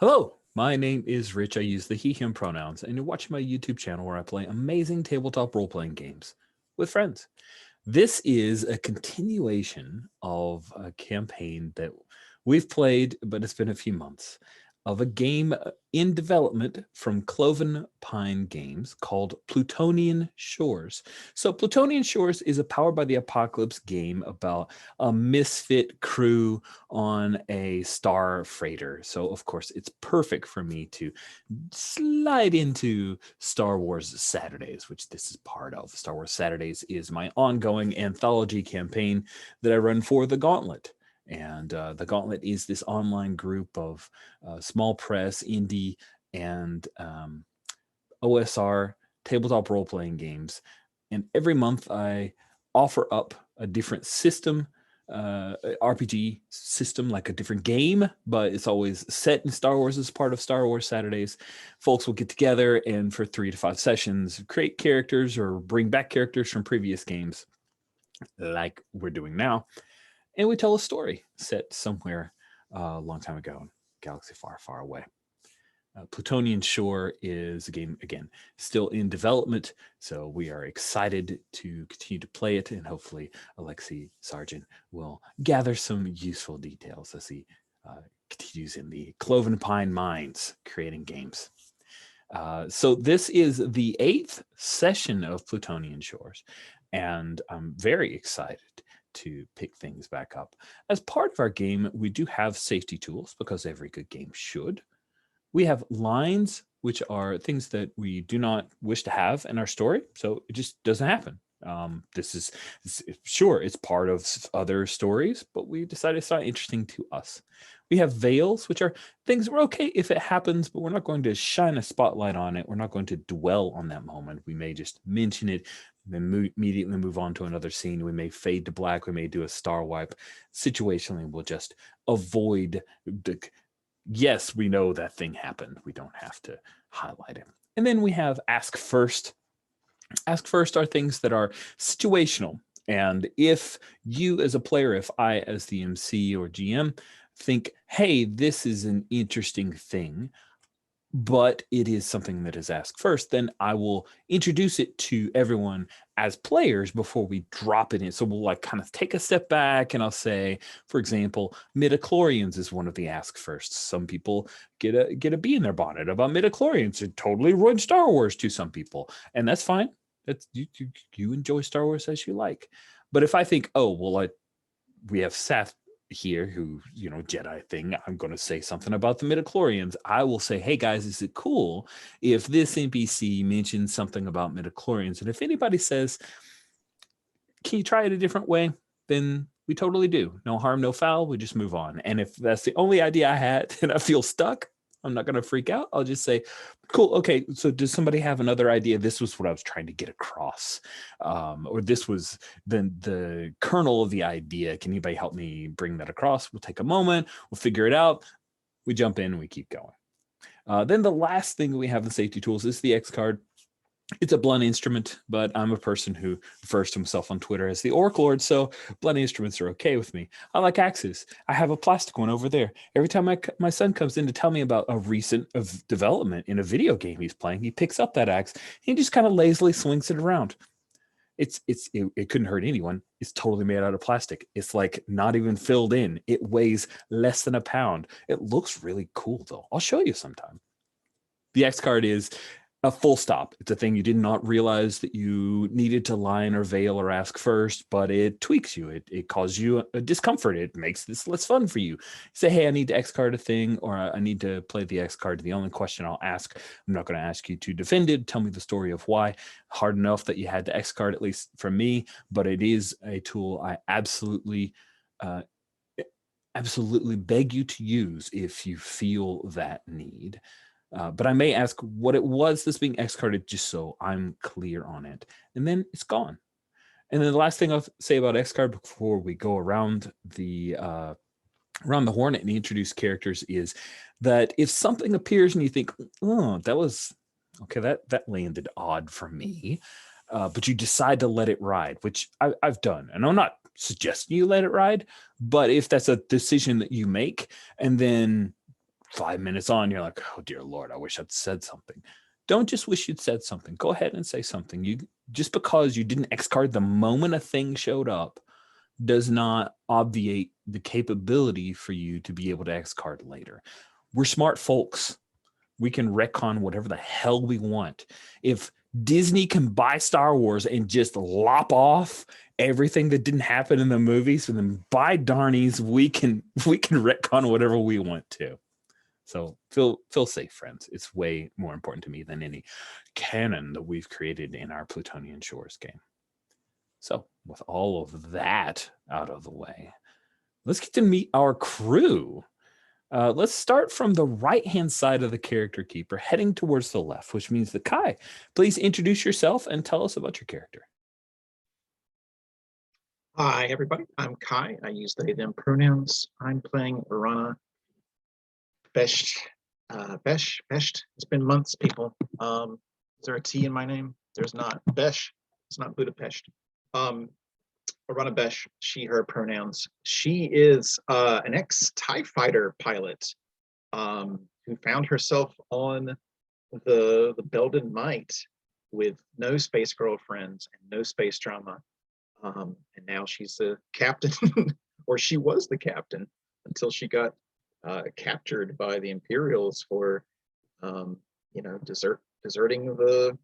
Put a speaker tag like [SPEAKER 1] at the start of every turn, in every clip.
[SPEAKER 1] Hello, my name is Rich. I use the he, him pronouns, and you're watching my YouTube channel where I play amazing tabletop role-playing games with friends. This is a continuation of a campaign that we've played, but it's been a few months, of a game in development from Cloven Pine Games called Plutonian Shores. So Plutonian Shores is a Powered by the Apocalypse game about a misfit crew on a star freighter. So of course it's perfect for me to slide into Star Wars Saturdays, which this is part of. Star Wars Saturdays is my ongoing anthology campaign that I run for the Gauntlet. And the Gauntlet is this online group of small press, indie, and OSR tabletop role-playing games. And every month I offer up a different system, RPG system, like a different game, but it's always set in Star Wars as part of Star Wars Saturdays. Folks will get together and for 3 to 5 sessions, create characters or bring back characters from previous games like we're doing now. And we tell a story set somewhere a long time ago in a galaxy far, far away. Plutonian Shore is a game, again, still in development, so we are excited to continue to play it, and hopefully Alexei Sargent will gather some useful details as he continues in the Cloven Pine mines creating games. So this is the 8th session of Plutonian Shores, and I'm very excited to pick things back up. As part of our game, we do have safety tools, because every good game should. We have lines, which are things that we do not wish to have in our story, so it just doesn't happen. Sure, it's part of other stories, but we decided it's not interesting to us. We have veils, which are things we're okay if it happens, but we're not going to shine a spotlight on it. We're not going to dwell on that moment. We may just mention it, then immediately move on to another scene. We may fade to black. We may do a star wipe. Situationally, we'll just avoid the, yes, we know that thing happened. We don't have to highlight it. And then we have ask first. Ask first are things that are situational. And if you as a player, if I as the MC or GM think, hey, this is an interesting thing, but it is something that is asked first, then I will introduce it to everyone as players before we drop it in. So we'll like kind of take a step back, and I'll say, for example, midichlorians is one of the ask firsts. Some people get a bee in their bonnet about midichlorians. It totally ruined Star Wars to some people, and that's fine. That's you enjoy Star Wars as you like. But if I think, oh well, we have Seth here who, Jedi thing, I'm going to say something about the midichlorians. I will say, hey guys, is it cool if this NPC mentions something about midichlorians? And if anybody says, can you try it a different way? Then we totally do. No harm, no foul. We just move on. And if that's the only idea I had and I feel stuck, I'm not going to freak out. I'll just say, cool. Okay. So does somebody have another idea? This was what I was trying to get across. Or this was the kernel of the idea. Can anybody help me bring that across? We'll take a moment. We'll figure it out. We jump in and we keep going. Then the last thing we have in safety tools is the X card. It's a blunt instrument, but I'm a person who refers to himself on Twitter as the Orc Lord, so blunt instruments are okay with me. I like axes. I have a plastic one over there. Every time my son comes in to tell me about a recent development in a video game he's playing, he picks up that axe and he just kind of lazily swings it around. It couldn't hurt anyone. It's totally made out of plastic. It's like not even filled in. It weighs less than a pound. It looks really cool though. I'll show you sometime. The X card is a full stop. It's a thing you did not realize that you needed to line or veil or ask first, but it tweaks you. It causes you a discomfort. It makes this less fun for you. Say, hey, I need to X card a thing, or I need to play the X card. The only question I'll ask, I'm not going to ask you to defend it. Tell me the story of why. Hard enough that you had to X card, at least for me, but it is a tool I absolutely beg you to use if you feel that need. But I may ask what it was that's being X-carded just so I'm clear on it. And then it's gone. And then the last thing I'll say about X-card before we go around the horn and introduce characters is that if something appears and you think, oh, that was, okay, that landed odd for me, but you decide to let it ride, which I've done. And I'm not suggesting you let it ride, but if that's a decision that you make and then 5 minutes on, you're like, oh dear Lord, I wish I'd said something. Don't just wish you'd said something. Go ahead and say something. You just because you didn't X card the moment a thing showed up does not obviate the capability for you to be able to X card later. We're smart folks. We can retcon whatever the hell we want. If Disney can buy Star Wars and just lop off everything that didn't happen in the movies, so then by darnies, we can retcon whatever we want to. So feel safe, friends. It's way more important to me than any canon that we've created in our Plutonian Shores game. So with all of that out of the way, let's get to meet our crew. Let's start from the right-hand side of the character keeper, heading towards the left, which means that Kai, please introduce yourself and tell us about your character.
[SPEAKER 2] Hi, everybody. I'm Kai. I use they, them pronouns. I'm playing Urana Besht. Besht. It's been months, people. Is there a T in my name? There's not. Besh. It's not Budapest. Urana Besh, she, her pronouns. She is an ex-TIE fighter pilot who found herself on the Belden Might with no space girlfriends and no space drama. And now she's the captain, or she was the captain until she got captured by the Imperials for, deserting the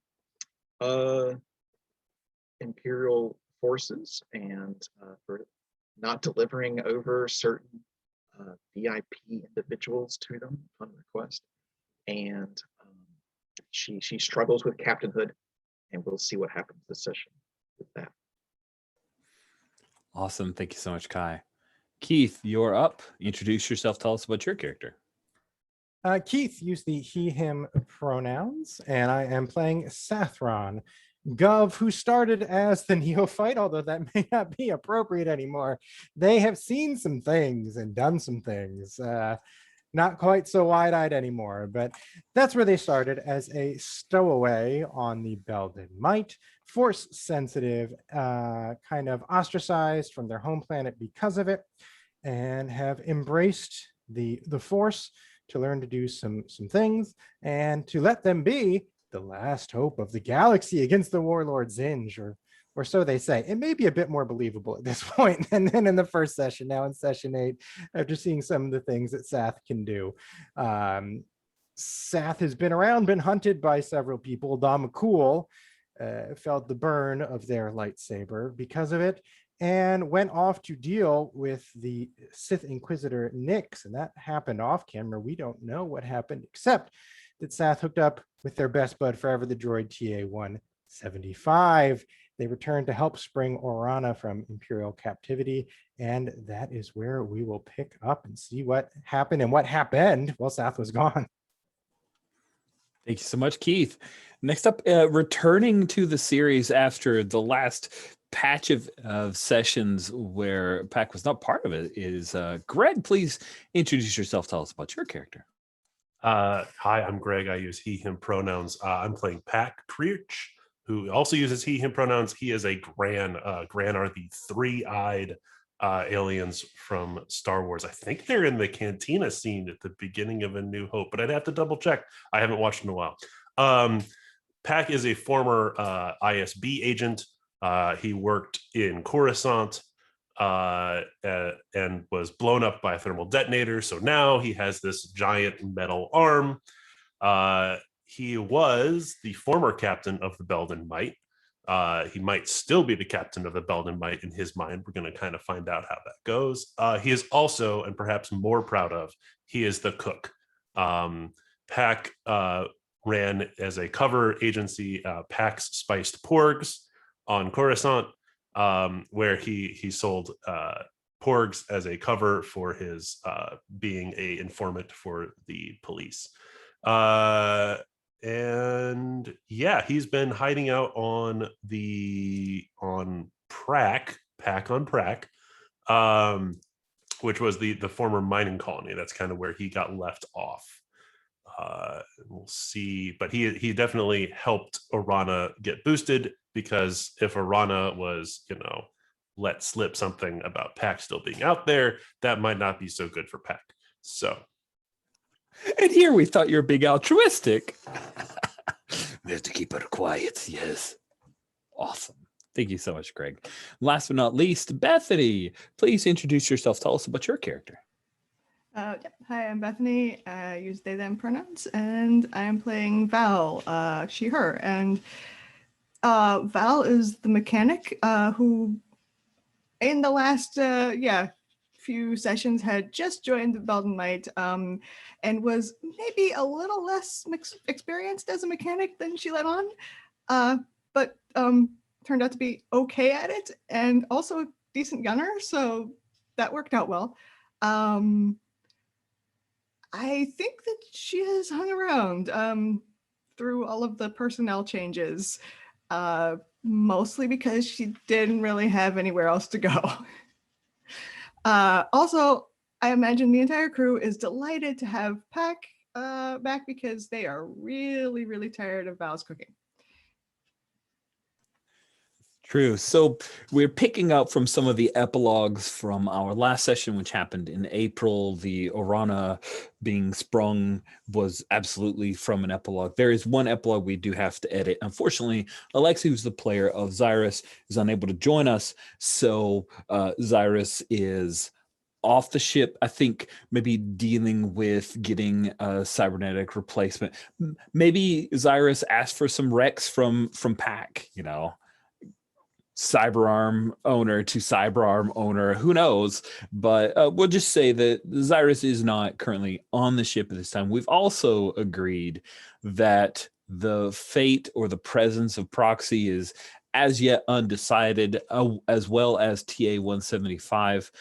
[SPEAKER 2] Imperial forces and for not delivering over certain VIP individuals to them on request. And she struggles with captainhood, and we'll see what happens this session with that.
[SPEAKER 1] Awesome. Thank you so much, Kai. Keith, you're up. Introduce yourself. Tell us about your character.
[SPEAKER 3] Keith used the he, him pronouns, and I am playing Sathron, Gov, who started as the neophyte, although that may not be appropriate anymore. They have seen some things and done some things. Not quite so wide-eyed anymore, but that's where they started, as a stowaway on the Belden Might, force sensitive, kind of ostracized from their home planet because of it, and have embraced the force to learn to do some things and to let them be the last hope of the galaxy against the warlord Zinj, or so they say. It may be a bit more believable at this point than in the first session. Now in session 8, after seeing some of the things that Sath can do. Sath has been around, been hunted by several people. Dom McCool felt the burn of their lightsaber because of it, and went off to deal with the Sith Inquisitor Nix, and that happened off camera. We don't know what happened, except that Sath hooked up with their best bud forever, the droid TA-175. They returned to help spring Orana from Imperial captivity, and that is where we will pick up and see what happened and what happened while Sath was gone.
[SPEAKER 1] Thank you so much, Keith. Next up, returning to the series after the last patch of sessions where Pack was not part of it is Greg. Please introduce yourself. Tell us about your character.
[SPEAKER 4] Hi, I'm Greg. I use he, him pronouns. I'm playing Pack Creech, who also uses he, him pronouns. He is a Gran. Gran are the three-eyed aliens from Star Wars. I think they're in the cantina scene at the beginning of A New Hope, but I'd have to double check. I haven't watched in a while. Pack is a former ISB agent. He worked in Coruscant and was blown up by a thermal detonator. So now he has this giant metal arm. He was the former captain of the Belden Might. He might still be the captain of the Belden Might in his mind. We're going to kind of find out how that goes. He is also, and perhaps more proud of, he is the cook. Pack ran as a cover agency, Pack's Spiced Porgs on Coruscant, where he sold porgs as a cover for his being an informant for the police. And yeah, he's been hiding out on Pack on Prack, which was the former mining colony. That's kind of where he got left off. We'll see, but he definitely helped Orana get boosted, because if Orana was, let slip something about Pack still being out there, that might not be so good for Pack. So
[SPEAKER 1] And here we thought you were being altruistic. We have to keep her quiet. Yes. Awesome. Thank you so much, Greg. Last but not least, Bethany, please introduce yourself. Tell us about your character.
[SPEAKER 5] Yep. Hi, I'm Bethany. I use they, them pronouns, and I'm playing Val, she, her. And Val is the mechanic who, in the last, few sessions, had just joined the Belden Might and was maybe a little less experienced as a mechanic than she let on, but turned out to be okay at it, and also a decent gunner, so that worked out well. I think that she has hung around through all of the personnel changes, mostly because she didn't really have anywhere else to go. Also, I imagine the entire crew is delighted to have Pack back because they are really, really tired of Val's cooking.
[SPEAKER 1] True. So we're picking up from some of the epilogues from our last session, which happened in April. The Orana being sprung was absolutely from an epilogue. There is one epilogue we do have to edit. Unfortunately, Alexi, who's the player of Xyrus, is unable to join us. So Xyrus is off the ship, I think, maybe dealing with getting a cybernetic replacement. Maybe Xyrus asked for some Rex from Pack, you know. Cyberarm owner to Cyberarm owner, who knows? But we'll just say that Xyrus is not currently on the ship at this time. We've also agreed that the fate or the presence of Proxy is as yet undecided, as well as TA-175.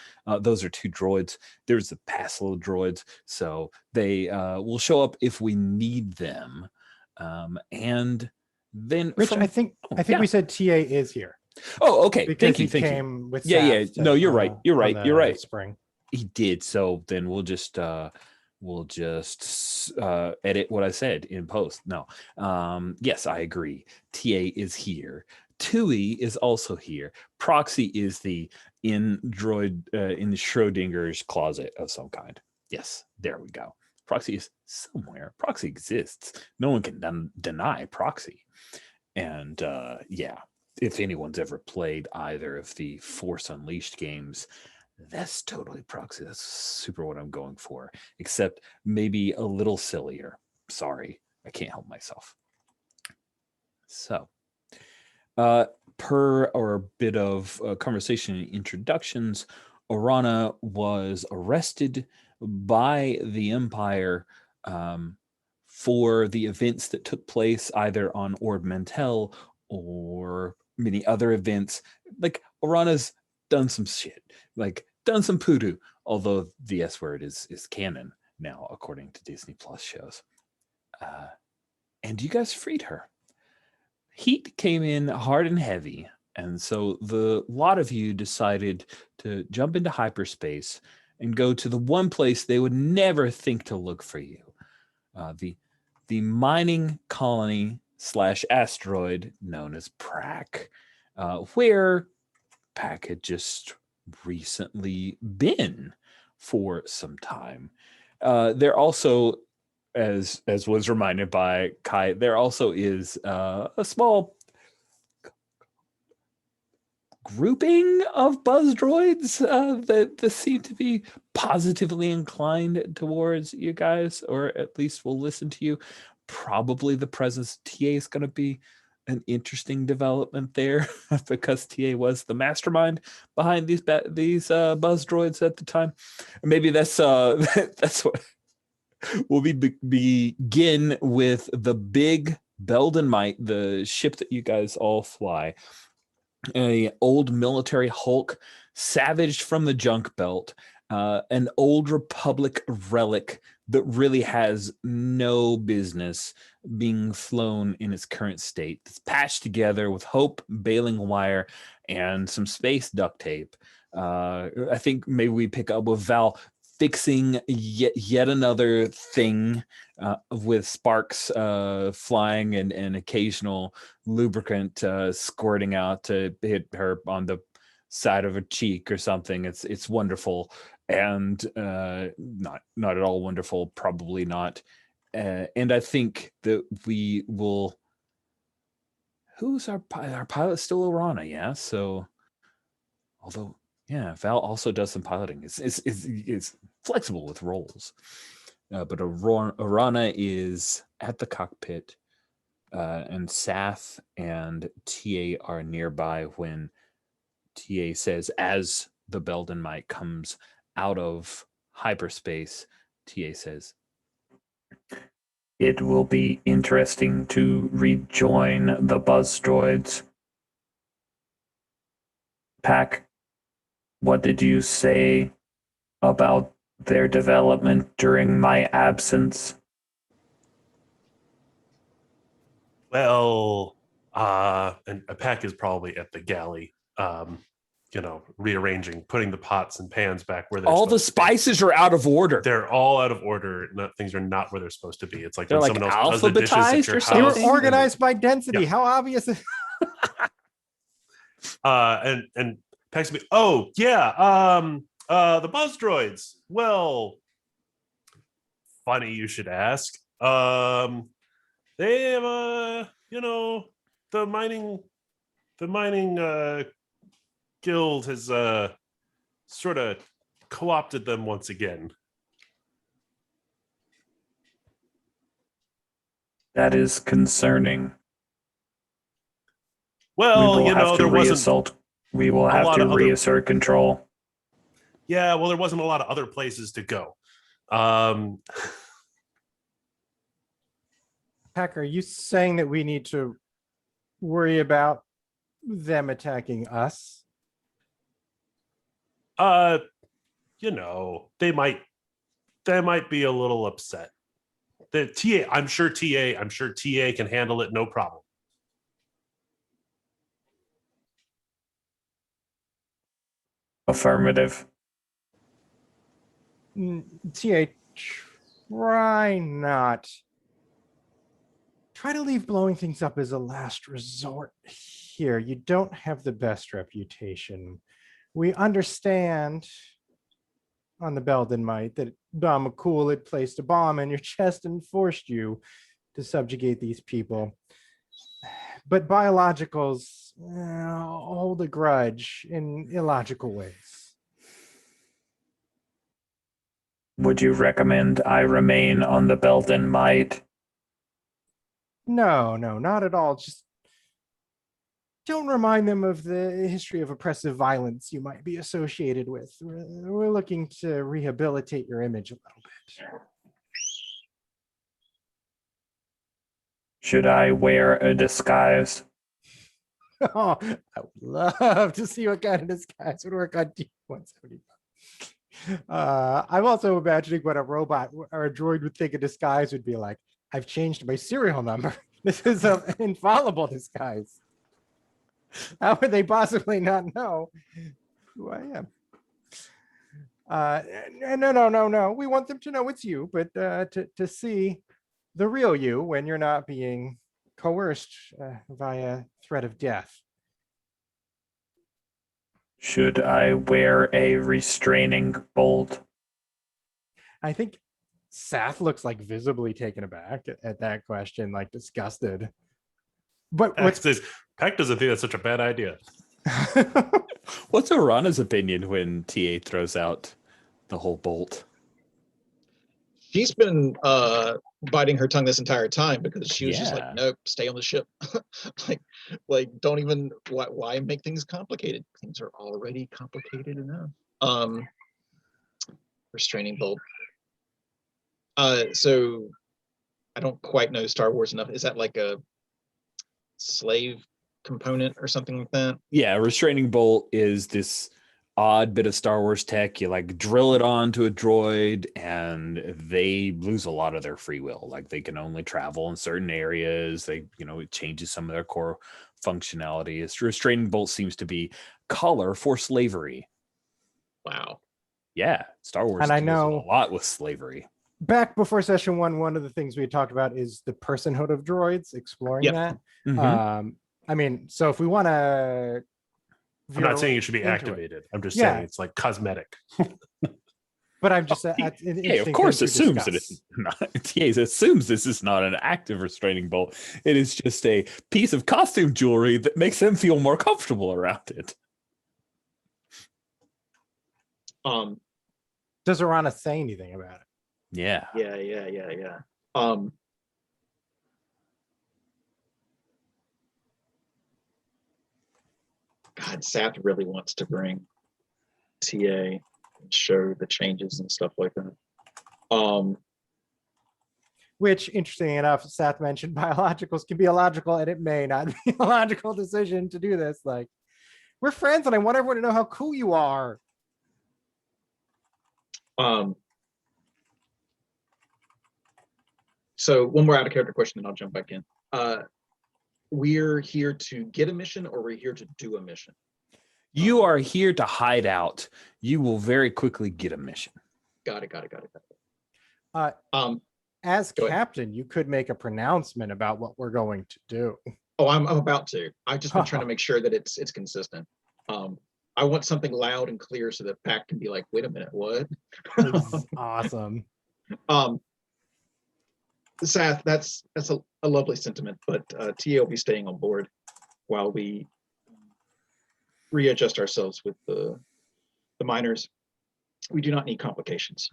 [SPEAKER 1] Those are two droids. There's the Passload droids, so they will show up if we need them. And then,
[SPEAKER 3] Rich, I think we said TA is here.
[SPEAKER 1] Oh, okay.
[SPEAKER 3] Because
[SPEAKER 1] Thank you.
[SPEAKER 3] he
[SPEAKER 1] Thank
[SPEAKER 3] came
[SPEAKER 1] you.
[SPEAKER 3] with
[SPEAKER 1] Yeah.
[SPEAKER 3] Saf
[SPEAKER 1] No, you're right. You're right. You're right.
[SPEAKER 3] Spring.
[SPEAKER 1] He did. So then we'll just edit what I said in post. No. Yes, I agree. TA is here. Tui is also here. Proxy is in the Schrodinger's closet of some kind. Yes, there we go. Proxy is somewhere. Proxy exists. No one can deny Proxy. And yeah. If anyone's ever played either of the Force Unleashed games, that's totally Proxy. That's super what I'm going for, except maybe a little sillier. Sorry, I can't help myself. So, per our bit of conversation and introductions, Orana was arrested by the Empire for the events that took place either on Ord Mantell or many other events. Like, Orana's done some shit, like done some poodoo, although the S word is canon now, according to Disney Plus shows. And you guys freed her. Heat came in hard and heavy, and so the lot of you decided to jump into hyperspace and go to the one place they would never think to look for you. The mining colony / asteroid known as Prak, where Pack had just recently been for some time. There also, as was reminded by Kai, there also is a small grouping of buzz droids that seem to be positively inclined towards you guys, or at least will listen to you. Probably the presence of TA is going to be an interesting development there because TA was the mastermind behind these buzz droids at the time. Maybe that's that's what we'll begin with. The big Belden Might, the ship that you guys all fly. A old military hulk, savaged from the junk belt, an old Republic relic that really has no business being flown in its current state. It's patched together with hope, baling wire, and some space duct tape. I think maybe we pick up with Val fixing yet another thing with sparks flying and occasional lubricant squirting out to hit her on the side of her cheek or something. It's wonderful. and not at all wonderful, probably not. And I think that we will. Who's our pilot? Still Orana, yeah. So, although, yeah, Val also does some piloting. It's flexible with roles, but Orana is at the cockpit, and Sath and TA are nearby when TA says, as the Belden Mite comes out of hyperspace, TA says, "It will be interesting to rejoin the buzz droids. Pack, what did you say about their development during my absence?"
[SPEAKER 4] Well, and a pack is probably at the galley, rearranging, putting the pots and pans back where they're
[SPEAKER 1] All the
[SPEAKER 4] supposed to be.
[SPEAKER 1] spices are out of order.
[SPEAKER 4] They're all out of order. Things are not where they're supposed to be. It's like
[SPEAKER 1] They're
[SPEAKER 4] when
[SPEAKER 1] like
[SPEAKER 4] someone else does the dishes at
[SPEAKER 1] alphabetized
[SPEAKER 4] your
[SPEAKER 1] or
[SPEAKER 4] house.
[SPEAKER 3] They were
[SPEAKER 1] something?
[SPEAKER 3] organized by density.
[SPEAKER 4] Yeah.
[SPEAKER 3] How obvious is
[SPEAKER 4] And Pack's me, oh yeah, the buzz droids. Well, funny you should ask. They have the mining guild has sort of co-opted them once again.
[SPEAKER 1] That is concerning.
[SPEAKER 4] Well, there wasn't
[SPEAKER 1] reassault. We will
[SPEAKER 4] a
[SPEAKER 1] have
[SPEAKER 4] lot
[SPEAKER 1] to
[SPEAKER 4] of other-
[SPEAKER 1] reassert control.
[SPEAKER 4] Yeah, well, there wasn't a lot of other places to go.
[SPEAKER 3] Pack, are you saying that we need to worry about them attacking us?
[SPEAKER 4] They might be a little upset. The TA, I'm sure TA can handle it, no problem.
[SPEAKER 1] Affirmative.
[SPEAKER 3] TA, try to leave blowing things up as a last resort here. You don't have the best reputation. We understand on the Belden Mite that Don McCool had placed a bomb in your chest and forced you to subjugate these people. But biologicals hold a grudge in illogical ways.
[SPEAKER 1] Would you recommend I remain on the Belden Mite?
[SPEAKER 3] No, not at all. Just don't remind them of the history of oppressive violence you might be associated with. We're looking to rehabilitate your image a little bit.
[SPEAKER 1] Should I wear a disguise?
[SPEAKER 3] Oh, I would love to see what kind of disguise would work on D175. I'm also imagining what a robot or a droid would think a disguise would be like. I've changed my serial number. This is an infallible disguise. How would they possibly not know who I am? No. We want them to know it's you, but to see the real you when you're not being coerced via threat of death.
[SPEAKER 1] Should I wear a restraining bolt?
[SPEAKER 3] I think Sath looks like visibly taken aback at that question, like disgusted. But
[SPEAKER 4] Pack doesn't think that's such a bad idea.
[SPEAKER 1] What's Orana's opinion when TA throws out the whole bolt?
[SPEAKER 2] She's been biting her tongue this entire time because she was just
[SPEAKER 1] Yeah.
[SPEAKER 2] like, nope, stay on the ship. like don't even, why make things complicated? Things are already complicated enough. Restraining bolt. So I don't quite know Star Wars enough. Is that like a slave component or something like that?
[SPEAKER 1] Yeah, a restraining bolt is this odd bit of Star Wars tech. You like drill it onto a droid and they lose a lot of their free will. Like they can only travel in certain areas. It changes some of their core functionality. A restraining bolt seems to be color for slavery.
[SPEAKER 2] Wow.
[SPEAKER 1] Yeah, Star Wars
[SPEAKER 3] And I
[SPEAKER 1] deals
[SPEAKER 3] know-
[SPEAKER 1] a lot with slavery.
[SPEAKER 3] Back before session one of the things we had talked about is the personhood of droids, exploring
[SPEAKER 2] Yep.
[SPEAKER 3] that.
[SPEAKER 1] Mhm.
[SPEAKER 3] So if we want to,
[SPEAKER 4] I'm not saying it should be activated. I'm just saying it's like cosmetic.
[SPEAKER 3] But I'm just
[SPEAKER 1] Yeah,
[SPEAKER 3] an
[SPEAKER 1] of
[SPEAKER 3] interesting
[SPEAKER 1] course
[SPEAKER 3] thing to
[SPEAKER 1] assumes that
[SPEAKER 3] discuss.
[SPEAKER 1] it's not. TA assumes this is not an active restraining bolt. It is just a piece of costume jewelry that makes them feel more comfortable around it.
[SPEAKER 3] Does Arana say anything about it?
[SPEAKER 1] Yeah.
[SPEAKER 2] Yeah. God, Seth really wants to bring TA and show the changes and stuff like that.
[SPEAKER 3] Which, interesting enough, Seth mentioned biologicals can be illogical, and it may not be a logical decision to do this. Like, we're friends, and I want everyone to know how cool you are.
[SPEAKER 2] So one more out of character question, then I'll jump back in. We're here to get a mission, or we're here to do a mission?
[SPEAKER 1] You are here to hide out. You will very quickly get a mission.
[SPEAKER 2] Got it.
[SPEAKER 3] As
[SPEAKER 2] Go ahead.
[SPEAKER 3] captain, you could make a pronouncement about what we're going to do.
[SPEAKER 2] Oh, I'm about to. I've just been trying to make sure that it's consistent. I want something loud and clear so that Pac can be like, wait a minute, what?
[SPEAKER 3] This is awesome.
[SPEAKER 2] Seth, that's a lovely sentiment, but TA will be staying on board while we readjust ourselves with the miners. We do not need complications.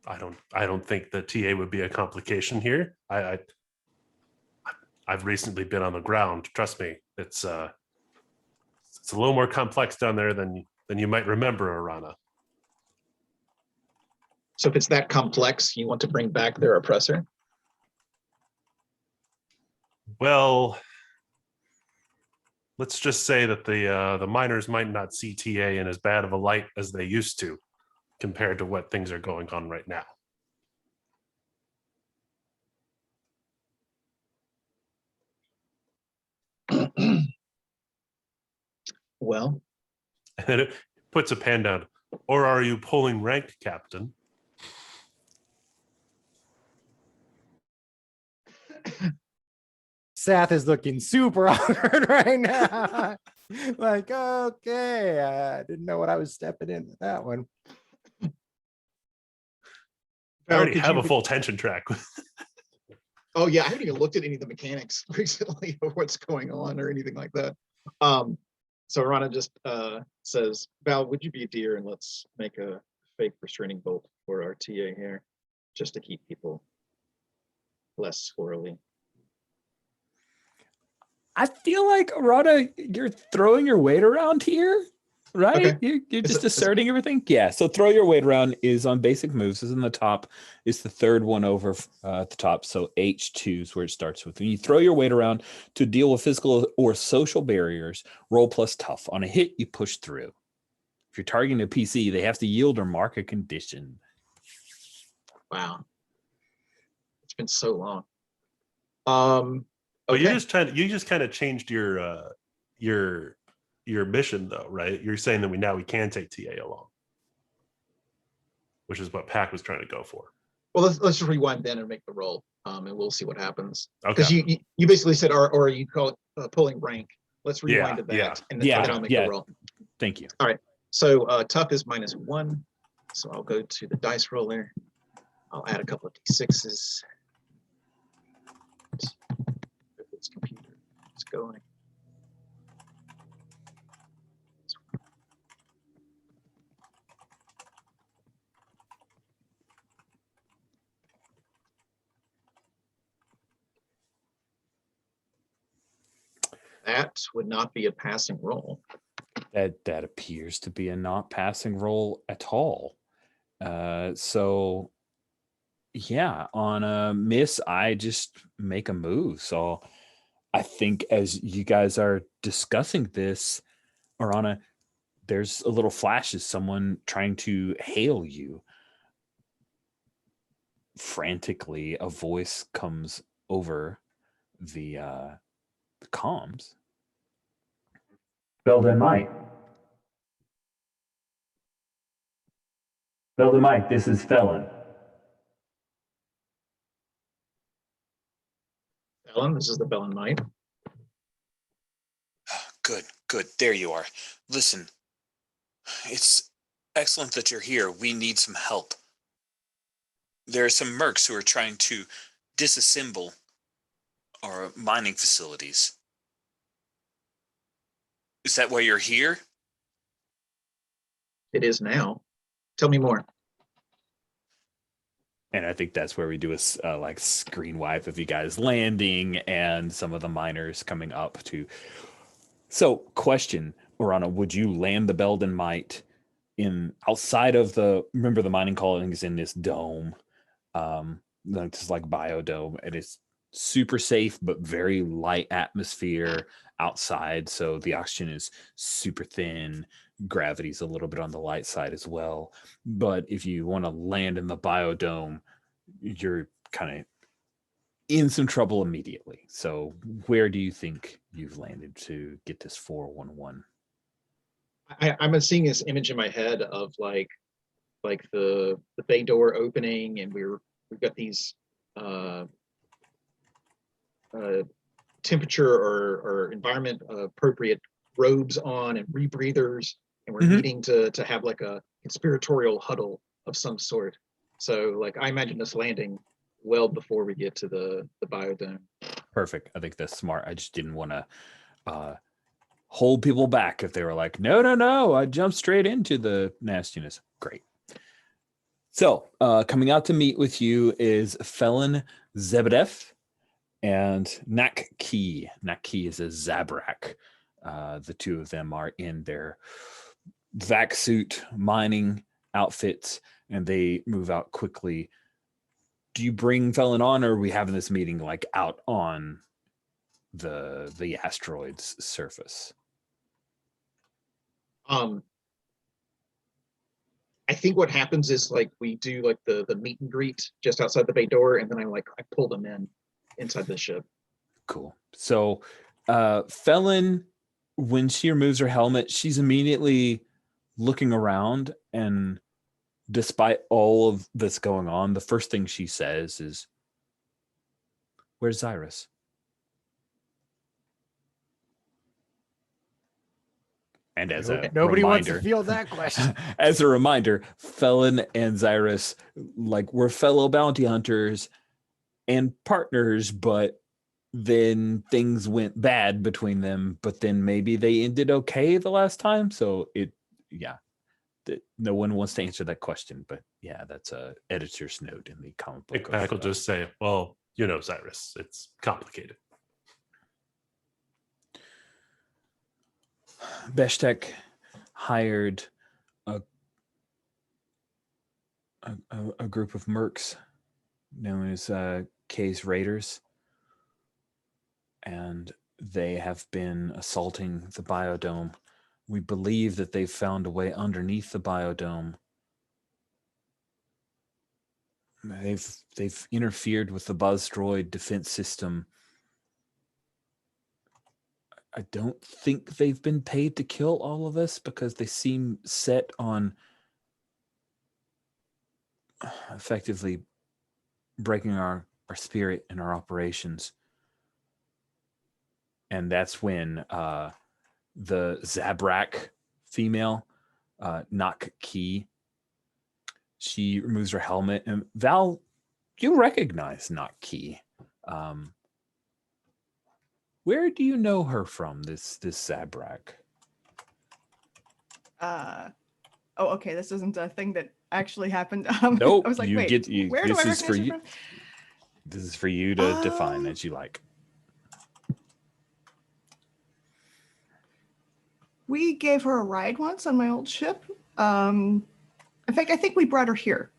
[SPEAKER 4] I don't think the TA would be a complication here. I've recently been on the ground. Trust me, it's a little more complex down there than you might remember, Arana.
[SPEAKER 2] So if it's that complex, you want to bring back their oppressor?
[SPEAKER 4] Well, let's just say that the miners might not see TA in as bad of a light as they used to, compared to what things are going on right now.
[SPEAKER 2] Well,
[SPEAKER 4] And then it puts a pen down. Or are you pulling rank, Captain?
[SPEAKER 3] Seth is looking super awkward right now. Like, okay, I didn't know what I was stepping in with that one.
[SPEAKER 4] I already
[SPEAKER 2] could
[SPEAKER 4] have
[SPEAKER 2] you
[SPEAKER 4] a full tension track.
[SPEAKER 2] Oh yeah, I haven't even looked at any of the mechanics recently of what's going on or anything like that. So Rana just says, Val, would you be a dear and let's make a fake restraining bolt for our TA here, just to keep people less squirrely.
[SPEAKER 1] I feel like, Rada, you're throwing your weight around here, right?
[SPEAKER 2] Okay.
[SPEAKER 1] You're
[SPEAKER 2] Is
[SPEAKER 1] just
[SPEAKER 2] it-
[SPEAKER 1] asserting everything. Yeah. So throw your weight around is on basic moves. Is in the top. Is the third one over at the top. So H2 is where it starts with. When you throw your weight around to deal with physical or social barriers, roll plus tough. On a hit, you push through. If you're targeting a PC, they have to yield or mark a condition.
[SPEAKER 2] Wow. It's been so long.
[SPEAKER 4] But
[SPEAKER 2] Okay.
[SPEAKER 4] you just kind of changed your mission though, right? You're saying that we can take TA along, which is what Pac was trying to go for.
[SPEAKER 2] Well, let's just rewind then and make the roll, and we'll see what happens.
[SPEAKER 4] Okay.
[SPEAKER 2] Because you basically said, or you call it pulling rank. Let's rewind to that,
[SPEAKER 4] yeah.
[SPEAKER 2] and then I'll make the roll.
[SPEAKER 1] Thank you.
[SPEAKER 2] All right. So tough is -1. So I'll go to the dice roller. I'll add a couple of d6s. If it's computer, it's going. That would not be a passing roll.
[SPEAKER 1] That appears to be a not passing roll at all. So yeah, on a miss, I just make a move. So I think as you guys are discussing this, Arana, there's a little flash of someone trying to hail you. Frantically, a voice comes over the comms. Belden Mike. Belden Mike, this is Felon.
[SPEAKER 2] Ellen, this is the Bell and Knight.
[SPEAKER 6] Good. There you are. Listen,
[SPEAKER 1] It's excellent that you're here. We need some help. There are some mercs who are trying to disassemble our mining facilities. Is that why you're here?
[SPEAKER 2] It is now. Tell me more.
[SPEAKER 1] And I think that's where we do a like screen wipe of you guys landing and some of the miners coming up to. So, question, Orana, would you land the Belden Might in outside of remember the mining colonies in this dome? It's like biodome, and it's super safe but very light atmosphere outside, so the oxygen is super thin. Gravity's a little bit on the light side as well. But if you want to land in the biodome, you're kind of in some trouble immediately. So where do you think you've landed to get this 411?
[SPEAKER 2] I'm seeing this image in my head of like the bay door opening, and we've got these temperature or environment appropriate robes on and rebreathers, and we're needing to have like a conspiratorial huddle of some sort. So like I imagine us landing well before we get to the biodome.
[SPEAKER 1] Perfect. I think that's smart. I just didn't want to hold people back if they were like, no, I jumped straight into the nastiness. Great. So coming out to meet with you is Felon Zebedev and Nak Key. Nak Key is a Zabrak. The two of them are in their vac suit mining outfits, and they move out quickly. Do you bring Felon on, or are we having this meeting like out on the asteroid's surface?
[SPEAKER 2] I think what happens is like we do like the meet and greet just outside the bay door, and then I pull them inside the ship.
[SPEAKER 1] Cool. So Felon, when she removes her helmet, she's immediately looking around, and despite all of this going on, the first thing she says is, "Where's Zyrus?" And as
[SPEAKER 3] Nobody wants to
[SPEAKER 1] reminder,
[SPEAKER 3] field that question.
[SPEAKER 1] as a reminder, Felon and Zyrus were fellow bounty hunters and partners, but then things went bad between them. But then maybe they ended okay the last time. So no one wants to answer that question. But yeah, that's a editor's note in the comic book.
[SPEAKER 4] I could just say, well, Zyrus, it's complicated.
[SPEAKER 1] Beshtek hired a group of mercs known as K's Raiders, and they have been assaulting the biodome. We believe that they've found a way underneath the biodome. They've interfered with the buzz droid defense system. I don't think they've been paid to kill all of us, because they seem set on effectively breaking our spirit and our operations. And that's when the Zabrak female, Nak Key, she removes her helmet. And Val, you recognize Nak Key. Where do you know her from, this Zabrak?
[SPEAKER 5] Okay, this isn't a thing that actually happened.
[SPEAKER 1] Nope.
[SPEAKER 5] I was like, wait, where do I recognize her from?
[SPEAKER 1] This is for you to define as you like.
[SPEAKER 5] We gave her a ride once on my old ship. In fact, I think we brought her here.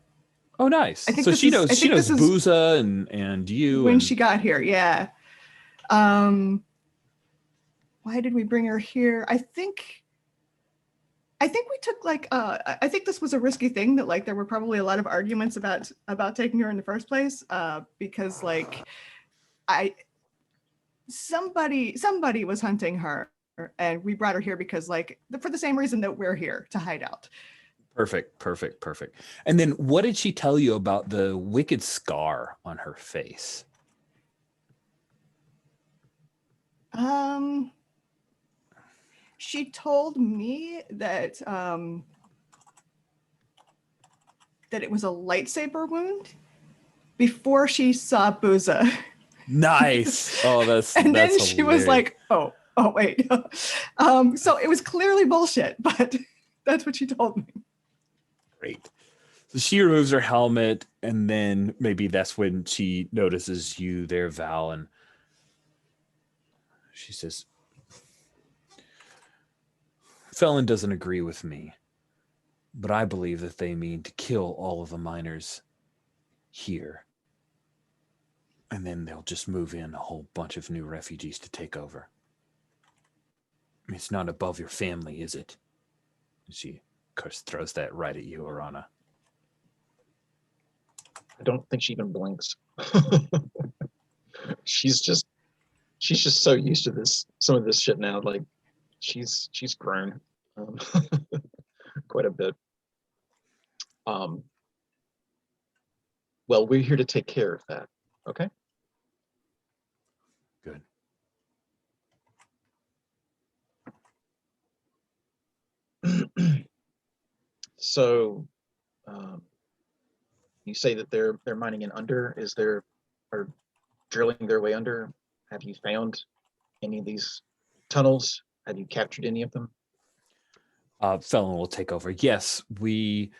[SPEAKER 1] Oh, nice. So she knows Booza and you
[SPEAKER 5] when she got here. Yeah. Why did we bring her here? I think we took I think this was a risky thing that there were probably a lot of arguments about taking her in the first place, because somebody was hunting her, and we brought her here because for the same reason that we're here, to hide out.
[SPEAKER 1] Perfect. And then what did she tell you about the wicked scar on her face?
[SPEAKER 5] she told me that that it was a lightsaber wound before she saw Booza.
[SPEAKER 1] Nice. Oh, that's
[SPEAKER 5] And
[SPEAKER 1] that's
[SPEAKER 5] then she was
[SPEAKER 1] hilarious.
[SPEAKER 5] like, oh wait. So it was clearly bullshit, but that's what she told me.
[SPEAKER 1] Great. So she removes her helmet, and then maybe that's when she notices you there, Val, and she says, Felon doesn't agree with me, but I believe that they mean to kill all of the miners here. And then they'll just move in a whole bunch of new refugees to take over. It's not above your family, is it? She, of course, throws that right at you, Arana.
[SPEAKER 2] I don't think she even blinks. she's just so used to some of this shit now. Like she's grown quite a bit. Well, we're here to take care of that. Okay.
[SPEAKER 1] Good.
[SPEAKER 2] So, you say that they're mining in under. Or drilling their way under? Have you found any of these tunnels? Have you captured any of them?
[SPEAKER 1] Felon will take over. Yes, we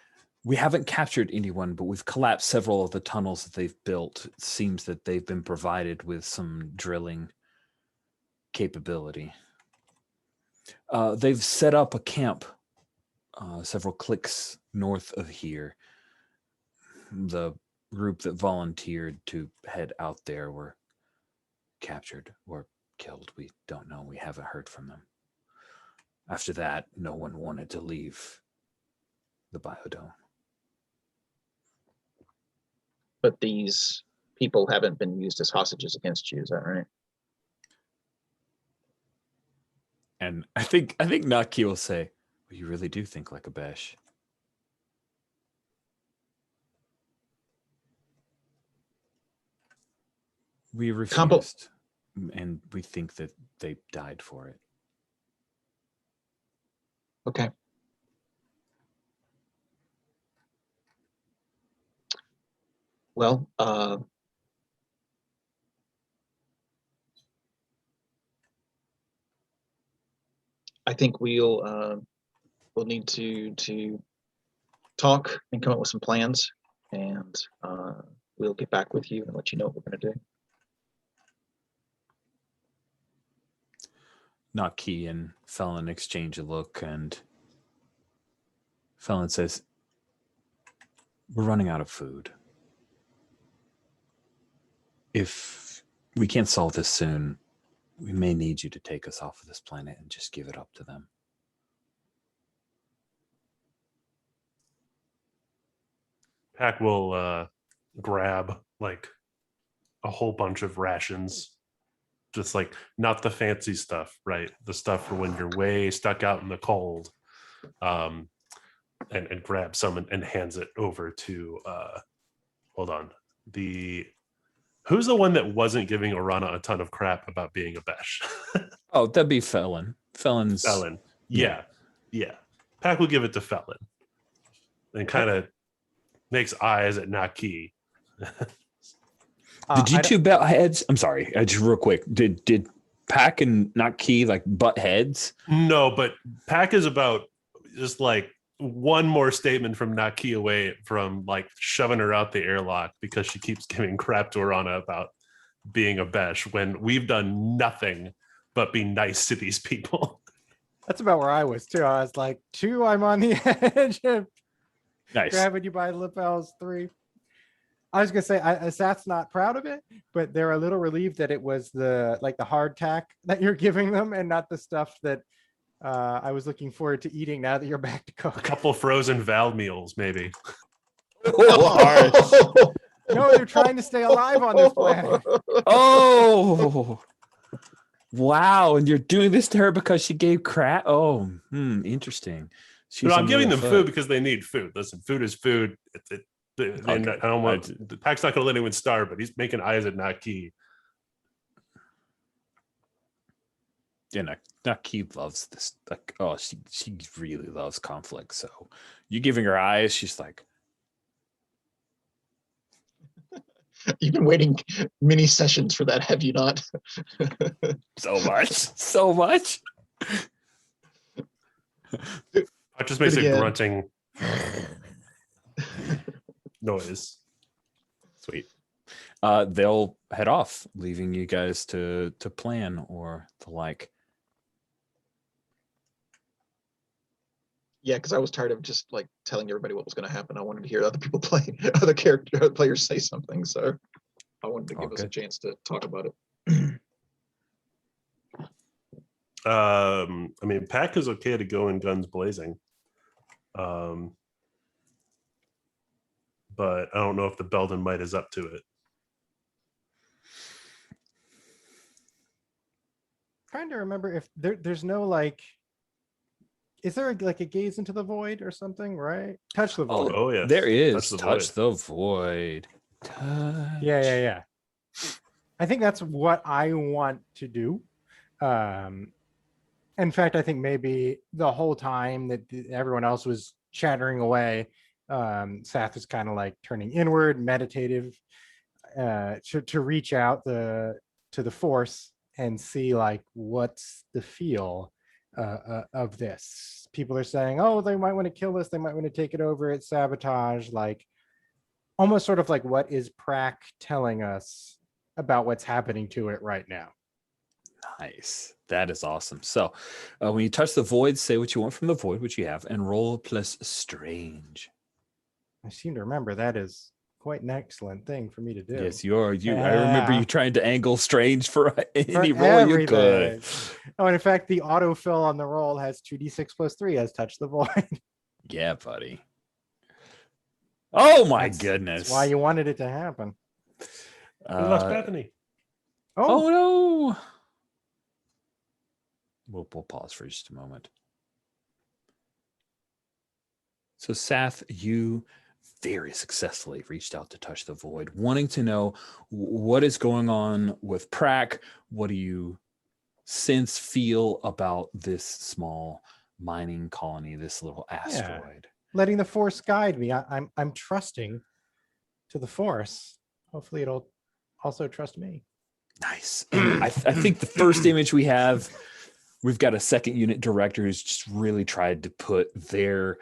[SPEAKER 1] haven't captured anyone, but we've collapsed several of the tunnels that they've built. It seems that they've been provided with some drilling capability. They've set up a camp several clicks north of here. The group that volunteered to head out there were captured or killed. We don't know. We haven't heard from them. After that, no one wanted to leave the biodome.
[SPEAKER 2] But these people haven't been used as hostages against you, is that right?
[SPEAKER 1] And I think Naki will say, well, you really do think like a Besh. We refused, and we think that they died for it.
[SPEAKER 2] Okay. Well, I think we'll need to talk and come up with some plans, and we'll get back with you and let you know what we're going to do.
[SPEAKER 1] Naki and Felon exchange a look, and Felon says, we're running out of food. If we can't solve this soon, we may need you to take us off of this planet and just give it up to them.
[SPEAKER 4] Pack will grab like a whole bunch of rations, just like not the fancy stuff, right? The stuff for when you're way stuck out in the cold, and grab some and hands it over to hold on, who's the one that wasn't giving Arana a ton of crap about being a Besh?
[SPEAKER 1] Oh, that'd be Felon. Felon.
[SPEAKER 4] Yeah. Pack will give it to Felon and kind of makes eyes at Naki.
[SPEAKER 1] Did you two butt heads? I'm sorry, just real quick. Did Pack and Naki like butt heads?
[SPEAKER 4] No, but Pack is about just like one more statement from Naki away from like shoving her out the airlock because she keeps giving crap to Arana about being a Besh when we've done nothing but be nice to these people.
[SPEAKER 3] That's about where I was too. I was like, 2, I'm on the edge of
[SPEAKER 1] Nice.
[SPEAKER 3] grabbing you by the lapels. 3. I was gonna say, Seth's not proud of it, but they're a little relieved that it was the hardtack that you're giving them and not the stuff that I was looking forward to eating now that you're back to cook.
[SPEAKER 4] A couple frozen Val meals, maybe.
[SPEAKER 2] Oh,
[SPEAKER 3] No, they're trying to stay alive on this planet.
[SPEAKER 1] Oh, wow! And you're doing this to her because she gave crap. Oh, interesting.
[SPEAKER 4] No, I'm giving them food because they need food. Listen, food is food. I don't want the Pack's not going to let anyone starve, but he's making eyes at Naki.
[SPEAKER 1] You know, Keith loves this. Like, oh, she really loves conflict. So you giving her eyes, she's like,
[SPEAKER 2] You've been waiting many sessions for that, have you not?
[SPEAKER 1] so much, so much.
[SPEAKER 4] I just makes a
[SPEAKER 2] again.
[SPEAKER 4] grunting noise.
[SPEAKER 1] Sweet. They'll head off, leaving you guys to plan or the like.
[SPEAKER 2] Yeah, because I was tired of just like telling everybody what was going to happen. I wanted to hear other people play, players say something. So I wanted to give us a chance to talk about it.
[SPEAKER 4] I mean, Pack is okay to go in guns blazing. But I don't know if the Belden Might is up to it.
[SPEAKER 3] Trying to remember if there's no like, is there like a gaze into the void or something, right? Touch the void.
[SPEAKER 4] Oh yeah,
[SPEAKER 1] There is touch the void.
[SPEAKER 3] Yeah. I think that's what I want to do. In fact, I think maybe the whole time that everyone else was chattering away, Sath was kind of like turning inward, meditative, to reach out to the force and see like what's the feel of this. People are saying, oh, they might want to kill this, they might want to take it over, it's sabotage, like almost sort of like what is Prac telling us about what's happening to it right now.
[SPEAKER 1] Nice. That is awesome. So when you touch the void, say what you want from the void, which you have, and roll plus strange.
[SPEAKER 3] I seem to remember that is quite an excellent thing for me to do.
[SPEAKER 1] Yes, you are. I remember you trying to angle strange for any
[SPEAKER 3] For
[SPEAKER 1] roll you could.
[SPEAKER 3] everything. Oh, and in fact, the autofill on the roll has 2d6 plus 3 as touch the void.
[SPEAKER 1] Yeah, buddy. Oh my goodness.
[SPEAKER 3] That's why you wanted it to happen.
[SPEAKER 4] We lost Bethany.
[SPEAKER 1] Oh no. We'll pause for just a moment. So Sath, you very successfully reached out to touch the void, wanting to know what is going on with Prac. What do you feel about this small mining colony, this little asteroid?
[SPEAKER 3] Letting the force guide me. I'm trusting to the force. Hopefully it'll also trust me.
[SPEAKER 1] Nice. And I think the first image we have, we've got a second unit director who's just really tried to put their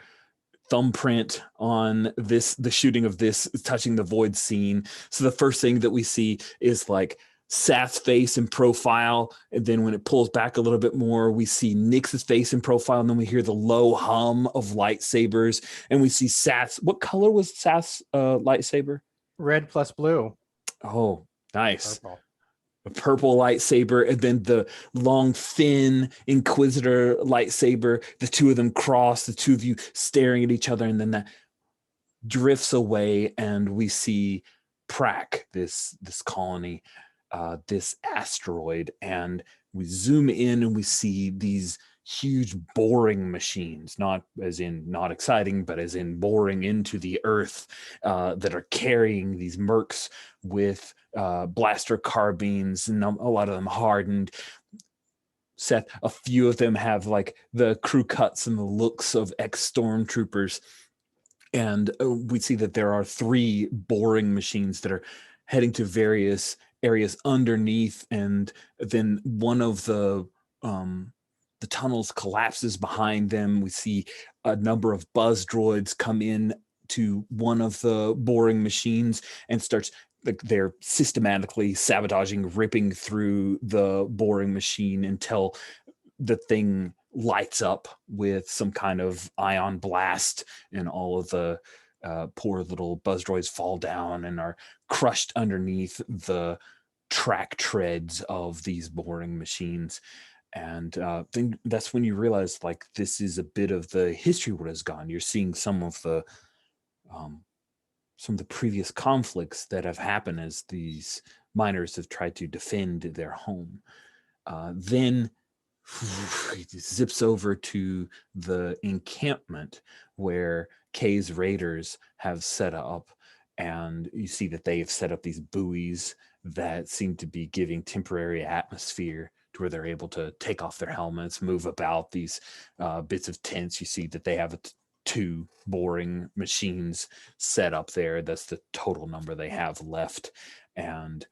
[SPEAKER 1] thumbprint on the shooting of this touching the void scene. So the first thing that we see is like Sath's face in profile, and then when it pulls back a little bit more, we see Nyx's face in profile, and then we hear the low hum of lightsabers, and we see Sath's. What color was Sath's lightsaber?
[SPEAKER 3] Red plus blue.
[SPEAKER 1] Oh, nice.
[SPEAKER 3] Purple.
[SPEAKER 1] A purple lightsaber, and then the long, thin Inquisitor lightsaber. The two of them cross, the two of you staring at each other, and then that drifts away, and we see Prac, this colony, this asteroid, and we zoom in and we see these huge boring machines, not as in not exciting, but as in boring into the earth, that are carrying these mercs with blaster carbines, and a lot of them hardened. Seth, a few of them have like the crew cuts and the looks of ex-stormtroopers. And we see that there are 3 boring machines that are heading to various areas underneath, and then one of the tunnels collapses behind them. We see a number of buzz droids come in to one of the boring machines and starts, like, they're systematically sabotaging, ripping through the boring machine until the thing lights up with some kind of ion blast, and all of the poor little buzz droids fall down and are crushed underneath the track treads of these boring machines. And then that's when you realize, like, this is a bit of the history what has gone. You're seeing some of the previous conflicts that have happened as these miners have tried to defend their home. Then it zips over to the encampment where Kay's raiders have set up, and you see that they have set up these buoys that seem to be giving temporary atmosphere to where they're able to take off their helmets, move about these bits of tents. You see that they have two boring machines set up there. That's the total number they have left. And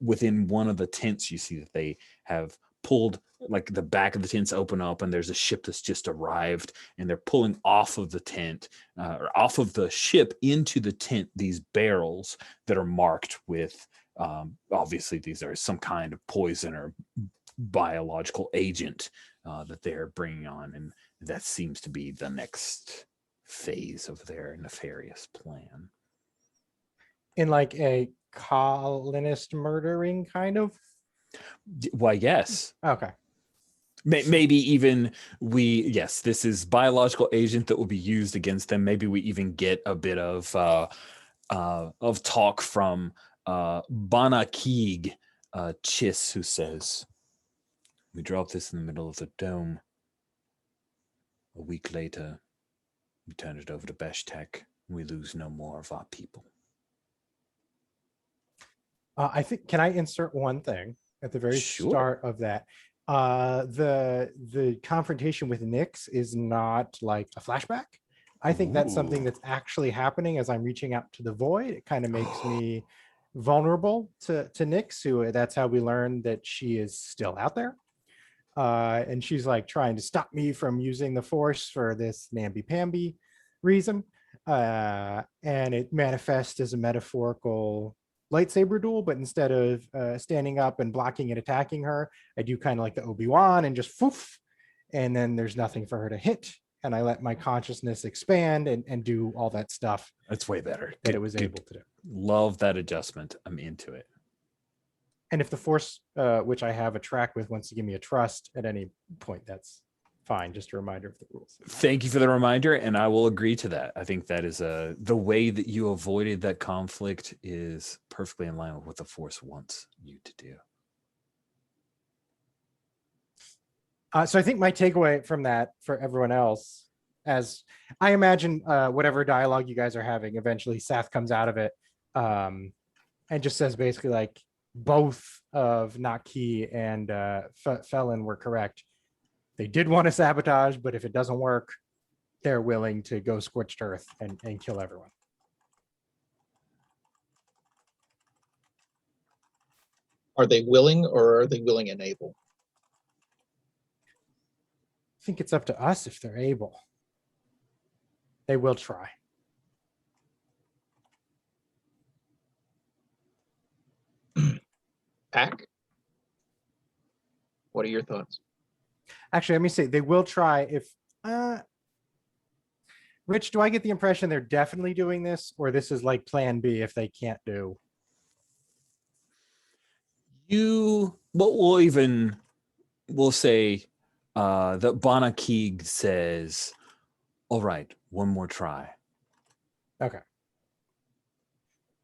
[SPEAKER 1] within one of the tents, you see that they have pulled, like the back of the tents open up, and there's a ship that's just arrived, and they're pulling off of the tent, or off of the ship into the tent, these barrels that are marked with, obviously these are some kind of poison or biological agent that they're bringing on, and that seems to be the next phase of their nefarious plan.
[SPEAKER 3] In like a colonist murdering kind of?
[SPEAKER 1] Why, yes.
[SPEAKER 3] Okay.
[SPEAKER 1] Maybe even yes, this is biological agent that will be used against them. Maybe we even get a bit of talk from Bana Keeg, Chiss, who says, we drop this in the middle of the dome. A week later, we turn it over to Beshtek. We lose no more of our people.
[SPEAKER 3] I think, can I insert one thing at the very start of that? The confrontation with Nyx is not like a flashback. I think that's something that's actually happening as I'm reaching out to the void. It kind of makes me vulnerable to Nyx, who that's how we learn that she is still out there. And she's like trying to stop me from using the force for this namby-pamby reason. And it manifests as a metaphorical lightsaber duel, but instead of standing up and blocking and attacking her, I do kind of like the Obi-Wan and just poof, and then there's nothing for her to hit, and I let my consciousness expand and do all that stuff.
[SPEAKER 1] That's way better.
[SPEAKER 3] That it was able to do.
[SPEAKER 1] Love that adjustment. I'm into it.
[SPEAKER 3] And if the force, which I have a track with, wants to give me a trust at any point, that's fine. Just a reminder of the rules.
[SPEAKER 1] Thank you for the reminder, and I will agree to that. I think that is the way that you avoided that conflict is perfectly in line with what the Force wants you to do.
[SPEAKER 3] So I think my takeaway from that for everyone else, as I imagine whatever dialogue you guys are having, eventually Seth comes out of it and just says basically like both of Naki and Felon were correct. They did want to sabotage, but if it doesn't work, they're willing to go scorched earth and kill everyone.
[SPEAKER 2] Are they willing, or are they willing and able?
[SPEAKER 3] I think it's up to us if they're able. They will try.
[SPEAKER 2] Pack? What are your thoughts?
[SPEAKER 3] Actually, let me say they will try if Rich, do I get the impression they're definitely doing this, or this is like plan B if they can't do?
[SPEAKER 1] We'll say that Bana Keeg says, all right, one more try.
[SPEAKER 3] Okay.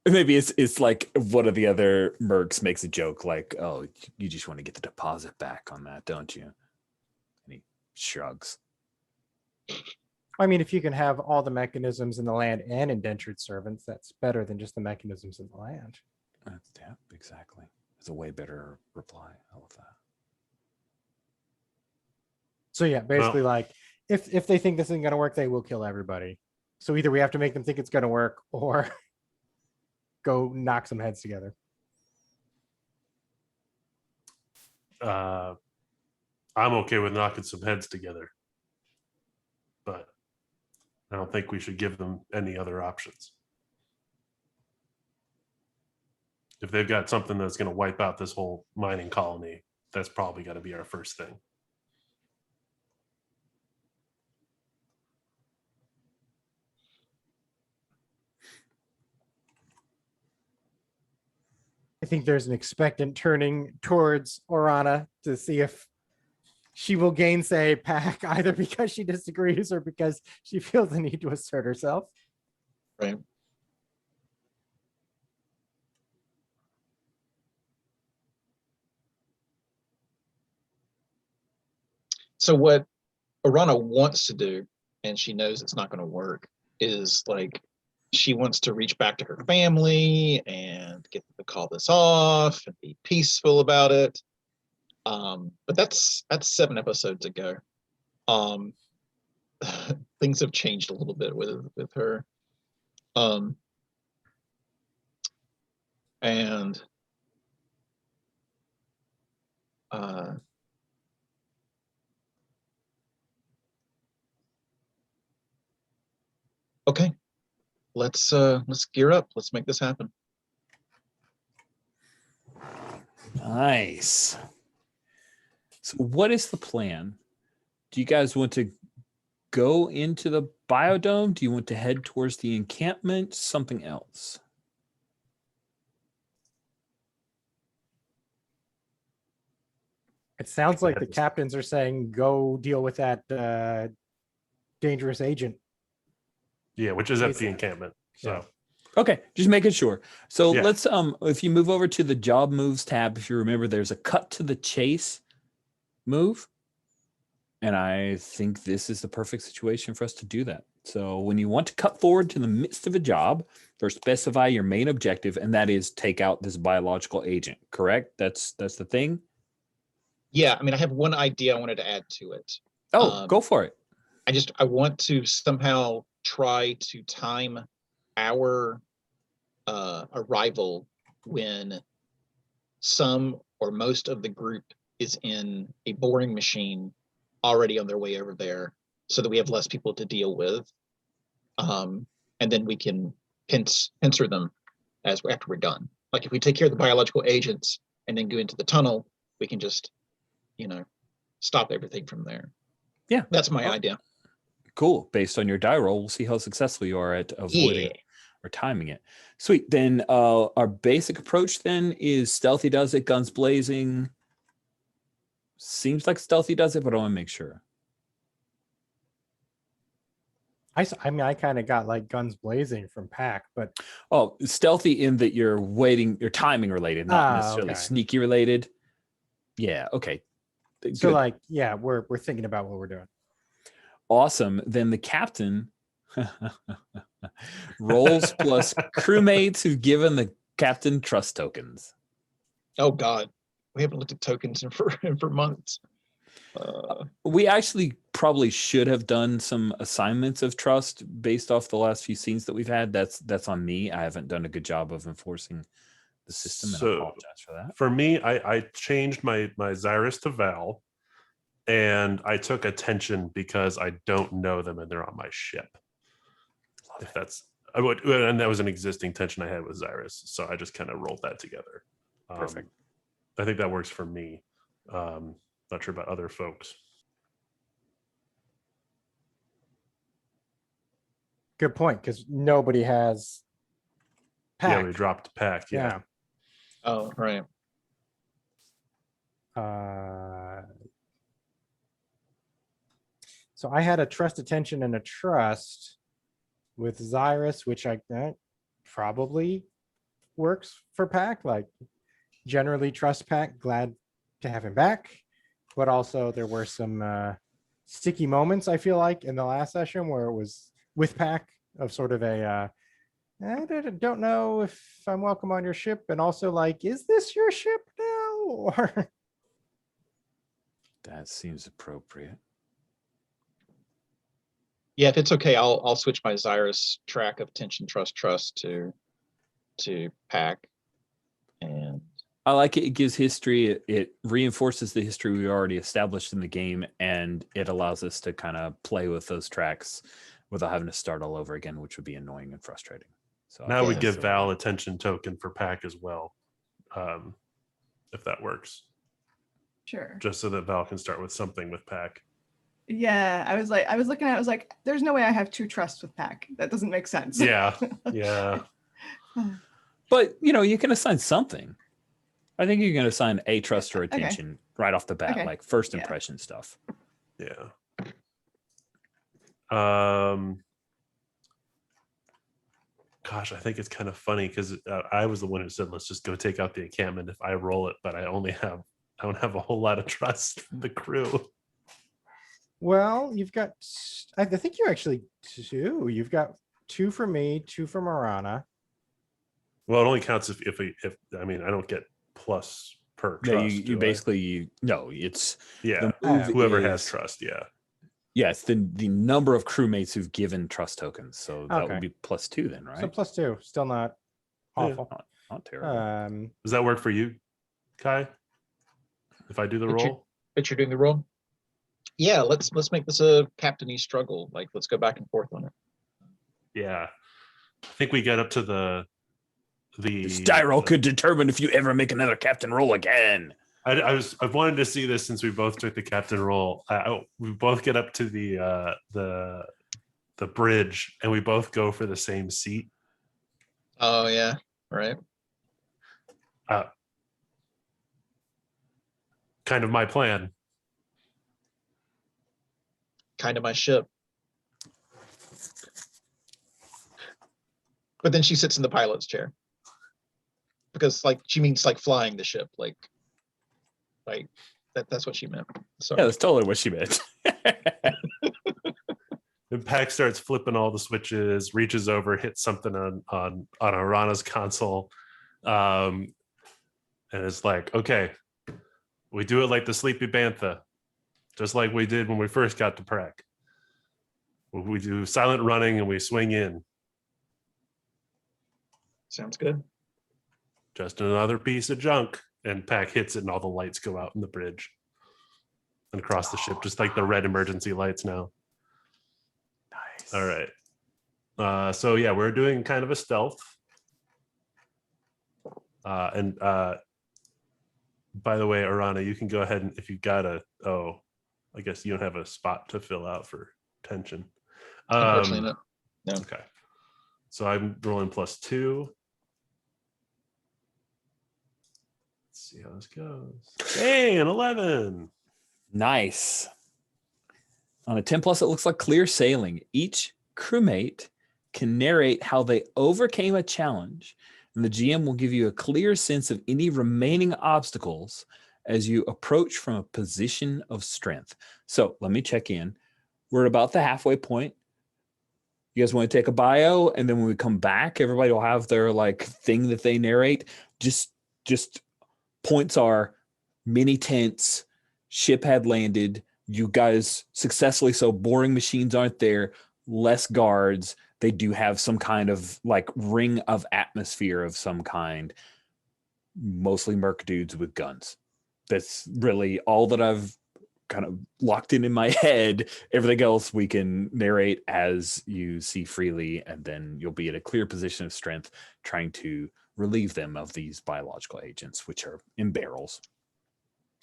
[SPEAKER 1] Maybe it's like one of the other mercs makes a joke like, oh, you just want to get the deposit back on that, don't you? And he shrugs.
[SPEAKER 3] I mean, if you can have all the mechanisms in the land and indentured servants, that's better than just the mechanisms in the land.
[SPEAKER 1] Yeah, exactly. It's a way better reply. I love that.
[SPEAKER 3] So yeah, basically like if they think this isn't going to work, they will kill everybody. So either we have to make them think it's going to work or go knock some heads together.
[SPEAKER 4] I'm okay with knocking some heads together, but I don't think we should give them any other options. If they've got something that's going to wipe out this whole mining colony, that's probably got to be our first thing.
[SPEAKER 3] I think there's an expectant turning towards Orana to see if she will gainsay Pack either because she disagrees or because she feels the need to assert herself.
[SPEAKER 2] Right. So what Orana wants to do, and she knows it's not going to work, is like she wants to reach back to her family and get them to call this off and be peaceful about it. But that's 7 episodes ago. Things have changed a little bit with her. And okay, let's gear up. Let's make this happen.
[SPEAKER 1] Nice. So what is the plan? Do you guys want to go into the biodome? Do you want to head towards the encampment? Something else?
[SPEAKER 3] It sounds like the captains are saying, go deal with that dangerous agent.
[SPEAKER 4] Yeah, which is at the
[SPEAKER 3] Basically.
[SPEAKER 4] encampment. So
[SPEAKER 3] Yeah.
[SPEAKER 1] Okay, just making sure. So
[SPEAKER 4] Yeah.
[SPEAKER 1] let's if you move over to the job moves tab, if you remember, there's a cut to the chase move. And I think this is the perfect situation for us to do that. So when you want to cut forward to the midst of a job, first specify your main objective, and that is take out this biological agent, correct? That's the thing?
[SPEAKER 2] Yeah, I mean, I have one idea I wanted to add to it.
[SPEAKER 1] Oh, go for it.
[SPEAKER 2] I want to somehow try to time our arrival when some or most of the group is in a boring machine already on their way over there, so that we have less people to deal with, and then we can pincer them after we're done. Like if we take care of the biological agents and then go into the tunnel, we can just, stop everything from there.
[SPEAKER 1] Yeah,
[SPEAKER 2] that's my idea.
[SPEAKER 1] Cool. Based on your die roll, we'll see how successful you are at avoiding or timing it. Sweet. Then our basic approach then is stealthy does it, guns blazing. Seems like stealthy does it, but I want to make sure.
[SPEAKER 3] I mean, I kind of got like guns blazing from Pack, but
[SPEAKER 1] stealthy in that you're waiting, you're timing related, not necessarily sneaky related. Yeah. Okay.
[SPEAKER 3] So
[SPEAKER 1] good.
[SPEAKER 3] like, yeah, we're thinking about what we're doing.
[SPEAKER 1] Awesome. Then the captain rolls plus crewmates who've given the captain trust tokens.
[SPEAKER 2] Oh God, we haven't looked at tokens for months.
[SPEAKER 1] We actually probably should have done some assignments of trust based off the last few scenes that we've had. That's on me. I haven't done a good job of enforcing the system, and I apologize for that.
[SPEAKER 4] For me, I changed my Xyrus to Val, and I took attention because I don't know them and they're on my ship. And that was an existing tension I had with Xyrus, so I just kind of rolled that together.
[SPEAKER 1] Perfect.
[SPEAKER 4] I think that works for me. Not sure about other folks.
[SPEAKER 3] Good point, because nobody has Pack.
[SPEAKER 4] Yeah, we dropped Pack. Yeah.
[SPEAKER 2] Oh, right.
[SPEAKER 3] So I had a trust, attention, and a trust with Xyrus, which that probably works for Pack. Like, generally trust Pack, glad to have him back. But also there were some sticky moments, I feel like, in the last session where it was with Pack of sort of a I don't know if I'm welcome on your ship, and also like, is this your ship now? Or
[SPEAKER 1] that seems appropriate.
[SPEAKER 2] Yeah, if it's okay, I'll switch my Xyrus track of tension, trust to Pack. And
[SPEAKER 1] I like it. It gives history. It reinforces the history we already established in the game, and it allows us to kind of play with those tracks without having to start all over again, which would be annoying and frustrating. So
[SPEAKER 4] now we give Val a tension token for Pack as well, if that works.
[SPEAKER 5] Sure.
[SPEAKER 4] Just so that Val can start with something with Pack.
[SPEAKER 5] Yeah, I was looking at it, I was like, there's no way I have 2 trusts with Pack. That doesn't make sense.
[SPEAKER 4] Yeah, yeah.
[SPEAKER 1] But, you can assign something. I think you can assign a trust or attention right off the bat, like first impression stuff.
[SPEAKER 4] Yeah. Gosh, I think it's kind of funny because I was the one who said, let's just go take out the encampment if I roll it, but I don't have a whole lot of trust from the crew.
[SPEAKER 3] well, you've got, I think you actually 2. You've got 2 for me, 2 for Marana.
[SPEAKER 4] Well, it only counts if I mean, I don't get plus per
[SPEAKER 1] No,
[SPEAKER 4] trust.
[SPEAKER 1] you basically no. It's
[SPEAKER 4] yeah,
[SPEAKER 1] the move
[SPEAKER 4] whoever has
[SPEAKER 1] is-
[SPEAKER 4] trust. Yeah.
[SPEAKER 1] Yes, the number of crewmates who've given trust tokens. So that
[SPEAKER 3] Okay.
[SPEAKER 1] would be +2 then, right?
[SPEAKER 3] So +2, still not
[SPEAKER 4] Yeah.
[SPEAKER 3] awful.
[SPEAKER 1] Not terrible.
[SPEAKER 4] Does that work for you, Kai? If I do the roll?
[SPEAKER 2] But you're doing the roll. Yeah, let's make this a captainy struggle. Like, let's go back and forth on it.
[SPEAKER 4] Yeah. I think we get up to the
[SPEAKER 1] This die roll could determine if you ever make another captain roll again.
[SPEAKER 4] I wanted to see this since we both took the captain role. We both get up to the bridge and we both go for the same seat.
[SPEAKER 2] Oh yeah, right.
[SPEAKER 4] Kind of my plan.
[SPEAKER 2] Kind of my ship. But then she sits in the pilot's chair. Because like she means like flying the ship, like that's what she meant. So
[SPEAKER 1] Yeah, that's totally what she meant.
[SPEAKER 4] And Pack starts flipping all the switches, reaches over, hits something on Arana's console, and it's like, okay, we do it like the Sleepy Bantha, just like we did when we first got to Prague. We do silent running and we swing in.
[SPEAKER 2] sounds good.
[SPEAKER 4] Just another piece of junk, and Pack hits it, and all the lights go out in the bridge and across the ship, just like the red emergency lights now.
[SPEAKER 1] Nice.
[SPEAKER 4] All right. So yeah, we're doing kind of a stealth. And by the way, Arana, you can go ahead and if you got I guess you don't have a spot to fill out for tension.
[SPEAKER 2] Unfortunately not. No.
[SPEAKER 4] Okay. So I'm rolling +2. Let's see how this goes. Hey, an 11.
[SPEAKER 1] Nice. On a 10+, it looks like clear sailing. Each crewmate can narrate how they overcame a challenge, and the GM will give you a clear sense of any remaining obstacles as you approach from a position of strength. So let me check in. We're about the halfway point. You guys want to take a bio, and then when we come back, everybody will have their like thing that they narrate. Just points are mini tents, ship had landed, you guys successfully, so boring machines aren't there, less guards, they do have some kind of like ring of atmosphere of some kind, mostly merc dudes with guns. That's really all that I've kind of locked in my head. Everything else we can narrate as you see freely, and then you'll be at a clear position of strength trying to relieve them of these biological agents, which are in barrels.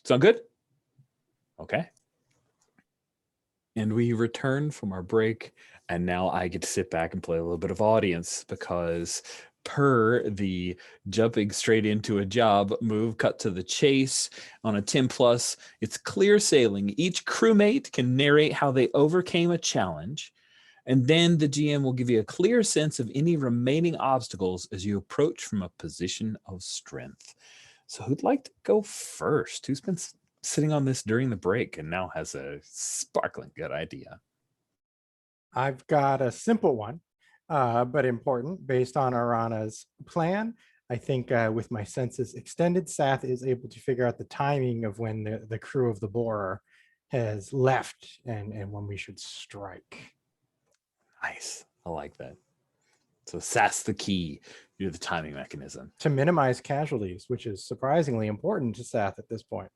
[SPEAKER 1] Sound good? Okay. And we return from our break, and now I get to sit back and play a little bit of audience because per the jumping straight into a job move, cut to the chase on a 10+, it's clear sailing. Each crewmate can narrate how they overcame a challenge, and then the GM will give you a clear sense of any remaining obstacles as you approach from a position of strength. So who'd like to go first? Who's been sitting on this during the break and now has a sparkling good idea?
[SPEAKER 3] I've got a simple one, but important based on Arana's plan. I think with my senses extended, Sath is able to figure out the timing of when the crew of the Borer has left and when we should strike.
[SPEAKER 1] Nice. I like that. So Sath's the key. You're the timing mechanism.
[SPEAKER 3] To minimize casualties, which is surprisingly important to Sath at this point.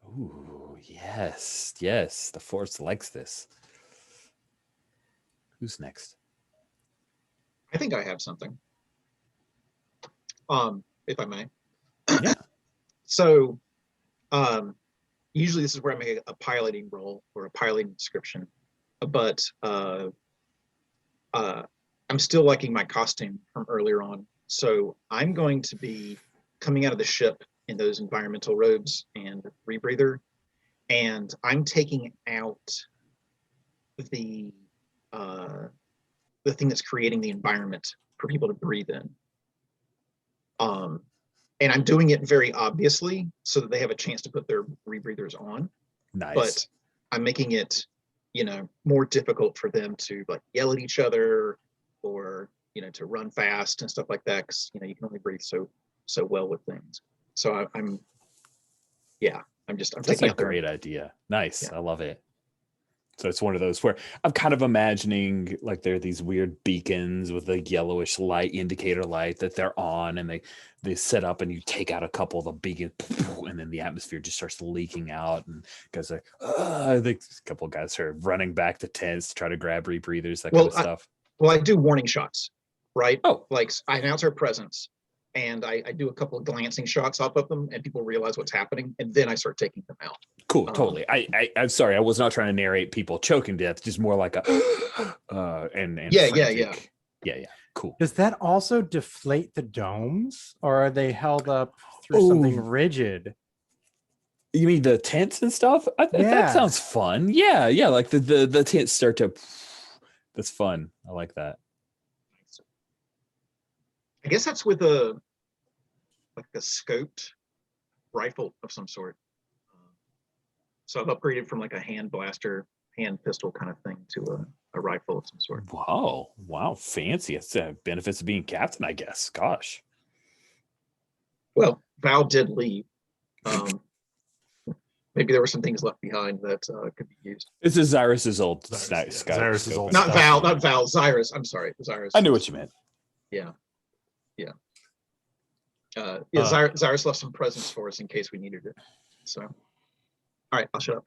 [SPEAKER 1] Ooh, yes. Yes. The Force likes this. Who's next?
[SPEAKER 2] I think I have something. If I may.
[SPEAKER 1] Yeah.
[SPEAKER 2] So usually this is where I make a piloting role or a piloting description, but I'm still liking my costume from earlier on. So I'm going to be coming out of the ship in those environmental robes and rebreather, and I'm taking out the thing that's creating the environment for people to breathe in. And I'm doing it very obviously so that they have a chance to put their rebreathers on.
[SPEAKER 1] Nice.
[SPEAKER 2] But I'm making it, more difficult for them to like yell at each other or, to run fast and stuff like that. Cause you can only breathe so well with things. So I'm
[SPEAKER 1] That's
[SPEAKER 2] taking
[SPEAKER 1] a
[SPEAKER 2] out their
[SPEAKER 1] great idea. Nice.
[SPEAKER 2] Yeah.
[SPEAKER 1] I love it. So it's one of those where I'm kind of imagining like there are these weird beacons with a yellowish light, indicator light that they're on, and they set up, and you take out a couple of the beacons, and then the atmosphere just starts leaking out, and guys are I think a couple of guys are running back to tents to try to grab rebreathers, that kind of stuff.
[SPEAKER 2] Well, I do warning shots, right?
[SPEAKER 1] Oh,
[SPEAKER 2] Like I announce our presence, and I do a couple of glancing shots off of them, and people realize what's happening, and then I start taking them out.
[SPEAKER 1] cool, totally. I'm sorry, I was not trying to narrate people choking to death, just more like a and
[SPEAKER 2] Yeah.
[SPEAKER 1] frantic. Yeah, cool.
[SPEAKER 3] Does that also deflate the domes, or are they held up through something
[SPEAKER 1] Ooh.
[SPEAKER 3] rigid?
[SPEAKER 1] You mean the tents and stuff? That
[SPEAKER 3] Yeah.
[SPEAKER 1] sounds fun. Yeah, like the tents start to. That's fun. I like that.
[SPEAKER 2] I guess that's with a scoped rifle of some sort. So I've upgraded from like a hand blaster, hand pistol kind of thing to a rifle of some sort.
[SPEAKER 1] Wow, fancy. It's benefits of being captain, I guess. Gosh.
[SPEAKER 2] Well, Val did leave. Maybe there were some things left behind that could be used.
[SPEAKER 1] This is Zyrus's old
[SPEAKER 4] Zyrus's old
[SPEAKER 2] Not
[SPEAKER 4] stuff.
[SPEAKER 2] Val, not Val. Zyrus. I'm sorry, Zyrus.
[SPEAKER 1] I knew what you meant.
[SPEAKER 2] Yeah. Zyrus left some presents for us in case we needed it. So, all right, I'll shut up.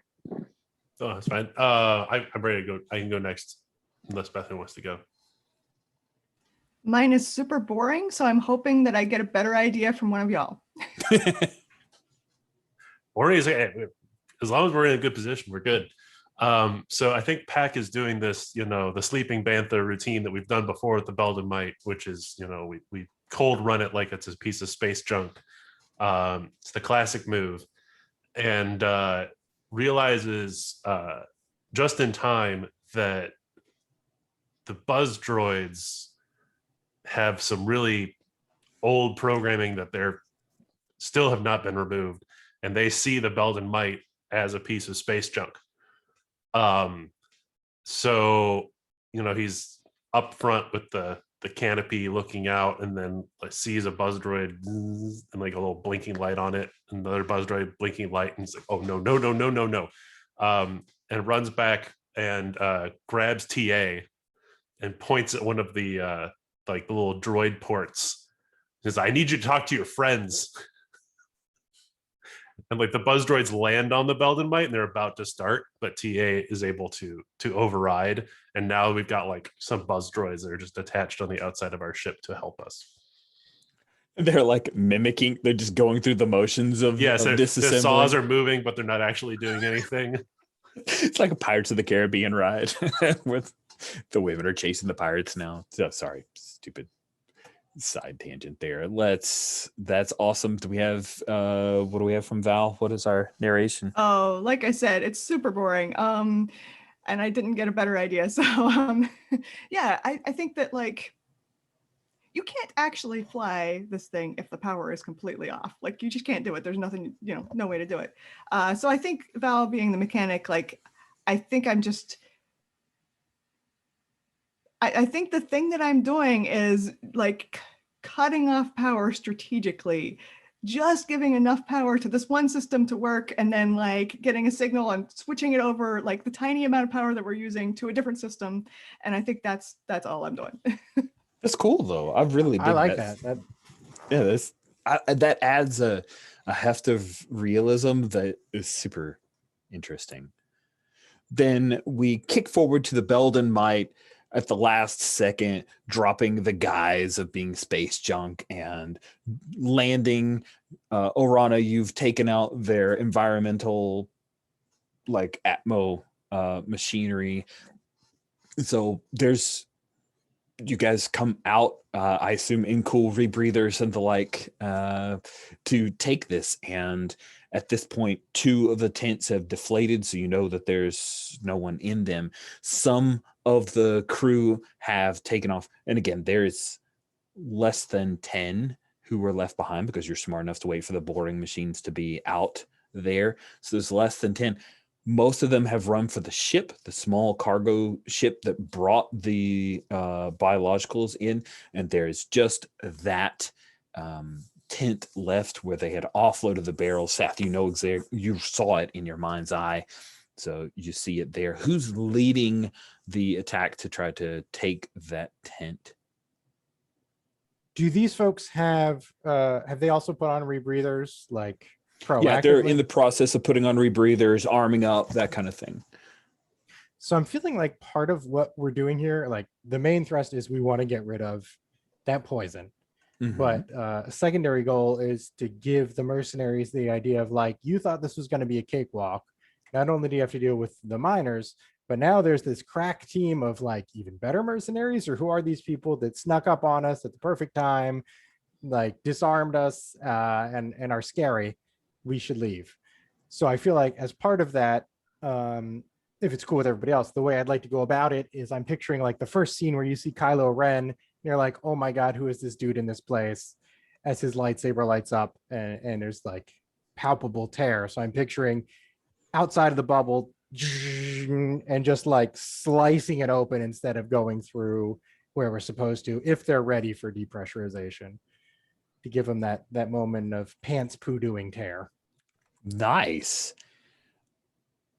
[SPEAKER 4] Oh, that's fine. I'm ready to go. I can go next, unless Bethany wants to go.
[SPEAKER 5] Mine is super boring, so I'm hoping that I get a better idea from one of y'all.
[SPEAKER 4] Or as long as we're in a good position, we're good. So I think Pack is doing this, the sleeping bantha routine that we've done before with the Belden Might, which is, we cold run it like it's a piece of space junk. It's the classic move, and realizes just in time that the buzz droids have some really old programming that they're still have not been removed, and they see the Belden Might as a piece of space junk. So he's up front with the canopy looking out, and then sees a buzz droid and like a little blinking light on it, and another buzz droid blinking light, and he's like, oh no, and runs back and grabs TA and points at one of the the little droid ports. He says, I need you to talk to your friends. And the buzz droids land on the Belden Might, and they're about to start, but TA is able to override, and now we've got some buzz droids that are just attached on the outside of our ship to help us.
[SPEAKER 1] They're mimicking. They're just going through the motions of disassembling.
[SPEAKER 4] The saws are moving, but they're not actually doing anything.
[SPEAKER 1] It's like a Pirates of the Caribbean ride with the women are chasing the pirates now. So, sorry, stupid side tangent there. That's awesome. Do we have what do we have from Val? What is our narration?
[SPEAKER 5] Oh, like I said, it's super boring. And I didn't get a better idea. So yeah, I think that you can't actually fly this thing if the power is completely off. You just can't do it. There's nothing, no way to do it. So I think Val being the mechanic, I think I'm just I think the thing that I'm doing is cutting off power strategically, just giving enough power to this one system to work, and then getting a signal and switching it over the tiny amount of power that we're using to a different system. And I think that's all I'm doing.
[SPEAKER 1] That's cool though. I really dig
[SPEAKER 3] I like that.
[SPEAKER 1] Yeah, that adds a heft of realism that is super interesting. Then we kick forward to the Belden Might at the last second, dropping the guise of being space junk and landing. Orana, you've taken out their environmental atmo machinery. So you guys come out, I assume in cool rebreathers and the like, to take this. And at this point, 2 of the tents have deflated, so you know that there's no one in them. Some of the crew have taken off. And again, there's less than 10 who were left behind because you're smart enough to wait for the boarding machines to be out there. So there's less than 10. Most of them have run for the ship, the small cargo ship that brought the biologicals in. And there's just that tent left where they had offloaded the barrel. Seth, you know exactly, you saw it in your mind's eye. So you see it there. Who's leading the attack to try to take that tent?
[SPEAKER 3] Do these folks have they also put on rebreathers, like proactively?
[SPEAKER 1] Yeah, they're in the process of putting on rebreathers, arming up, that kind of thing.
[SPEAKER 3] So I'm feeling like part of what we're doing here, like the main thrust is we want to get rid of that poison.
[SPEAKER 1] Mhm.
[SPEAKER 3] But a secondary goal is to give the mercenaries the idea of like, you thought this was going to be a cakewalk. Not only do you have to deal with the miners, but now there's this crack team of like even better mercenaries, or who are these people that snuck up on us at the perfect time, like disarmed us and are scary. We should leave. So I feel like as part of that, if it's cool with everybody else, the way I'd like to go about it is I'm picturing like the first scene where you see Kylo Ren, and you're like, oh my God, who is this dude in this place? As his lightsaber lights up and there's like palpable tear. So I'm picturing outside of the bubble and just like slicing it open instead of going through where we're supposed to, if they're ready for depressurization, to give them that moment of pants poo-doing tear.
[SPEAKER 1] Nice.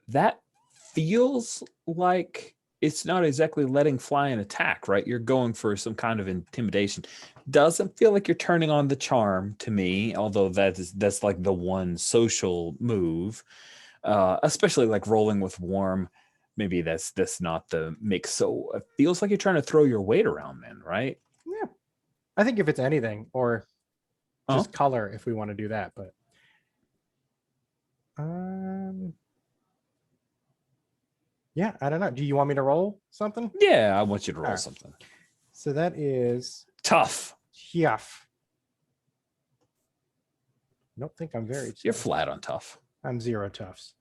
[SPEAKER 1] That feels like it's not exactly letting fly an attack, right? You're going for some kind of intimidation. Doesn't feel like you're turning on the charm to me, although that's like the one social move. Especially like rolling with warm. Maybe that's not the mix. So it feels like you're trying to throw your weight around then, right?
[SPEAKER 3] Yeah. I think if it's anything, or just
[SPEAKER 1] Oh.
[SPEAKER 3] color if we want to do that, but yeah, I don't know. Do you want me to roll something?
[SPEAKER 1] Yeah, I want you to roll
[SPEAKER 3] All right.
[SPEAKER 1] something.
[SPEAKER 3] So that is
[SPEAKER 1] Tough.
[SPEAKER 3] Hiaf. I don't think I'm very
[SPEAKER 1] You're
[SPEAKER 3] tough.
[SPEAKER 1] flat on tough.
[SPEAKER 3] I'm 0 toughs.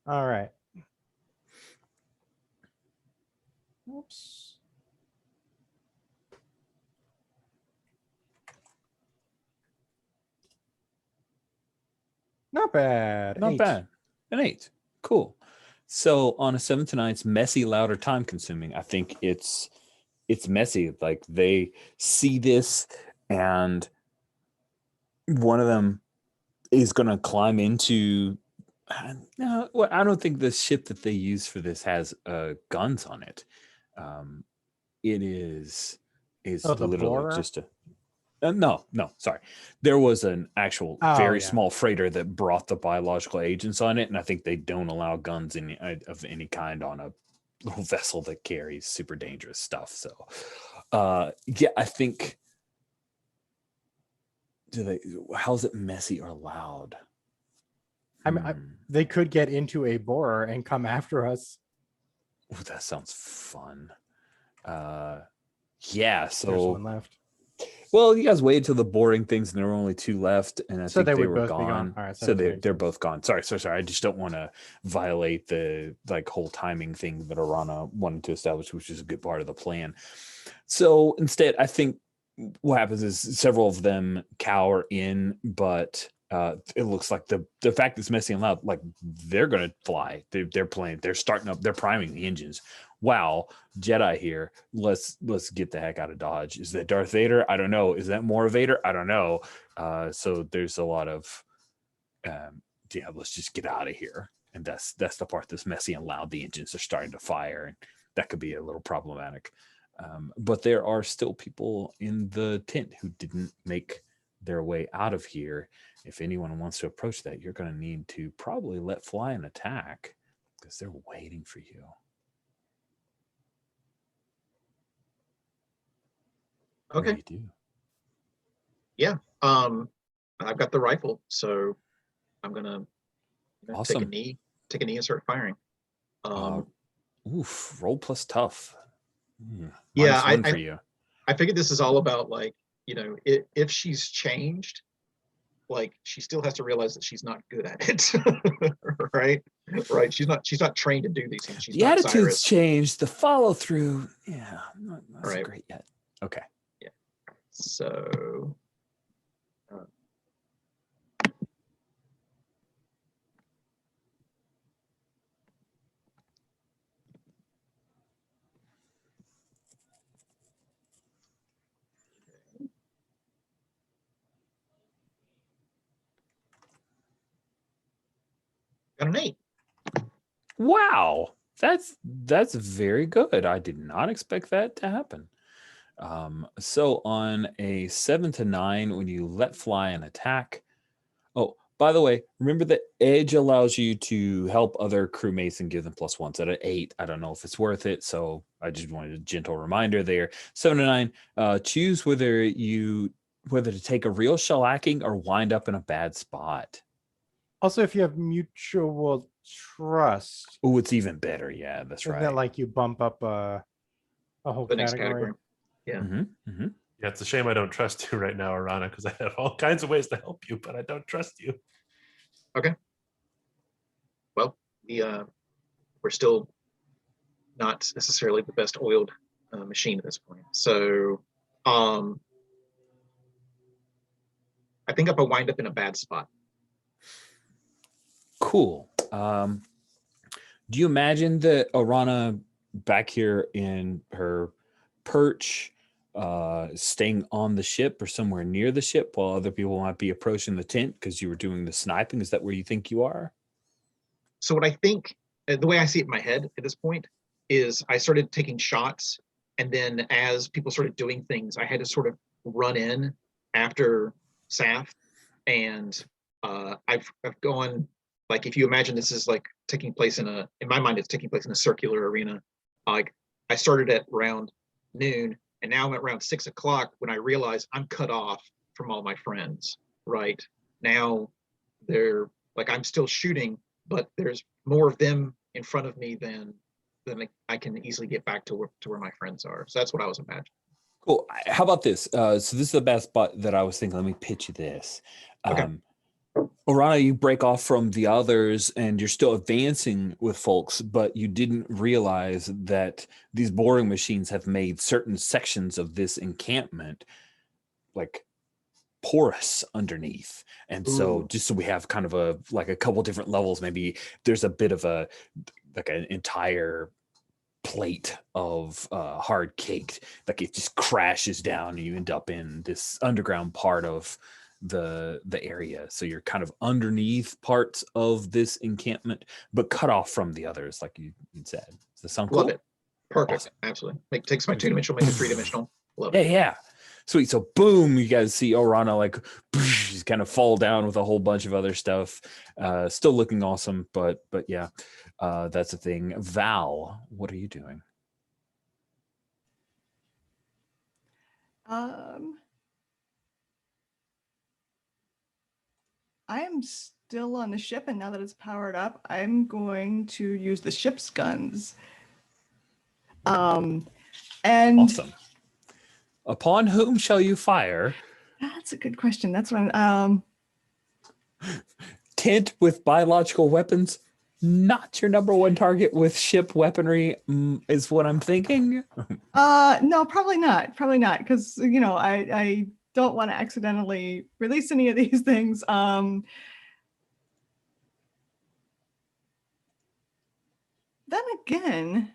[SPEAKER 3] All right. Oops. Not bad.
[SPEAKER 1] Not
[SPEAKER 3] 8.
[SPEAKER 1] bad. An 8. Cool. So on a 7 to 9, it's messy, loud, or time consuming. I think it's messy. Like they see this, and one of them is going to climb into. No, well, I don't think the ship that they use for this has guns on it. It is
[SPEAKER 3] Oh, the
[SPEAKER 1] literally
[SPEAKER 3] borer?
[SPEAKER 1] just a. No, sorry. There was an actual very
[SPEAKER 3] yeah.
[SPEAKER 1] small freighter that brought the biological agents on it, and I think they don't allow guns of any kind on a little vessel that carries super dangerous stuff. So, yeah, I think. How's it messy or loud?
[SPEAKER 3] I mean, they could get into a borer and come after us.
[SPEAKER 1] Ooh, that sounds fun. Yeah.
[SPEAKER 3] There's
[SPEAKER 1] So,
[SPEAKER 3] one left.
[SPEAKER 1] well, you guys waited till the boring things, and there were only 2 left, and I
[SPEAKER 3] So
[SPEAKER 1] think
[SPEAKER 3] they
[SPEAKER 1] they
[SPEAKER 3] would
[SPEAKER 1] were
[SPEAKER 3] both be
[SPEAKER 1] gone.
[SPEAKER 3] gone. All right,
[SPEAKER 1] So
[SPEAKER 3] that doesn't make
[SPEAKER 1] they're
[SPEAKER 3] sense.
[SPEAKER 1] both gone. Sorry. I just don't want to violate the like whole timing thing that Arana wanted to establish, which is a good part of the plan. So instead, I think what happens is several of them cower in, but it looks like the fact it's messy and loud, like they're gonna fly. They're playing. They're starting up. They're priming the engines. Wow, Jedi here. Let's get the heck out of Dodge. Is that Darth Vader? I don't know. Is that more Vader? I don't know. So there's a lot of yeah. Let's just get out of here. And that's the part that's messy and loud. The engines are starting to fire, and that could be a little problematic. But there are still people in the tent who didn't make their way out of here. If anyone wants to approach that, you're going to need to probably let fly an attack because they're waiting for you.
[SPEAKER 2] Okay.
[SPEAKER 1] What do you do?
[SPEAKER 2] Yeah. I've got the rifle, so I'm gonna take a
[SPEAKER 1] Awesome.
[SPEAKER 2] knee and start firing.
[SPEAKER 1] Oof, roll plus tough.
[SPEAKER 2] Yeah,
[SPEAKER 1] -1 for you.
[SPEAKER 2] I figured this is all about like, if she's changed, like she still has to realize that she's not good at it. Right? Right. She's not trained to do these things. She's
[SPEAKER 1] The
[SPEAKER 2] not
[SPEAKER 1] attitude's
[SPEAKER 2] Cyrus.
[SPEAKER 1] changed. The follow through, yeah, not so
[SPEAKER 2] Right.
[SPEAKER 1] great yet. Okay.
[SPEAKER 2] Yeah. So Got an 8.
[SPEAKER 1] Wow, that's very good. I did not expect that to happen. So on a 7 to 9, when you let fly an attack. Oh, by the way, remember that edge allows you to help other crewmates and give them +1s. At an 8, I don't know if it's worth it, so I just wanted a gentle reminder there. 7 to 9, choose whether to take a real shellacking or wind up in a bad spot.
[SPEAKER 3] Also, if you have mutual trust,
[SPEAKER 1] Oh, it's even better. Yeah, that's
[SPEAKER 3] isn't
[SPEAKER 1] right.
[SPEAKER 3] that like you bump up a whole
[SPEAKER 2] The next
[SPEAKER 3] category?
[SPEAKER 2] category. Yeah.
[SPEAKER 1] Mm-hmm.
[SPEAKER 4] Yeah, it's a shame I don't trust you right now, Arana, because I have all kinds of ways to help you, but I don't trust you.
[SPEAKER 2] Well, we're still not necessarily the best oiled machine at this point. So I think if I wind up in a bad spot.
[SPEAKER 1] Cool. Do you imagine that Arana back here in her perch, staying on the ship or somewhere near the ship while other people might be approaching the tent because you were doing the sniping? Is that where you think you are?
[SPEAKER 2] So what I think, the way I see it in my head at this point, is I started taking shots, and then as people started doing things, I had to sort of run in after Saf, and I've gone, like, if you imagine this is like taking place in my mind, it's taking place in a circular arena. Like, I started at around noon, and now I'm at around 6 o'clock when I realize I'm cut off from all my friends. Right now, they're like, I'm still shooting, but there's more of them in front of me than I can easily get back to where my friends are. So that's what I was imagining.
[SPEAKER 1] Cool. How about this? So this is the best spot that I was thinking. Let me pitch you this.
[SPEAKER 2] Okay.
[SPEAKER 1] Orana, you break off from the others and you're still advancing with folks, but you didn't realize that these boring machines have made certain sections of this encampment like porous underneath. And so just so we have kind of a couple different levels, maybe there's a bit of an entire plate of hard cake, like it just crashes down and you end up in this underground part of the area. So you're kind of underneath parts of this encampment, but cut off from the others, like you said. Does that sound cool?
[SPEAKER 2] Love it. Perfect.
[SPEAKER 1] Awesome.
[SPEAKER 2] Absolutely. Takes my 2-dimensional, make it 3-dimensional. Love
[SPEAKER 1] Yeah,
[SPEAKER 2] it.
[SPEAKER 1] yeah. Sweet. So boom, you guys see Orana like just kind of fall down with a whole bunch of other stuff. Still looking awesome, but yeah, that's the thing. Val, what are you doing?
[SPEAKER 5] I am still on the ship, and now that it's powered up, I'm going to use the ship's guns. And
[SPEAKER 1] Awesome. Upon whom shall you fire?
[SPEAKER 5] that's a good question. That's when
[SPEAKER 1] Tent with biological weapons, not your number one target with ship weaponry, is what I'm thinking.
[SPEAKER 5] no, probably not. Probably not, because I don't want to accidentally release any of these things. Then again,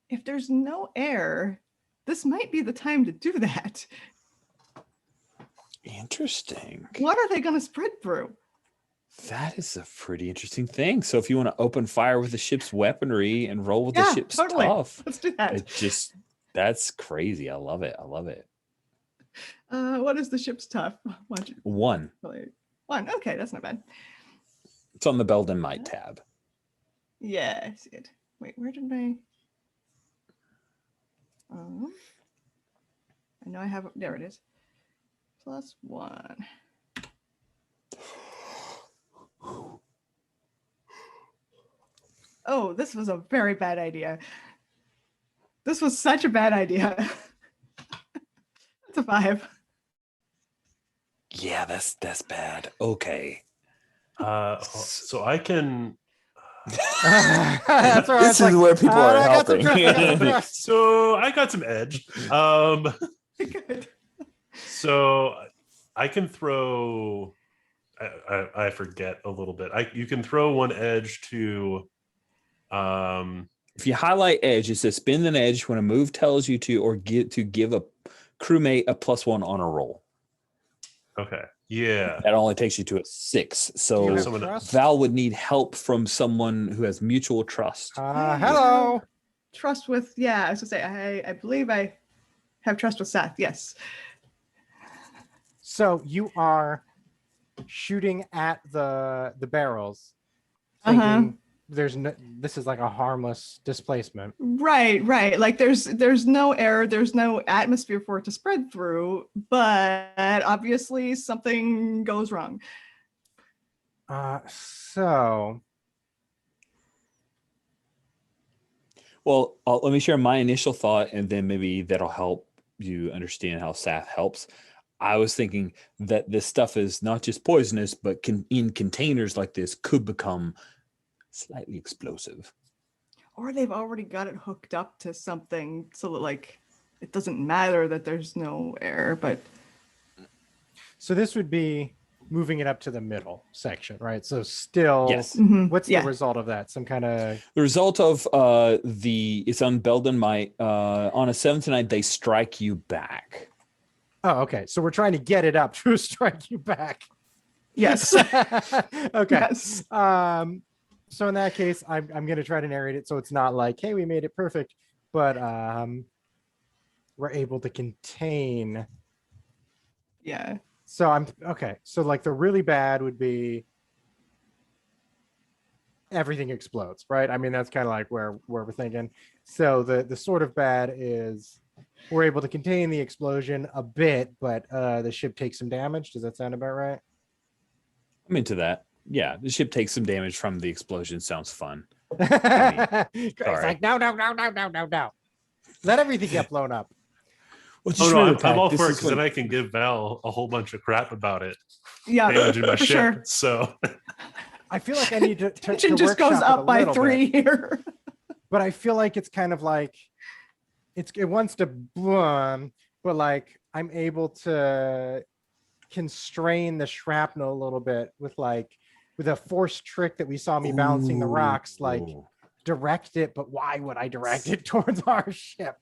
[SPEAKER 5] if there's no air, this might be the time to do that.
[SPEAKER 1] Interesting.
[SPEAKER 5] What are they going to spread through?
[SPEAKER 1] That is a pretty interesting thing. So if you want to open fire with the ship's weaponry and roll with the ship's stuff,
[SPEAKER 5] let's do that.
[SPEAKER 1] That's crazy. I love it.
[SPEAKER 5] What is the ship's tough?
[SPEAKER 1] 1.
[SPEAKER 5] 1. Okay, that's not bad.
[SPEAKER 1] It's on the Belden Might tab.
[SPEAKER 5] Yeah, I see it. Wait, where did I? I know I have. There it is. +1. Oh, this was a very bad idea. This was such a bad idea. That's a 5.
[SPEAKER 1] Yeah, that's bad. Okay.
[SPEAKER 4] So I can.
[SPEAKER 3] That's where
[SPEAKER 1] This is where people are helping.
[SPEAKER 4] So I got some edge.
[SPEAKER 5] Good.
[SPEAKER 4] So I can throw. I forget a little bit. You can throw one edge to.
[SPEAKER 1] If you highlight edge, it says spend an edge when a move tells you to, or give a crewmate a +1 on a roll.
[SPEAKER 4] Okay. Yeah.
[SPEAKER 1] That only takes you to a 6.
[SPEAKER 3] Do you
[SPEAKER 1] So
[SPEAKER 3] have
[SPEAKER 4] someone-
[SPEAKER 3] trust?
[SPEAKER 1] Val would need help from someone who has mutual trust.
[SPEAKER 3] Hello.
[SPEAKER 5] Trust with, yeah, I was gonna say, I believe I have trust with Seth, yes.
[SPEAKER 3] So you are shooting at the barrels,
[SPEAKER 5] Uh-huh.
[SPEAKER 3] thinking this is like a harmless displacement.
[SPEAKER 5] Right. Like there's no air, there's no atmosphere for it to spread through, but obviously something goes wrong.
[SPEAKER 3] So
[SPEAKER 1] Well, let me share my initial thought, and then maybe that'll help you understand how Sath helps. I was thinking that this stuff is not just poisonous, but in containers like this could become slightly explosive.
[SPEAKER 5] Or they've already got it hooked up to something so that like it doesn't matter that there's no air, but
[SPEAKER 3] so this would be moving it up to the middle section, right? So still,
[SPEAKER 1] Yes.
[SPEAKER 3] what's
[SPEAKER 5] yeah.
[SPEAKER 3] the result of that? Some kind of
[SPEAKER 1] The result of it's on Belden Might. On a 7 to 9, they strike you back.
[SPEAKER 3] oh, okay. So we're trying to get it up to strike you back.
[SPEAKER 5] Yes.
[SPEAKER 3] Okay.
[SPEAKER 5] Yes.
[SPEAKER 3] So in that case, I'm going to try to narrate it so it's not like, hey, we made it perfect, but we're able to contain.
[SPEAKER 5] Yeah.
[SPEAKER 3] So I'm okay. So like the really bad would be everything explodes, right? I mean, that's kind of like where we're thinking. So the sort of bad is we're able to contain the explosion a bit, but the ship takes some damage. Does that sound about right?
[SPEAKER 1] I'm into that. Yeah, the ship takes some damage from the explosion. Sounds fun.
[SPEAKER 3] It's
[SPEAKER 1] sorry.
[SPEAKER 3] like no. Let everything get blown up.
[SPEAKER 1] Well,
[SPEAKER 4] Oh
[SPEAKER 1] just
[SPEAKER 4] no,
[SPEAKER 1] remember,
[SPEAKER 4] I'm all
[SPEAKER 1] Pac,
[SPEAKER 4] for it
[SPEAKER 1] this is
[SPEAKER 4] because then
[SPEAKER 1] when-
[SPEAKER 4] I can give Val a whole bunch of crap about it
[SPEAKER 5] Yeah.
[SPEAKER 4] damaging my
[SPEAKER 5] For
[SPEAKER 4] ship.
[SPEAKER 5] sure.
[SPEAKER 4] So
[SPEAKER 3] I feel like I need to
[SPEAKER 5] Tension just goes
[SPEAKER 3] workshop it a
[SPEAKER 5] up by
[SPEAKER 3] little
[SPEAKER 5] 3
[SPEAKER 3] bit,
[SPEAKER 5] here.
[SPEAKER 3] but I feel like it's kind of like it wants to bloom, but like I'm able to constrain the shrapnel a little bit with a force trick that we saw me balancing the rocks, like
[SPEAKER 1] Ooh.
[SPEAKER 3] direct it, but why would I direct it towards our ship?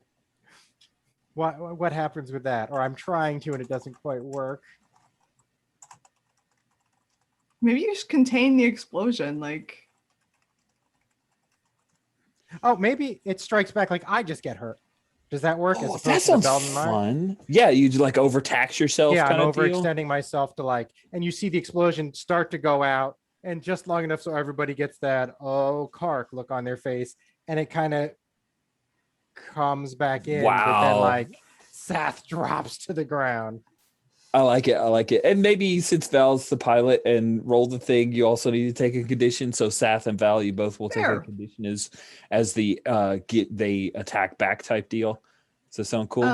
[SPEAKER 3] What happens with that? Or I'm trying to and it doesn't quite work.
[SPEAKER 5] Maybe you just contain the explosion, like
[SPEAKER 3] Oh, maybe it strikes back like I just get hurt. Does that work?
[SPEAKER 1] Oh,
[SPEAKER 3] As
[SPEAKER 1] that
[SPEAKER 3] opposed to the
[SPEAKER 1] sounds
[SPEAKER 3] Belden Mine?
[SPEAKER 1] fun. Yeah, you like overtax yourself.
[SPEAKER 3] Yeah, I'm
[SPEAKER 1] kind of deal.
[SPEAKER 3] overextending myself to like, and you see the explosion start to go out, and just long enough so everybody gets that oh Kark look on their face, and it kind of comes back in, but then
[SPEAKER 1] Wow.
[SPEAKER 3] like Sath drops to the ground.
[SPEAKER 1] I like it. And maybe since Val's the pilot and roll the thing, you also need to take a condition. So Sath and Val, you both will take
[SPEAKER 5] Fair.
[SPEAKER 1] a condition as the they attack back type deal. Does that sound cool?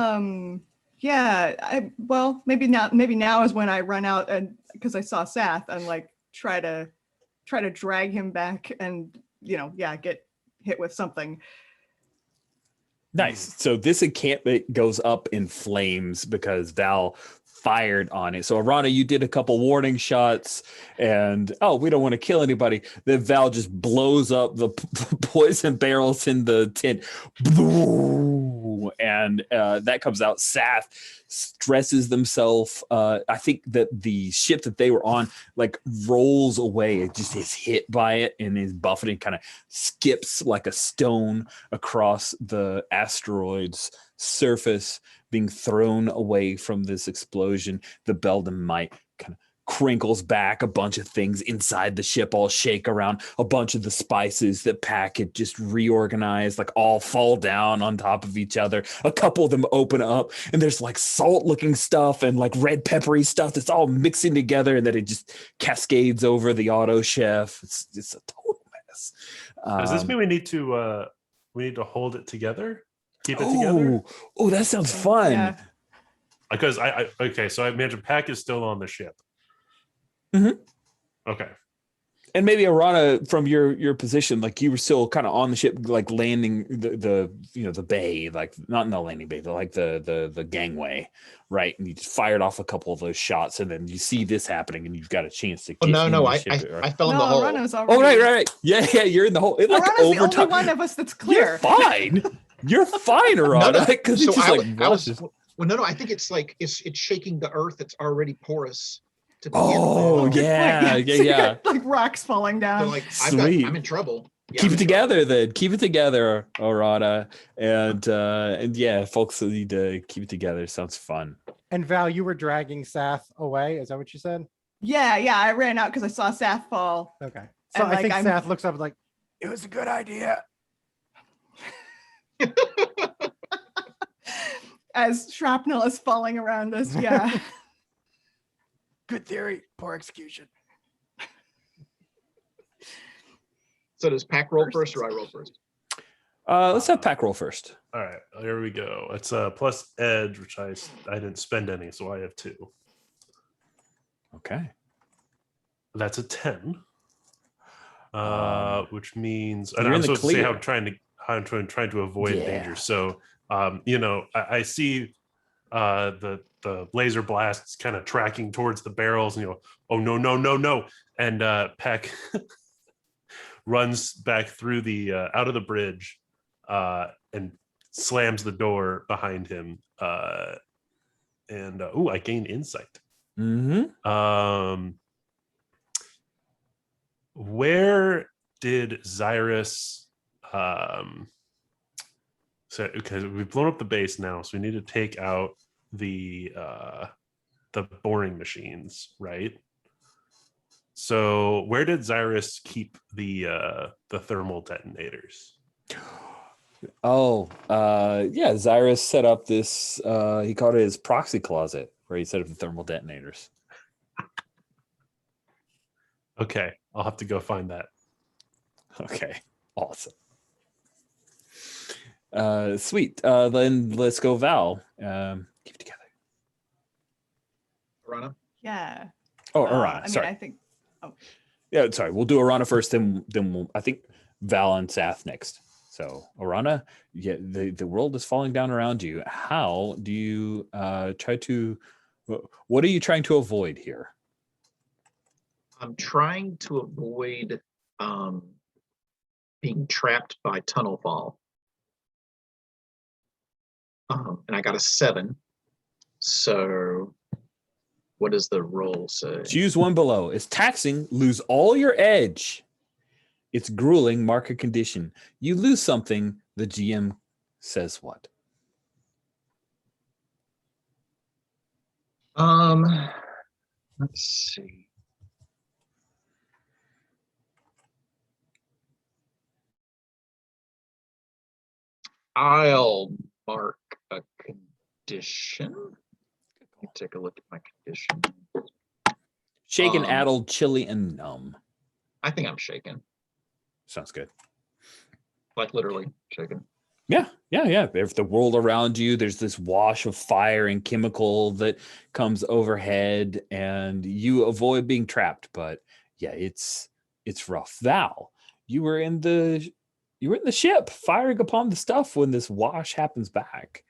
[SPEAKER 5] Yeah, well, maybe now is when I run out, and because I saw Sath and like try to drag him back and get hit with something.
[SPEAKER 1] Nice. So this encampment goes up in flames because Val fired on it. So Arana, you did a couple warning shots, and we don't want to kill anybody. Then Val just blows up the poison barrels in the tent, and that comes out. Sath stresses themselves. I think that the ship that they were on like rolls away. It just is hit by it and is buffeting, kind of skips like a stone across the asteroid's surface, being thrown away from this explosion. The Belden Might kind of crinkles back. A bunch of things inside the ship all shake around. A bunch of the spices that Pack had just reorganized, like all fall down on top of each other. A couple of them open up, and there's like salt looking stuff and like red peppery stuff that's all mixing together, and then it just cascades over the auto chef. It's a total mess.
[SPEAKER 4] does this mean we need to hold it together? Keep it together?
[SPEAKER 1] Oh, that sounds fun.
[SPEAKER 5] Yeah.
[SPEAKER 4] Because okay, so I imagine Pack is still on the ship.
[SPEAKER 1] Mhm.
[SPEAKER 4] Okay.
[SPEAKER 1] And maybe Arana, from your position, like you were still kind of on the ship, like landing the bay, like not in the landing bay, but like the gangway, right? And you just fired off a couple of those shots, and then you see this happening, and you've got a chance to get
[SPEAKER 2] No,
[SPEAKER 1] in
[SPEAKER 2] no,
[SPEAKER 1] the
[SPEAKER 2] I
[SPEAKER 1] ship.
[SPEAKER 2] fell in the hole.
[SPEAKER 5] Arana's already.
[SPEAKER 1] Oh, right. Yeah, you're in the hole. It like
[SPEAKER 5] Arana's the only
[SPEAKER 1] overtime.
[SPEAKER 5] one of us that's
[SPEAKER 1] You're
[SPEAKER 5] clear.
[SPEAKER 1] fine. You're fine, Arana. Because
[SPEAKER 2] So
[SPEAKER 1] it just
[SPEAKER 2] I
[SPEAKER 1] like
[SPEAKER 2] was
[SPEAKER 1] rushes.
[SPEAKER 2] Well, no, I think it's like it's shaking the earth that's already porous to begin
[SPEAKER 1] Oh,
[SPEAKER 2] with.
[SPEAKER 1] yeah,
[SPEAKER 5] Like,
[SPEAKER 1] yeah,
[SPEAKER 5] so you
[SPEAKER 1] yeah.
[SPEAKER 5] got, like rocks falling
[SPEAKER 2] So
[SPEAKER 5] down.
[SPEAKER 2] like
[SPEAKER 1] Sweet.
[SPEAKER 2] I'm in trouble. Yeah,
[SPEAKER 1] Keep
[SPEAKER 2] I'm
[SPEAKER 1] it
[SPEAKER 2] in trouble.
[SPEAKER 1] together then. Keep it together, Orana. And yeah, folks need to keep it together. Sounds fun.
[SPEAKER 3] And Val, you were dragging Sath away. Is that what you said?
[SPEAKER 5] Yeah, I ran out because I saw Saf fall.
[SPEAKER 3] Okay. So
[SPEAKER 5] And,
[SPEAKER 3] I
[SPEAKER 5] like,
[SPEAKER 3] think
[SPEAKER 5] I'm-
[SPEAKER 3] Sath looks up and like, it was a good idea.
[SPEAKER 5] As shrapnel is falling around us. Yeah.
[SPEAKER 3] Good theory, poor execution.
[SPEAKER 2] So does Pack roll first or I roll first?
[SPEAKER 1] Let's have Pack roll first.
[SPEAKER 4] All right, here we go. It's a plus edge, which I didn't spend any, so I have 2.
[SPEAKER 1] Okay.
[SPEAKER 4] That's a 10. Which means
[SPEAKER 1] you're
[SPEAKER 4] I'm
[SPEAKER 1] in the
[SPEAKER 4] supposed to say how
[SPEAKER 1] clear.
[SPEAKER 4] I'm trying to avoid
[SPEAKER 1] Yeah.
[SPEAKER 4] danger. So I see the laser blasts kind of tracking towards the barrels, and oh no, and Peck runs back through the out of the bridge and slams the door behind him. I gained insight.
[SPEAKER 1] Mm-hmm.
[SPEAKER 4] Where did Xyrus so because we've blown up the base now, so we need to take out the boring machines, right? So where did Xyrus keep the thermal detonators?
[SPEAKER 1] Oh, yeah. Xyrus set up this. He called it his proxy closet, where he set up the thermal detonators.
[SPEAKER 4] Okay, I'll have to go find that.
[SPEAKER 1] Okay, awesome. Sweet. Then let's go, Val. Keep it together.
[SPEAKER 2] Rana?
[SPEAKER 5] Yeah.
[SPEAKER 1] Oh, Arana.
[SPEAKER 5] I mean,
[SPEAKER 1] Sorry.
[SPEAKER 5] I think.
[SPEAKER 1] Yeah, sorry. We'll do Arana first, then we'll. I think Val and Sath next. So Arana, yeah, the world is falling down around you. How do you try to? What are you trying to avoid here?
[SPEAKER 2] I'm trying to avoid being trapped by tunnel fall. And I got a 7. So what does the roll say?
[SPEAKER 1] Choose one below. It's taxing. Lose all your edge. It's grueling. Mark a condition. You lose something. The GM says what?
[SPEAKER 2] Let's see. I'll mark a condition. Let me take a look at my condition.
[SPEAKER 1] Shaken, addled, chilly, and numb.
[SPEAKER 2] I think I'm shaken.
[SPEAKER 1] Sounds good.
[SPEAKER 2] Like literally shaken.
[SPEAKER 1] Yeah. If the world around you, there's this wash of fire and chemical that comes overhead, and you avoid being trapped. But yeah, it's rough. Val, you were in the ship firing upon the stuff when this wash happens back.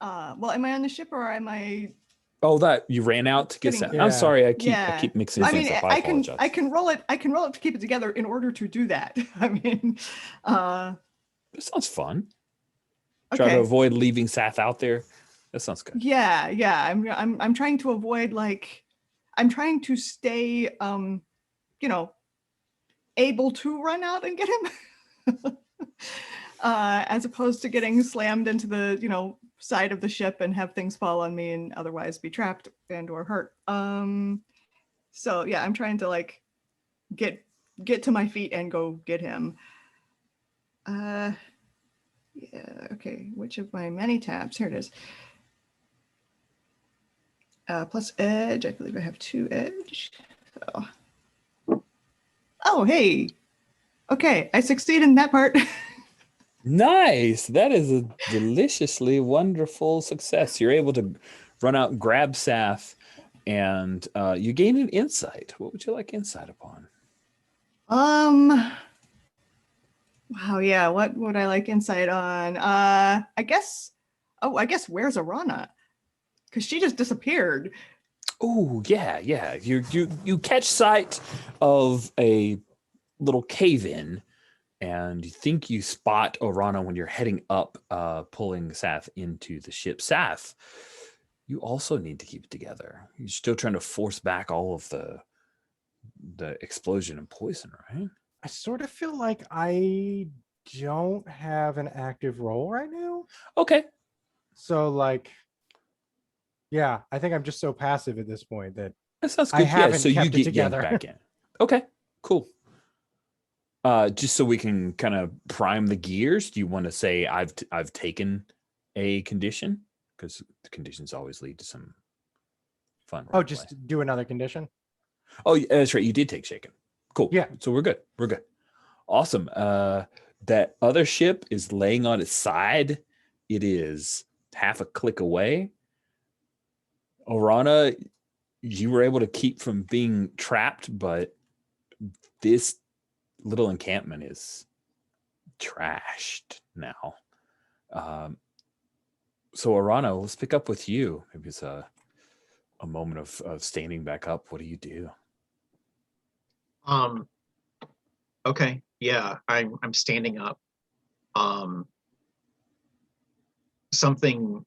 [SPEAKER 5] Well, am I on the ship or am I?
[SPEAKER 1] Oh, that you ran out to get
[SPEAKER 5] Getting-
[SPEAKER 1] Sath.
[SPEAKER 3] Yeah.
[SPEAKER 1] I'm sorry. I
[SPEAKER 5] Yeah.
[SPEAKER 1] keep mixing
[SPEAKER 5] I
[SPEAKER 1] things
[SPEAKER 5] mean,
[SPEAKER 1] up.
[SPEAKER 5] I can
[SPEAKER 1] apologize.
[SPEAKER 5] I can roll it. I can roll it to keep it together in order to do that. I mean,
[SPEAKER 1] This sounds fun. Try to
[SPEAKER 5] okay.
[SPEAKER 1] avoid leaving Sath out there. That sounds good.
[SPEAKER 5] Yeah. I'm trying to avoid I'm trying to stay able to run out and get him. As opposed to getting slammed into the side of the ship and have things fall on me and otherwise be trapped and or hurt. So yeah, I'm trying to get to my feet and go get him. Yeah, okay, which of my many tabs? Here it is. Plus edge, I believe I have 2 edge. Oh, hey. Okay, I succeed in that part.
[SPEAKER 1] Nice. That is a deliciously wonderful success. You're able to run out and grab Sath, and you gain an insight. What would you like insight upon?
[SPEAKER 5] Wow, yeah, what would I like insight on? I guess where's Arana? Because she just disappeared.
[SPEAKER 1] Oh, yeah. You catch sight of a little cave-in, and you think you spot Orana when you're heading up, pulling Sath into the ship. Sath, you also need to keep it together. You're still trying to force back all of the explosion and poison, right?
[SPEAKER 3] I sort of feel like I don't have an active role right now.
[SPEAKER 1] Okay.
[SPEAKER 3] So like, yeah, I think I'm just so passive at this point that
[SPEAKER 1] That sounds
[SPEAKER 3] I
[SPEAKER 1] good. Yeah,
[SPEAKER 3] haven't
[SPEAKER 1] so you
[SPEAKER 3] kept it
[SPEAKER 1] get yanked
[SPEAKER 3] together.
[SPEAKER 1] back in. Okay, cool. Just so we can kind of prime the gears, do you want to say I've taken a condition? Because the conditions always lead to some fun.
[SPEAKER 3] Oh,
[SPEAKER 1] roleplay.
[SPEAKER 3] just do another condition.
[SPEAKER 1] Oh, yeah, that's right. You did take shaken. Cool.
[SPEAKER 3] Yeah.
[SPEAKER 1] So we're good. We're good. Awesome. That other ship is laying on its side. It is half a click away. Orana, you were able to keep from being trapped, but this little encampment is trashed now. So Orana, let's pick up with you. Maybe it's a moment of standing back up. What do you do?
[SPEAKER 2] Okay. Yeah, I'm standing up. Something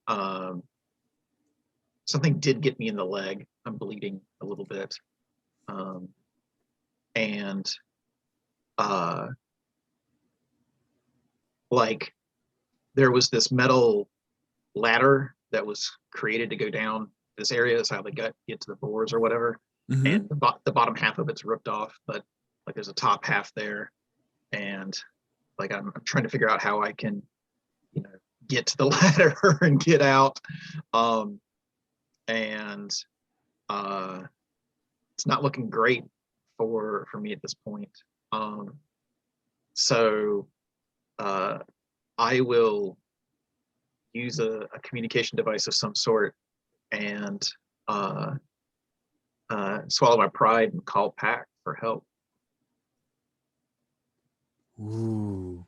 [SPEAKER 2] something did get me in the leg. I'm bleeding a little bit. And like there was this metal ladder that was created to go down this area. That's how they get to the boards or whatever.
[SPEAKER 1] Mm-hmm.
[SPEAKER 2] And the bottom half of it's ripped off, but like there's a top half there. And like I'm trying to figure out how I can, get to the ladder and get out. And it's not looking great for me at this point. So I will use a communication device of some sort and swallow my pride and call Pack for help.
[SPEAKER 1] Ooh.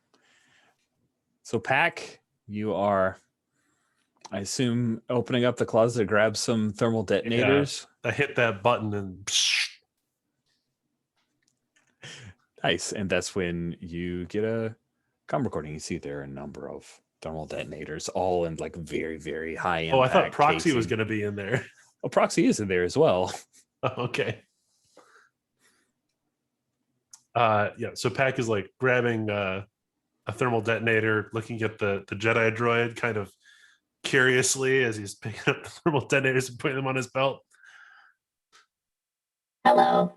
[SPEAKER 1] So Pack, you are, I assume, opening up the closet to grab some thermal detonators.
[SPEAKER 4] I hit that button and
[SPEAKER 1] Nice. And that's when you get a comm recording. You see there are a number of thermal detonators, all in like very, very high impact.
[SPEAKER 4] I thought Proxy was
[SPEAKER 1] casing.
[SPEAKER 4] going to be in there.
[SPEAKER 1] Oh, Proxy is in there as well.
[SPEAKER 4] Okay. Yeah, so Pack is like grabbing a thermal detonator, looking at the Jedi droid kind of curiously as he's picking up the thermal detonators and putting them on his belt.
[SPEAKER 6] Hello.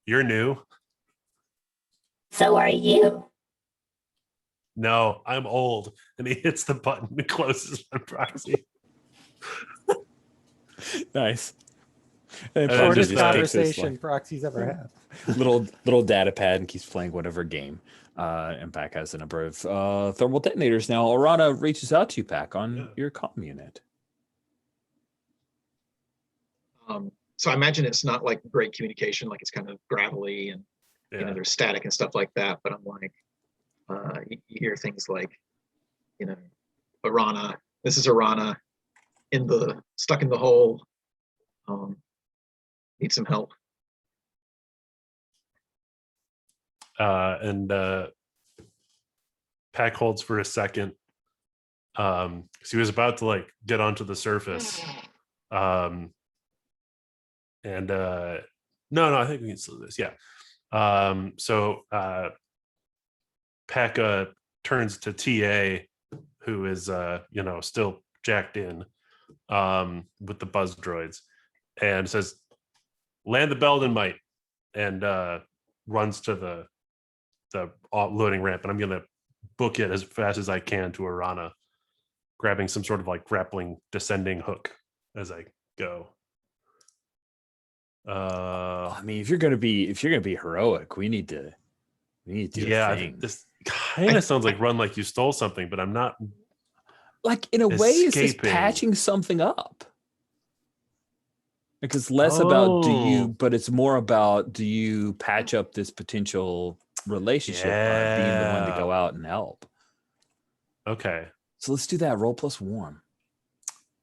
[SPEAKER 4] You're new.
[SPEAKER 6] So are you.
[SPEAKER 4] No, I'm old. And he hits the button and closes on Proxy.
[SPEAKER 1] Nice. And
[SPEAKER 4] then
[SPEAKER 1] Proxy
[SPEAKER 3] Shortest
[SPEAKER 1] just takes this,
[SPEAKER 3] conversation Proxy's ever had.
[SPEAKER 1] little data pad and keeps playing whatever game. And Pack has a number of thermal detonators now. Orana reaches out to you, Pack, on your comm unit.
[SPEAKER 2] So I imagine it's not like great communication, like it's kind of gravelly and there's static and stuff like that. But I'm like, you hear things like, Orana, this is Orana stuck in the hole. Need some help.
[SPEAKER 4] And Pack holds for a second. So he was about to like get onto the surface. No, I think we can still do this. Yeah. So Pack turns to TA, who is still jacked in with the buzz droids, and says, "Land the Belden Might," and runs to the loading ramp. And I'm gonna book it as fast as I can to Orana, grabbing some sort of like grappling descending hook as I go.
[SPEAKER 1] I mean, if you're gonna be heroic, we need to do a thing.
[SPEAKER 4] This kind of sounds like Run Like You Stole Something, but I'm not.
[SPEAKER 1] Like, in a way, is this
[SPEAKER 4] escaping.
[SPEAKER 1] patching something up? Like, it's less about but it's more about, do you patch up this potential relationship by being the one to go out and help?
[SPEAKER 4] Okay.
[SPEAKER 1] So let's do that. Roll plus warm.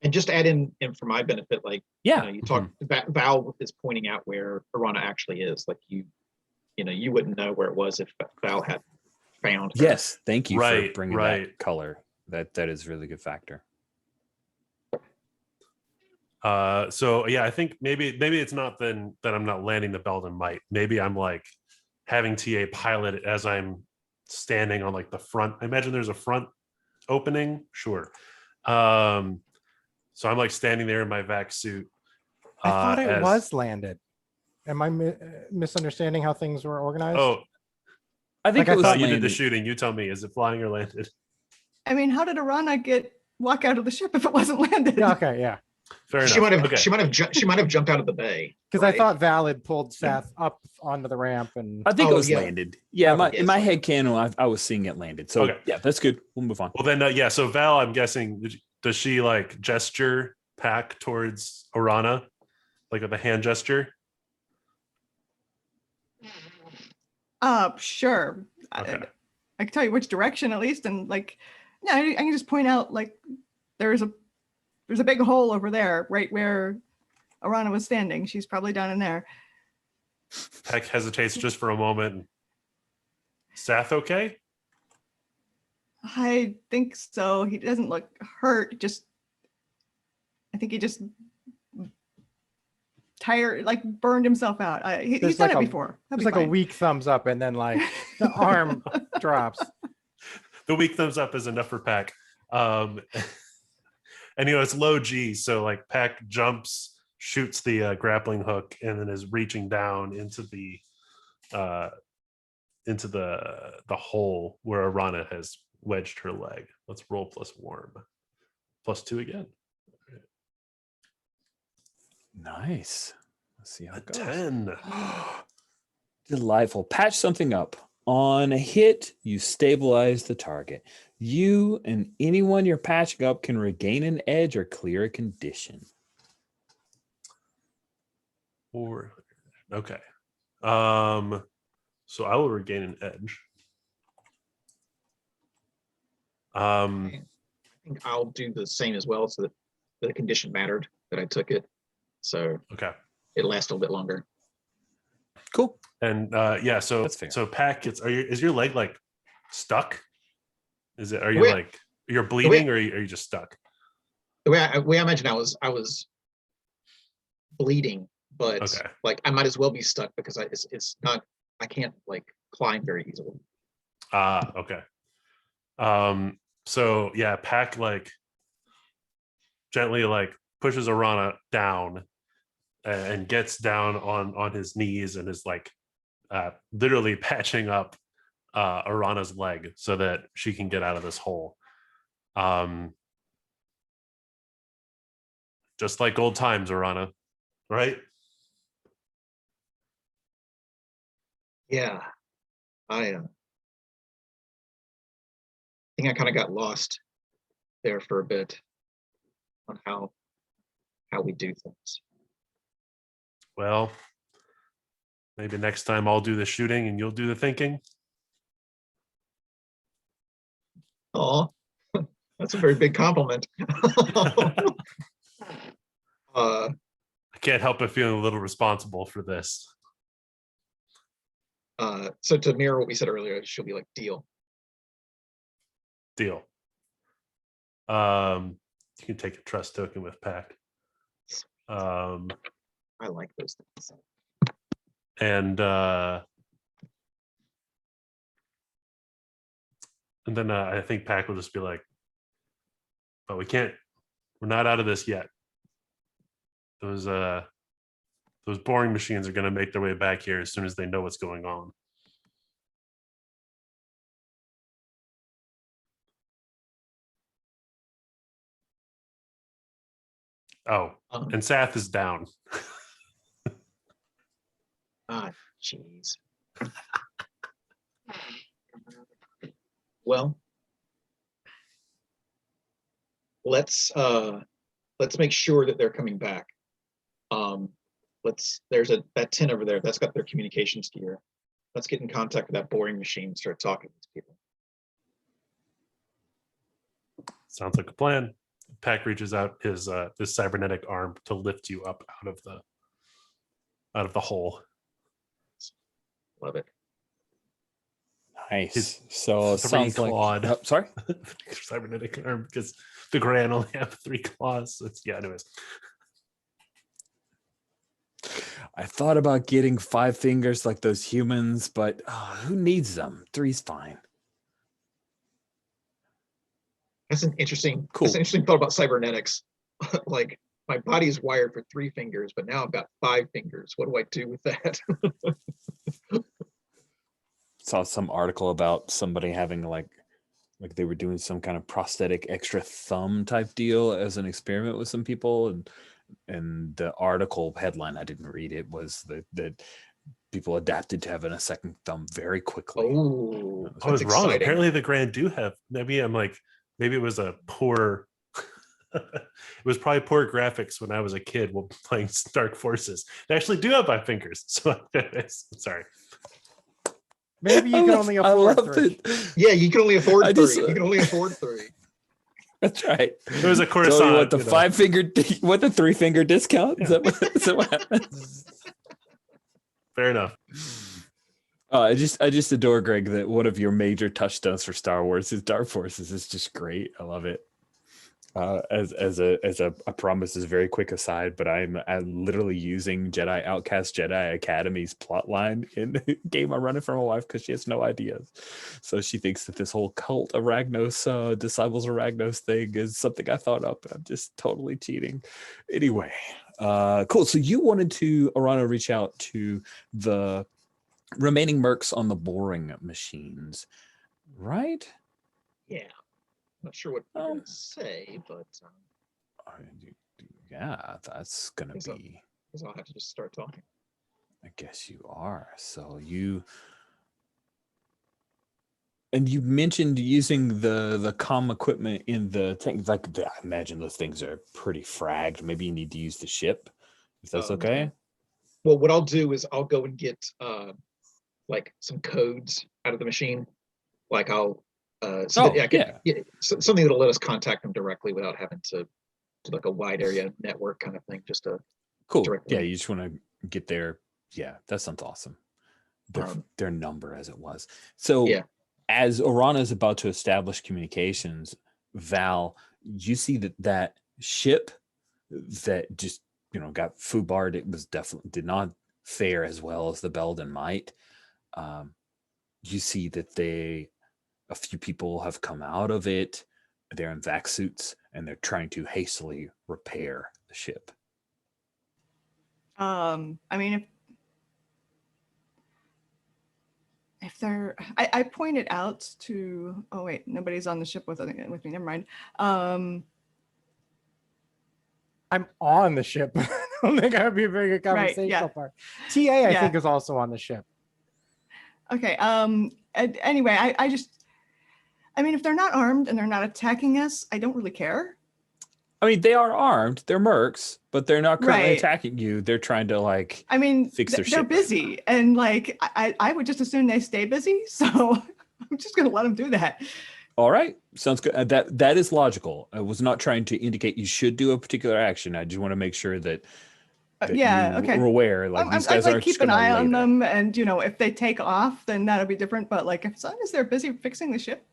[SPEAKER 2] And just add in for my benefit, like,
[SPEAKER 1] Yeah.
[SPEAKER 2] you talk, Val is pointing out where Orana actually is. Like you wouldn't know where it was if Val had found her.
[SPEAKER 1] Yes, thank you for
[SPEAKER 4] Right,
[SPEAKER 1] bringing
[SPEAKER 4] right.
[SPEAKER 1] that color. That is really good factor.
[SPEAKER 4] So yeah, I think maybe it's not then that I'm not landing the Belden Might. Maybe I'm like having TA pilot it as I'm standing on like the front. I imagine there's a front opening. Sure. So I'm like standing there in my vac suit.
[SPEAKER 3] I thought it
[SPEAKER 4] as-
[SPEAKER 3] was landed. Am I misunderstanding how things were organized?
[SPEAKER 4] Oh,
[SPEAKER 1] I think
[SPEAKER 3] Like, I
[SPEAKER 1] it was
[SPEAKER 3] thought
[SPEAKER 4] you did the
[SPEAKER 1] landed.
[SPEAKER 4] shooting. You tell me. Is it flying or landed?
[SPEAKER 5] I mean, how did Arana walk out of the ship if it wasn't landed?
[SPEAKER 3] Yeah, okay, yeah.
[SPEAKER 4] Fair
[SPEAKER 2] She
[SPEAKER 4] enough.
[SPEAKER 2] might have.
[SPEAKER 4] Okay.
[SPEAKER 2] She might have jumped out of the bay.
[SPEAKER 3] Because
[SPEAKER 2] right?
[SPEAKER 3] I thought Val had pulled Seth up onto the ramp and
[SPEAKER 1] I think
[SPEAKER 2] Oh,
[SPEAKER 1] it was
[SPEAKER 2] yeah.
[SPEAKER 1] landed. Yeah,
[SPEAKER 3] Okay.
[SPEAKER 1] in my head canon, I was seeing it landed. So
[SPEAKER 4] Okay.
[SPEAKER 1] yeah, that's good. We'll move on.
[SPEAKER 4] Well then, yeah. So Val, I'm guessing, does she like gesture Pack towards Arana, like with a hand gesture?
[SPEAKER 5] Sure.
[SPEAKER 4] Okay.
[SPEAKER 5] I can tell you which direction at least, and like, yeah, I can just point out like there's a big hole over there, right where Arana was standing. She's probably down in there.
[SPEAKER 4] Pack hesitates just for a moment. Sath, okay?
[SPEAKER 5] I think so. He doesn't look hurt. I think he just tired, like burned himself out. He's
[SPEAKER 3] There's
[SPEAKER 5] done
[SPEAKER 3] like
[SPEAKER 5] it
[SPEAKER 3] a-
[SPEAKER 5] before.
[SPEAKER 3] there's like a weak thumbs up and then like the arm drops.
[SPEAKER 4] The weak thumbs up is enough for Pack. And it's low G, so like Pack jumps, shoots the grappling hook, and then is reaching down into the hole where Arana has wedged her leg. Let's roll plus warm. +2 again.
[SPEAKER 1] Nice. Let's see how
[SPEAKER 4] A
[SPEAKER 1] it goes.
[SPEAKER 4] 10.
[SPEAKER 1] Delightful. Patch something up. On a hit, you stabilize the target. You and anyone you're patching up can regain an edge or clear a condition.
[SPEAKER 4] Or okay. So I will regain an edge.
[SPEAKER 2] I think I'll do the same as well, so that the condition mattered that I took it, so
[SPEAKER 4] Okay.
[SPEAKER 2] it lasts a little bit longer.
[SPEAKER 1] Cool.
[SPEAKER 4] And yeah, so
[SPEAKER 1] That's fair.
[SPEAKER 4] so Pack, is your leg like stuck? Are you
[SPEAKER 2] Wait.
[SPEAKER 4] like you're bleeding or are you just stuck?
[SPEAKER 2] The way I imagine I was bleeding, but
[SPEAKER 4] Okay.
[SPEAKER 2] like I might as well be stuck because it's not, I can't like climb very easily.
[SPEAKER 4] Okay. So yeah, Pack like gently like pushes Arana down and gets down on his knees and is like literally patching up Arana's leg so that she can get out of this hole. Just like old times, Arana, right?
[SPEAKER 2] Yeah, I think I kind of got lost there for a bit on how we do things.
[SPEAKER 4] Well, maybe next time I'll do the shooting and you'll do the thinking.
[SPEAKER 2] Oh, that's a very big compliment.
[SPEAKER 4] I can't help but feeling a little responsible for this.
[SPEAKER 2] So to mirror what we said earlier, she'll be like, deal.
[SPEAKER 4] Deal. You can take a trust token with Pack.
[SPEAKER 2] I like those things.
[SPEAKER 4] And then I think Pack will just be like, but we're not out of this yet. Those boring machines are going to make their way back here as soon as they know what's going on. Oh, and Sath is down.
[SPEAKER 2] Jeez. Well, let's make sure that they're coming back. There's that tin over there that's got their communications gear. Let's get in contact with that boring machine and start talking to these people.
[SPEAKER 4] Sounds like a plan. Pack reaches out his cybernetic arm to lift you up out of the hole.
[SPEAKER 2] Love it.
[SPEAKER 1] Nice. So it sounds like.
[SPEAKER 4] clawed
[SPEAKER 1] Oh, sorry.
[SPEAKER 4] cybernetic arm, because the Gran only have 3 claws. So it's, yeah, anyways.
[SPEAKER 1] I thought about getting 5 fingers like those humans, but who needs them? 3's fine.
[SPEAKER 2] That's an interesting.
[SPEAKER 1] Cool.
[SPEAKER 2] That's an interesting thought about cybernetics. Like my body is wired for 3 fingers, but now I've got 5 fingers. What do I do with that?
[SPEAKER 1] Saw some article about somebody having like they were doing some kind of prosthetic extra thumb type deal as an experiment with some people, and the article headline, I didn't read it, was that people adapted to having a second thumb very quickly.
[SPEAKER 2] Oh,
[SPEAKER 4] I was
[SPEAKER 2] that's
[SPEAKER 4] wrong.
[SPEAKER 2] exciting.
[SPEAKER 4] Apparently the Gran do have, maybe it was a poor it was probably poor graphics when I was a kid while playing Dark Forces. They actually do have 5 fingers. So sorry.
[SPEAKER 3] Maybe you can only afford 3.
[SPEAKER 2] Yeah, you can only afford
[SPEAKER 1] I
[SPEAKER 2] 3.
[SPEAKER 1] just-
[SPEAKER 2] You can only afford 3.
[SPEAKER 1] That's right.
[SPEAKER 4] It was a Coruscant.
[SPEAKER 1] So you want the
[SPEAKER 4] you know.
[SPEAKER 1] 5-finger, what, the 3-finger discount? Is that what happens?
[SPEAKER 4] Fair enough.
[SPEAKER 1] I just adore, Greg, that one of your major touchstones for Star Wars is Dark Forces. It's just great. I love it. As a promise is very quick aside, but I'm literally using Jedi Outcast Jedi Academy's plotline in the game I'm running for my wife because she has no ideas. So she thinks that this whole cult of Ragnos, disciples of Ragnos thing is something I thought up. I'm just totally cheating. Anyway, cool. So you wanted to, Arana, reach out to the remaining mercs on the boring machines, right?
[SPEAKER 2] Yeah. Not sure what you're gonna say, but
[SPEAKER 1] Yeah, that's gonna
[SPEAKER 2] Guess I'll-
[SPEAKER 1] be.
[SPEAKER 2] guess I'll have to just start talking.
[SPEAKER 1] I guess you are. So you mentioned using the comm equipment in the tank. Like, I imagine those things are pretty fragged. Maybe you need to use the ship, if that's okay.
[SPEAKER 2] Well, what I'll do is I'll go and get like some codes out of the machine. Like I'll so that I can something that'll let us contact them directly without having to do like a wide area network kind of thing. Just to
[SPEAKER 1] Cool.
[SPEAKER 2] directly.
[SPEAKER 1] Yeah, you just want to get there. Yeah, that sounds awesome. Their number as it was. So
[SPEAKER 2] yeah.
[SPEAKER 1] As Orana is about to establish communications, Val, you see that ship that just got foobarred. It was definitely did not fare as well as the Belden might. You see that a few people have come out of it. They're in vac suits and they're trying to hastily repair the ship.
[SPEAKER 5] I mean, if they're, I pointed out to, oh wait, nobody's on the ship with me, never mind.
[SPEAKER 3] I'm on the ship. I don't think that would be a very good conversational part. TA, I think, is also on the ship.
[SPEAKER 5] Okay. Anyway, I mean, if they're not armed and they're not attacking us, I don't really care.
[SPEAKER 1] I mean, they are armed. They're mercs, but they're not currently attacking you. They're trying to fix their ship.
[SPEAKER 5] They're busy, and I would just assume they stay busy. So I'm just going to let them do that.
[SPEAKER 1] All right, sounds good. That is logical. I was not trying to indicate you should do a particular action. I just want to make sure that you're aware. These guys
[SPEAKER 5] I'd
[SPEAKER 1] are
[SPEAKER 5] keep an eye on them, and if they take off, then that'll be different. But as long as they're busy fixing the ship,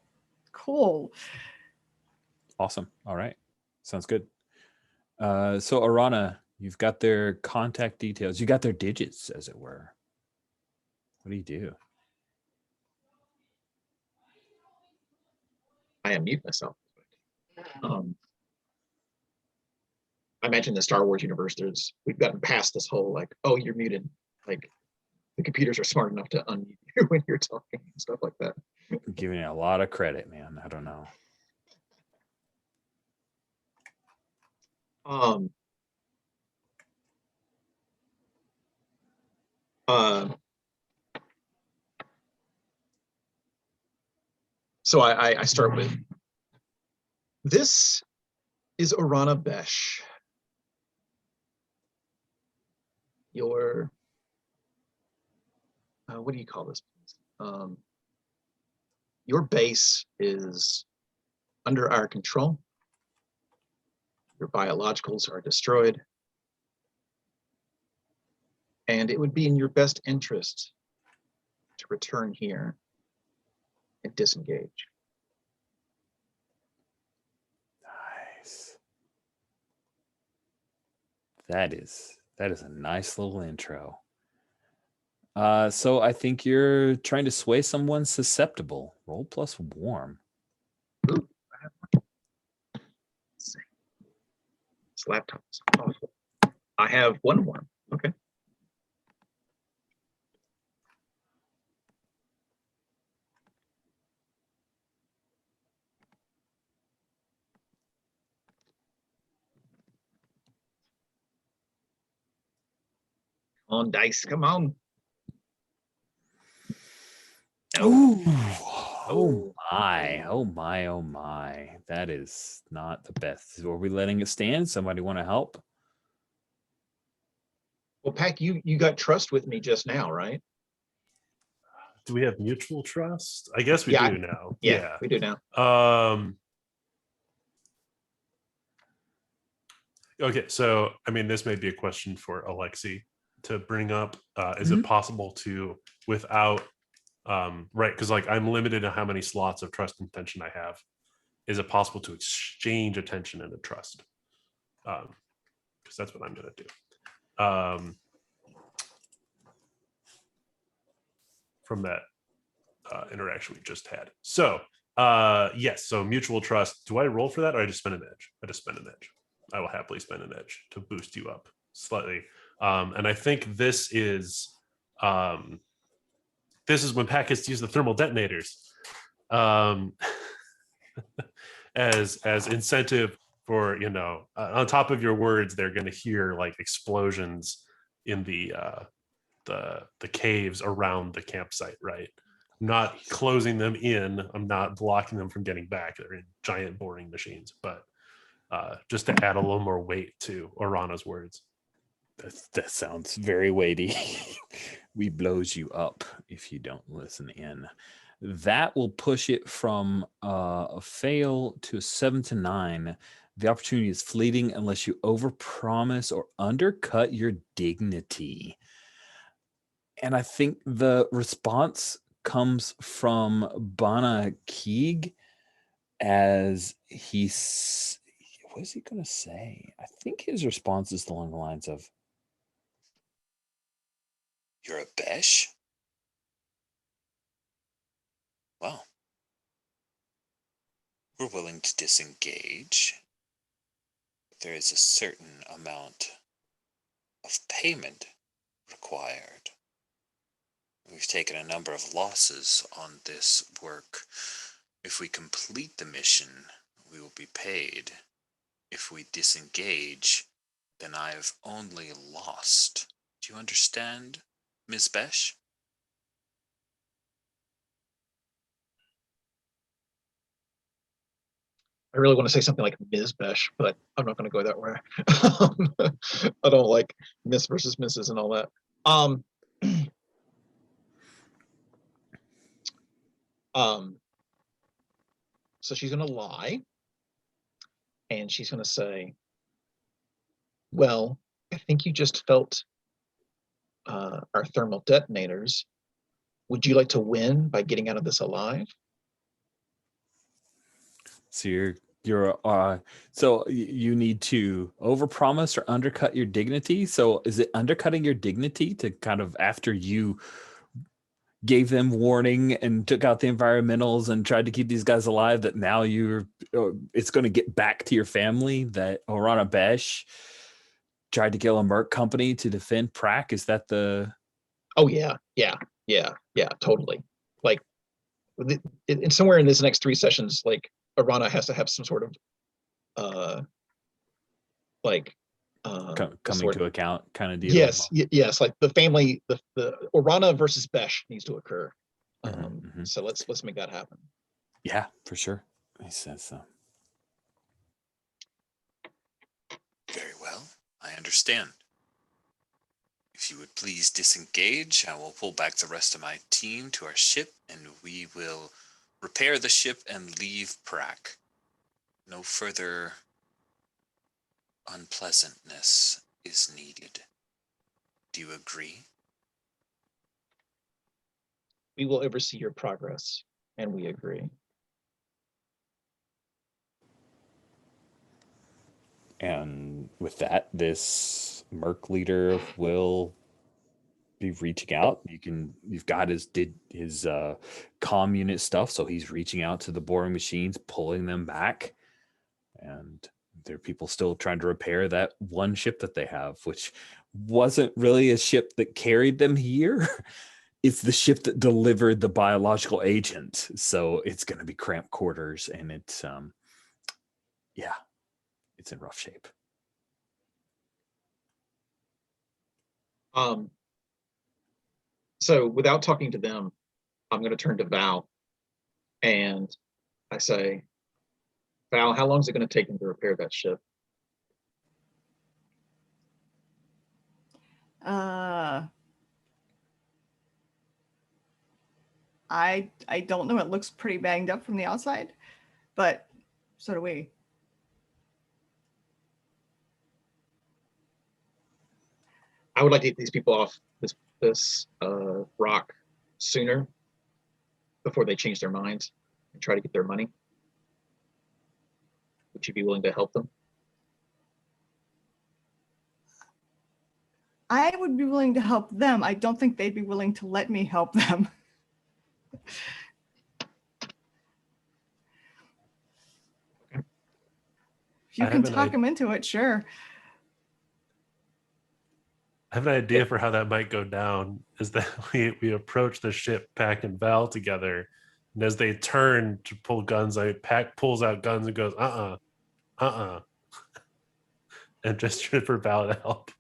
[SPEAKER 5] cool.
[SPEAKER 1] Awesome. All right, sounds good. So Arana, you've got their contact details. You got their digits, as it were. What do you do?
[SPEAKER 2] I unmute myself. I imagine in the Star Wars universe, we've gotten past this whole oh, you're muted. The computers are smart enough to unmute you when you're talking and stuff like that.
[SPEAKER 1] I'm giving you a lot of credit, man. I don't know.
[SPEAKER 2] So I start with, this is Orana Besh. Your, what do you call this? Your base is under our control. Your biologicals are destroyed. And it would be in your best interest to return here and disengage.
[SPEAKER 1] Nice. That is a nice little intro. So I think you're trying to sway someone susceptible. Roll plus warm.
[SPEAKER 2] Ooh, I have one. Let's see. This laptop is awful. I have one warm. Okay. On dice, come on. No.
[SPEAKER 1] Ooh.
[SPEAKER 2] Oh.
[SPEAKER 1] Oh my. Oh my. Oh my. That is not the best. Are we letting it stand? Somebody want to help?
[SPEAKER 2] Well, Pack, you got trust with me just now, right?
[SPEAKER 4] Do we have mutual trust? I guess we
[SPEAKER 2] Yeah,
[SPEAKER 4] do now.
[SPEAKER 2] Yeah, we do now.
[SPEAKER 4] Okay, so I mean, this may be a question for Alexi to bring up. Is it possible to, without, right? Because like I'm limited to how many slots of trust and attention I have. Is it possible to exchange attention into trust? Because that's what I'm going to do. From that interaction we just had. So yes, so mutual trust. Do I roll for that, or I just spend an edge? I just spend an edge. I will happily spend an edge to boost you up slightly. And I think this is when Pack has to use the thermal detonators as incentive for, you know, on top of your words, they're going to hear like explosions in the caves around the campsite, right? Not closing them in. I'm not blocking them from getting back. They're in giant boring machines, but just to add a little more weight to Orana's words.
[SPEAKER 1] That sounds very weighty. We blows you up if you don't listen in. That will push it from a fail to a 7 to 9. The opportunity is fleeting unless you overpromise or undercut your dignity. And I think the response comes from Bana Keeg as what is he going to say? I think his response is along the lines of, "You're a Besh? Well, we're willing to disengage. There is a certain amount of payment required. We've taken a number of losses on this work. If we complete the mission, we will be paid. If we disengage, then I've only lost. Do you understand, Ms. Besh?"
[SPEAKER 2] I really want to say something like Ms. Besh, but I'm not going to go that way. I don't like Miss versus Mrs. and all that. So she's going to lie, and she's going to say, "Well, I think you just felt our thermal detonators. Would you like to win by getting out of this alive?"
[SPEAKER 1] So you need to overpromise or undercut your dignity. So is it undercutting your dignity to kind of, after you gave them warning and took out the environmentals and tried to keep these guys alive, that now it's going to get back to your family that Orana Besh tried to kill a Merc company to defend Prac? Is that the...
[SPEAKER 2] Oh yeah, totally. Like, in somewhere in this next 3 sessions, like Orana has to have some sort of
[SPEAKER 1] coming to account kind of deal.
[SPEAKER 2] Yes, like the family, the Orana versus Besh needs to occur.
[SPEAKER 1] Mm-hmm.
[SPEAKER 2] So let's make that happen.
[SPEAKER 1] Yeah, for sure. He says so. Very well, I understand. If you would please disengage, I will pull back the rest of my team to our ship, and we will repair the ship and leave Prac. No further unpleasantness is needed. Do you agree?
[SPEAKER 2] We will oversee your progress And we agree.
[SPEAKER 1] And with that, this merc leader will be reaching out. You've got his comm unit stuff, so he's reaching out to the boring machines, pulling them back. And there are people still trying to repair that one ship that they have, which wasn't really a ship that carried them here. It's the ship that delivered the biological agent. So it's going to be cramped quarters, and it's it's in rough shape.
[SPEAKER 2] So without talking to them, I'm going to turn to Val, and I say, Val, how long is it going to take them to repair that ship?
[SPEAKER 5] I don't know. It looks pretty banged up from the outside, but so do we.
[SPEAKER 2] I would like to get these people off this rock sooner before they change their minds and try to get their money. Would you be willing to help them?
[SPEAKER 5] I would be willing to help them. I don't think they'd be willing to let me help them. If you can talk them into it, sure.
[SPEAKER 4] I have an idea for how that might go down. Is that we approach the ship, Pack and Val together, and as they turn to pull guns, Pack pulls out guns and goes, and just for Val to help.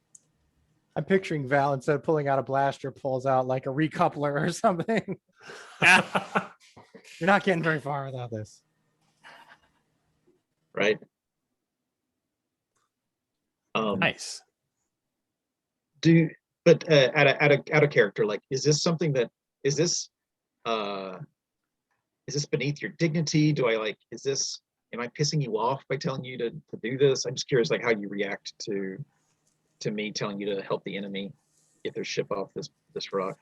[SPEAKER 3] I'm picturing Val, instead of pulling out a blaster, pulls out like a recoupler or something. You're not getting very far without this.
[SPEAKER 2] Right.
[SPEAKER 1] Nice.
[SPEAKER 2] But out of character, like, is this something that is this beneath your dignity? Am I pissing you off by telling you to do this? I'm just curious, like, how you react to me telling you to help the enemy get their ship off this rock.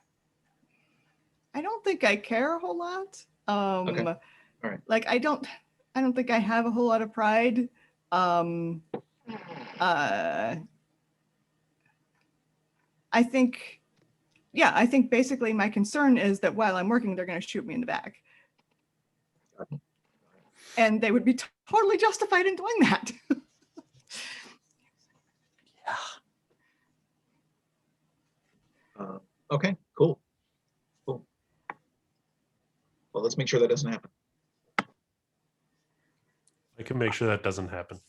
[SPEAKER 5] I don't think I care a whole lot.
[SPEAKER 2] Okay. All right.
[SPEAKER 5] Like, I don't think I have a whole lot of pride. I think basically my concern is that while I'm working, they're going to shoot me in the back. And they would be totally justified in doing that.
[SPEAKER 2] Okay, cool. Well, let's make sure that doesn't happen.
[SPEAKER 4] I can make sure that doesn't happen.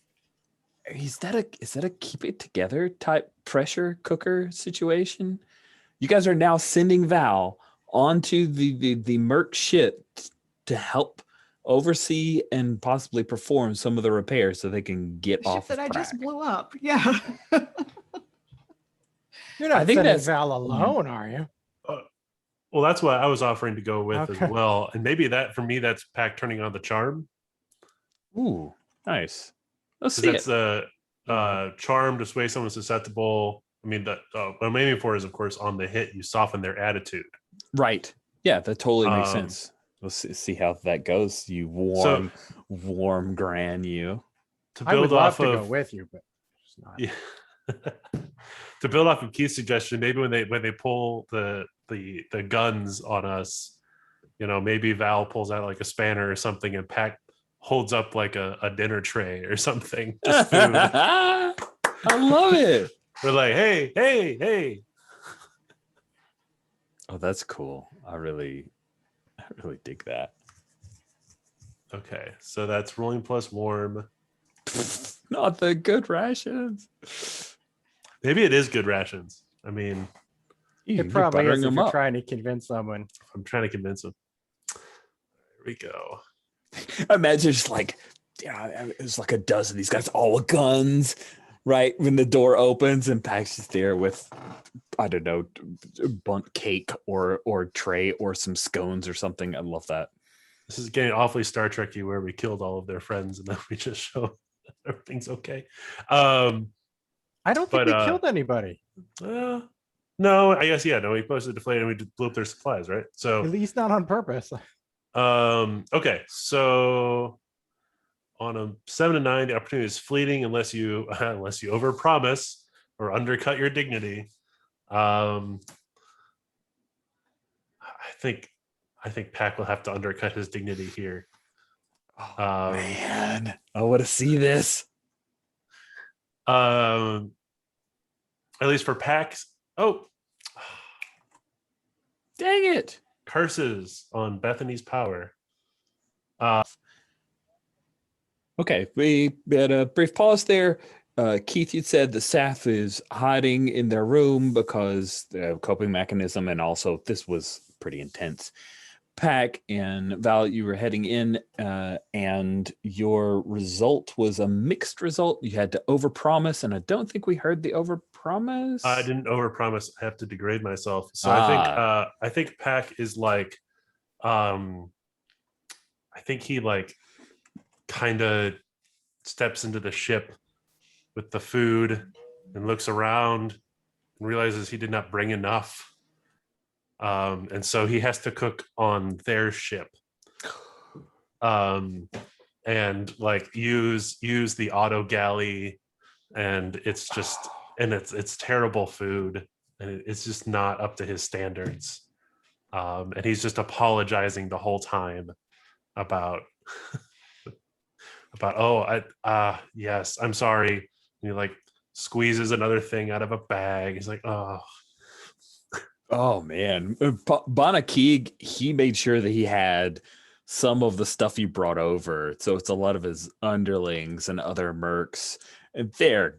[SPEAKER 1] Is that a keep it together type pressure cooker situation? You guys are now sending Val onto the merc ship to help oversee and possibly perform some of the repairs so they can get
[SPEAKER 5] The ship
[SPEAKER 1] off
[SPEAKER 5] that
[SPEAKER 1] of
[SPEAKER 5] I just
[SPEAKER 1] Prague.
[SPEAKER 5] blew up. Yeah.
[SPEAKER 3] You're not
[SPEAKER 1] I think
[SPEAKER 3] sending
[SPEAKER 1] that's-
[SPEAKER 3] Val alone, are you?
[SPEAKER 4] Well, that's what I was offering to go with
[SPEAKER 3] Okay.
[SPEAKER 4] as well. And maybe that, for me, that's Pack turning on the charm.
[SPEAKER 1] Ooh, nice. Let's see
[SPEAKER 4] That's
[SPEAKER 1] it.
[SPEAKER 4] the charm to sway someone susceptible. I mean, what I'm aiming for is, of course, on the hit, you soften their attitude.
[SPEAKER 1] Right. Yeah, that totally makes sense. We'll see how that goes. You warm Gran you.
[SPEAKER 4] To
[SPEAKER 3] I would
[SPEAKER 4] build
[SPEAKER 3] love
[SPEAKER 4] off
[SPEAKER 3] to go
[SPEAKER 4] of
[SPEAKER 3] with you, but it's not.
[SPEAKER 4] yeah. To build off of Keith's suggestion, maybe when they pull the guns on us, maybe Val pulls out like a spanner or something, and Pack holds up like a dinner tray or something, just food.
[SPEAKER 1] I love it.
[SPEAKER 4] We're like, hey.
[SPEAKER 1] Oh, that's cool. I really dig that.
[SPEAKER 4] Okay, so that's rolling plus warm.
[SPEAKER 1] Not the good rations.
[SPEAKER 4] Maybe it is good rations. I mean,
[SPEAKER 1] You're
[SPEAKER 3] It probably
[SPEAKER 1] buttering
[SPEAKER 3] is if
[SPEAKER 1] them
[SPEAKER 3] you're
[SPEAKER 1] up.
[SPEAKER 3] trying to convince someone.
[SPEAKER 4] I'm trying to convince him. There we go.
[SPEAKER 1] Imagine just like, it's like a dozen of these guys, all with guns, right? When the door opens and Pax is there with, I don't know, burnt cake or tray or some scones or something. I love that.
[SPEAKER 4] This is getting awfully Star Trek-y, where we killed all of their friends and then we just show everything's okay.
[SPEAKER 3] I don't think we killed anybody.
[SPEAKER 4] No, I guess, yeah. No, we posted deflated and we just blew up their supplies, right? So
[SPEAKER 3] At least not on purpose.
[SPEAKER 4] Okay, so on a 7 to 9, the opportunity is fleeting unless you overpromise or undercut your dignity. I think Pac will have to undercut his dignity here.
[SPEAKER 1] Oh, man, I want to see this.
[SPEAKER 4] At least for Pac's. Oh,
[SPEAKER 1] Dang it.
[SPEAKER 4] curses on Bethany's power.
[SPEAKER 1] Okay, we had a brief pause there. Keith, you said the staff is hiding in their room because the coping mechanism, and also this was pretty intense. Pack and Val, you were heading in, and your result was a mixed result. You had to overpromise, and I don't think we heard the overpromise.
[SPEAKER 4] I didn't overpromise. I have to degrade myself. So I think Pac is like, I think he like kind of steps into the ship with the food and looks around and realizes he did not bring enough. And so he has to cook on their ship. And like use the auto galley, and it's just and it's terrible food, and it's just not up to his standards. And he's just apologizing the whole time about yes, I'm sorry. And he like squeezes another thing out of a bag. He's like,
[SPEAKER 1] Oh man, Bonakig, he made sure that he had some of the stuff he brought over. So it's a lot of his underlings and other mercs, and they're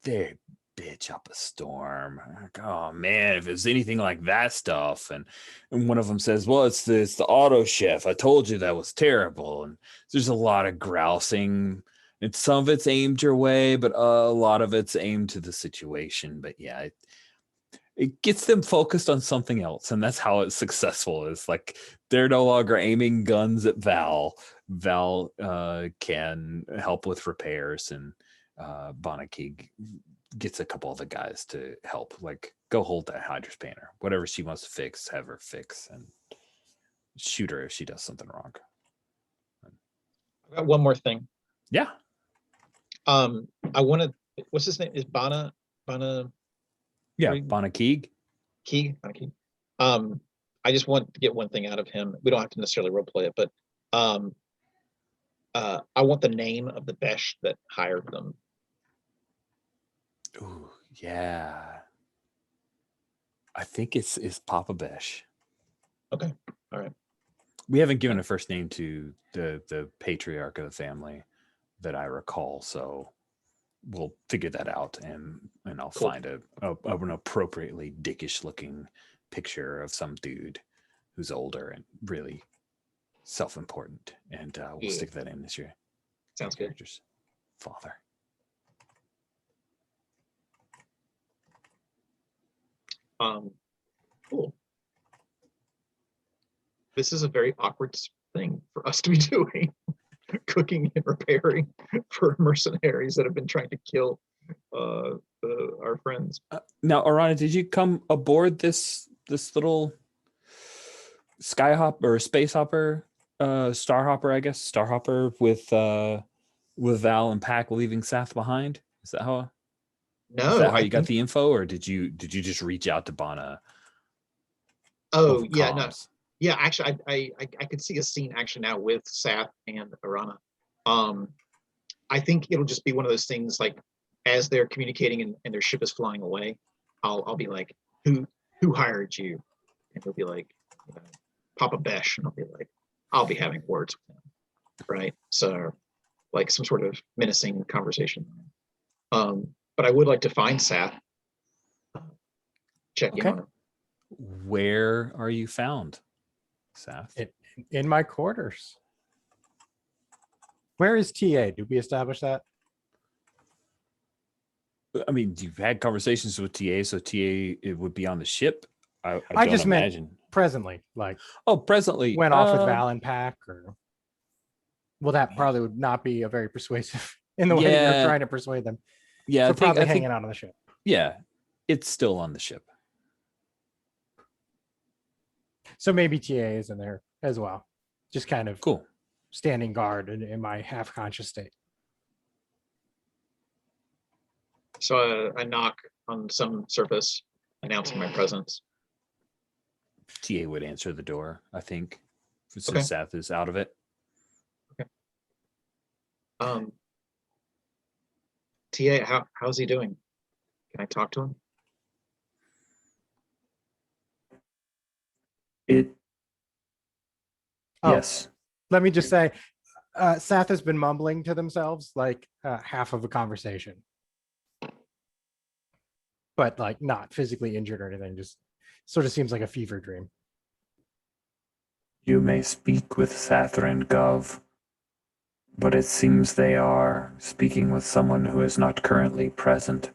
[SPEAKER 1] bitch up a storm. Like, oh man, if it was anything like that stuff, and one of them says, "Well, it's the auto chef. I told you that was terrible." And there's a lot of grousing, and some of it's aimed your way, but a lot of it's aimed to the situation. But yeah, it gets them focused on something else, and that's how it's successful. It's like they're no longer aiming guns at Val. Val can help with repairs, and Bonakig gets a couple of the guys to help, like go hold that hydro spanner, whatever she wants to fix, have her fix, and shoot her if she does something wrong.
[SPEAKER 2] I got one more thing.
[SPEAKER 1] Yeah.
[SPEAKER 2] I want to. What's his name? Is Bana?
[SPEAKER 1] Yeah,
[SPEAKER 2] Right.
[SPEAKER 1] Bonakig.
[SPEAKER 2] Bana Key. I just want to get one thing out of him. We don't have to necessarily role play it, but I want the name of the Besh that hired them.
[SPEAKER 1] Ooh, yeah. I think it's Papa Besh.
[SPEAKER 2] Okay. All right.
[SPEAKER 1] We haven't given a first name to the patriarch of the family that I recall, so we'll figure that out, and I'll
[SPEAKER 2] Cool.
[SPEAKER 1] find an appropriately dickish looking picture of some dude who's older and really self-important, and we'll
[SPEAKER 2] Yeah.
[SPEAKER 1] stick that in this year.
[SPEAKER 2] Sounds good.
[SPEAKER 1] Character's father.
[SPEAKER 2] Cool. This is a very awkward thing for us to be doing. Cooking and repairing for mercenaries that have been trying to kill our friends.
[SPEAKER 1] Now, Arana, did you come aboard this little skyhop or space hopper, starhopper, I guess, starhopper with Val and Pac leaving Sath behind? Is that how?
[SPEAKER 2] No,
[SPEAKER 1] Is that how
[SPEAKER 2] I
[SPEAKER 1] you got
[SPEAKER 2] think-
[SPEAKER 1] the info, or did you just reach out to Bana?
[SPEAKER 2] Oh
[SPEAKER 1] over
[SPEAKER 2] yeah, no,
[SPEAKER 1] comms?
[SPEAKER 2] yeah. Actually, I could see a scene actually now with Sath and Arana. I think it'll just be one of those things like as they're communicating and their ship is flying away, I'll be like, who hired you? And they'll be like, Papa Besh, and I'll be like, I'll be having words with him, right? So like some sort of menacing conversation. But I would like to find Sath. Check in
[SPEAKER 1] Okay.
[SPEAKER 2] on him.
[SPEAKER 1] Where are you found, Sath?
[SPEAKER 3] In my quarters. Where is TA? Did we establish that?
[SPEAKER 1] I mean, you've had conversations with TA, so TA it would be on the ship. I
[SPEAKER 3] I
[SPEAKER 1] don't
[SPEAKER 3] just meant
[SPEAKER 1] imagine.
[SPEAKER 3] presently, like
[SPEAKER 1] Oh, presently
[SPEAKER 3] went off with Val and Pac, or well, that probably would not be a very persuasive in the way you're
[SPEAKER 1] Yeah.
[SPEAKER 3] trying to persuade them.
[SPEAKER 1] Yeah,
[SPEAKER 3] So
[SPEAKER 1] I
[SPEAKER 3] probably
[SPEAKER 1] think
[SPEAKER 3] hanging out on the ship.
[SPEAKER 1] yeah, it's still on the ship.
[SPEAKER 3] So maybe TA is in there as well. just kind of
[SPEAKER 1] Cool.
[SPEAKER 3] standing guard in my half-conscious state.
[SPEAKER 2] So I knock on some surface, announcing my presence.
[SPEAKER 1] TA would answer the door, I think, since
[SPEAKER 2] Okay.
[SPEAKER 1] Seth is out of it.
[SPEAKER 2] TA, how's he doing? Can I talk to him?
[SPEAKER 3] Oh.
[SPEAKER 1] Yes.
[SPEAKER 3] Let me just say, Seth has been mumbling to themselves like half of a conversation, but like not physically injured or anything. Just sort of seems like a fever dream.
[SPEAKER 7] You may speak with Sathrin Gov, but it seems they are speaking with someone who is not currently present.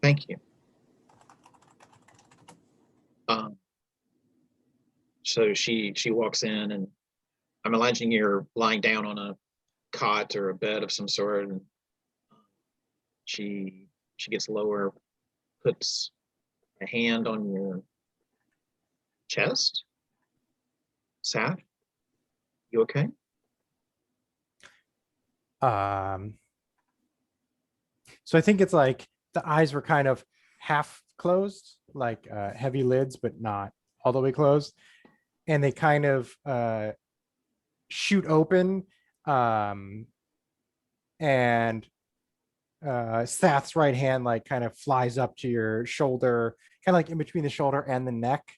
[SPEAKER 2] Thank you. So she walks in, and I'm imagining you're lying down on a cot or a bed of some sort, and she gets lower, puts a hand on your chest. Saf, you okay?
[SPEAKER 3] So I think it's like the eyes were kind of half closed, like heavy lids, but not all the way closed. And they kind of shoot open. And Sath's right hand like kind of flies up to your shoulder, kind of like in between the shoulder and the neck.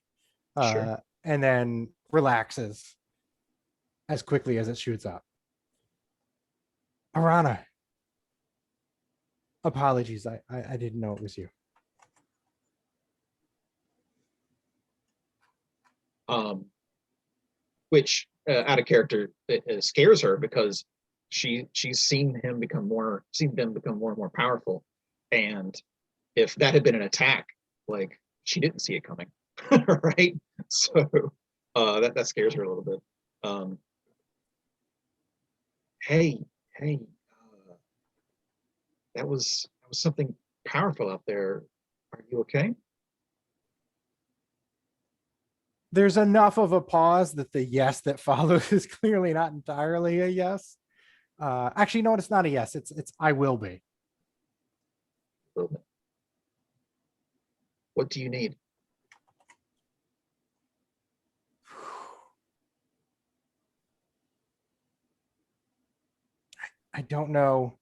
[SPEAKER 2] Sure.
[SPEAKER 3] And then relaxes as quickly as it shoots up. Arana, apologies. I didn't know it was you.
[SPEAKER 2] Which out of character it scares her, because she's seen them become more and more powerful, and if that had been an attack, like, she didn't see it coming. Right? So that scares her a little bit. Hey, that was something powerful out there. Are you okay?
[SPEAKER 3] There's enough of a pause that the yes that follows is clearly not entirely a yes. Actually, no, it's not a yes. It's I will be.
[SPEAKER 2] A little bit. What do you need?
[SPEAKER 3] I don't know.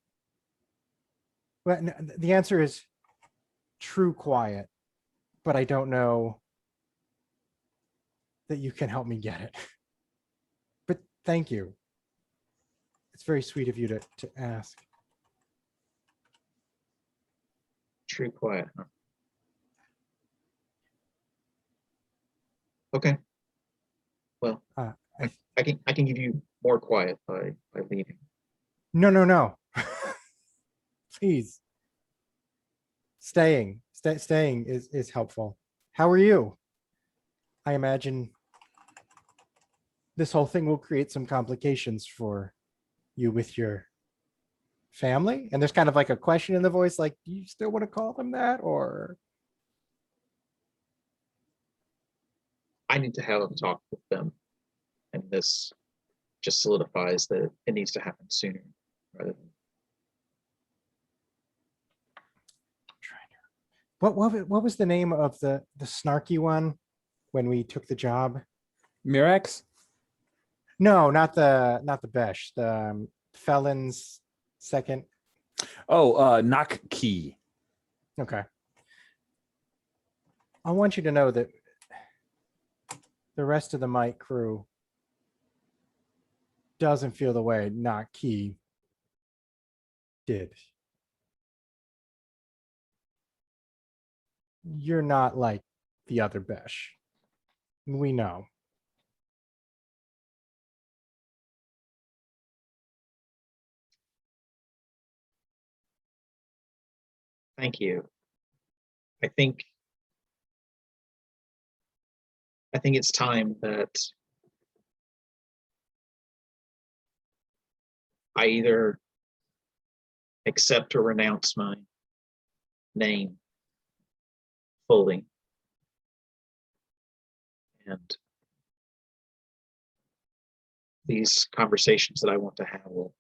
[SPEAKER 3] But the answer is true quiet, but I don't know that you can help me get it. But thank you. It's very sweet of you to ask.
[SPEAKER 2] True quiet, huh? Okay. Well, I can give you more quiet by leaving.
[SPEAKER 3] No. Please. Staying is helpful. How are you? I imagine this whole thing will create some complications for you with your family. And there's kind of like a question in the voice, like, do you still want to call them that? Or
[SPEAKER 2] I need to have a talk with them, and this just solidifies that it needs to happen sooner rather than.
[SPEAKER 3] what was the name of the snarky one when we took the job?
[SPEAKER 1] Mirax?
[SPEAKER 3] No, not the Besh, the felon's second.
[SPEAKER 1] Oh, Knock Key.
[SPEAKER 3] Okay. I want you to know that the rest of the Mike crew doesn't feel the way Knock Key did. You're not like the other Besh. We know.
[SPEAKER 2] Thank you. I think it's time that I either accept or renounce my name fully, And these conversations that I want to have will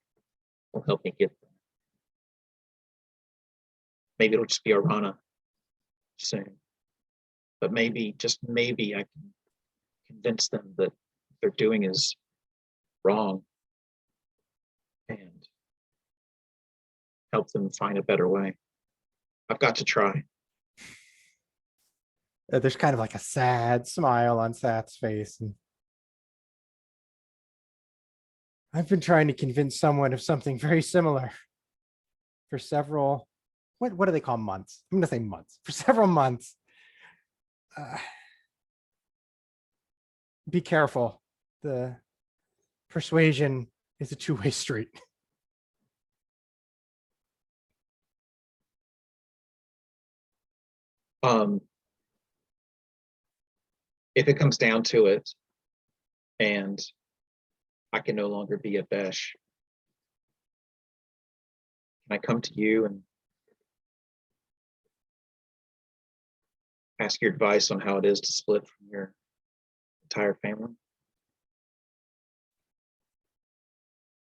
[SPEAKER 2] help me get there. Maybe it'll just be Arana soon. But maybe, just maybe, I can convince them that what they're doing is wrong and help them find a better way. I've got to try.
[SPEAKER 3] There's kind of like a sad smile on Sath's face. And I've been trying to convince someone of something very similar for several, what do they call months? I'm gonna say months, for several months. Be careful. The persuasion is a two-way street.
[SPEAKER 2] If it comes down to it, and I can no longer be a Besh, can I come to you and ask your advice on how it is to split from your entire family?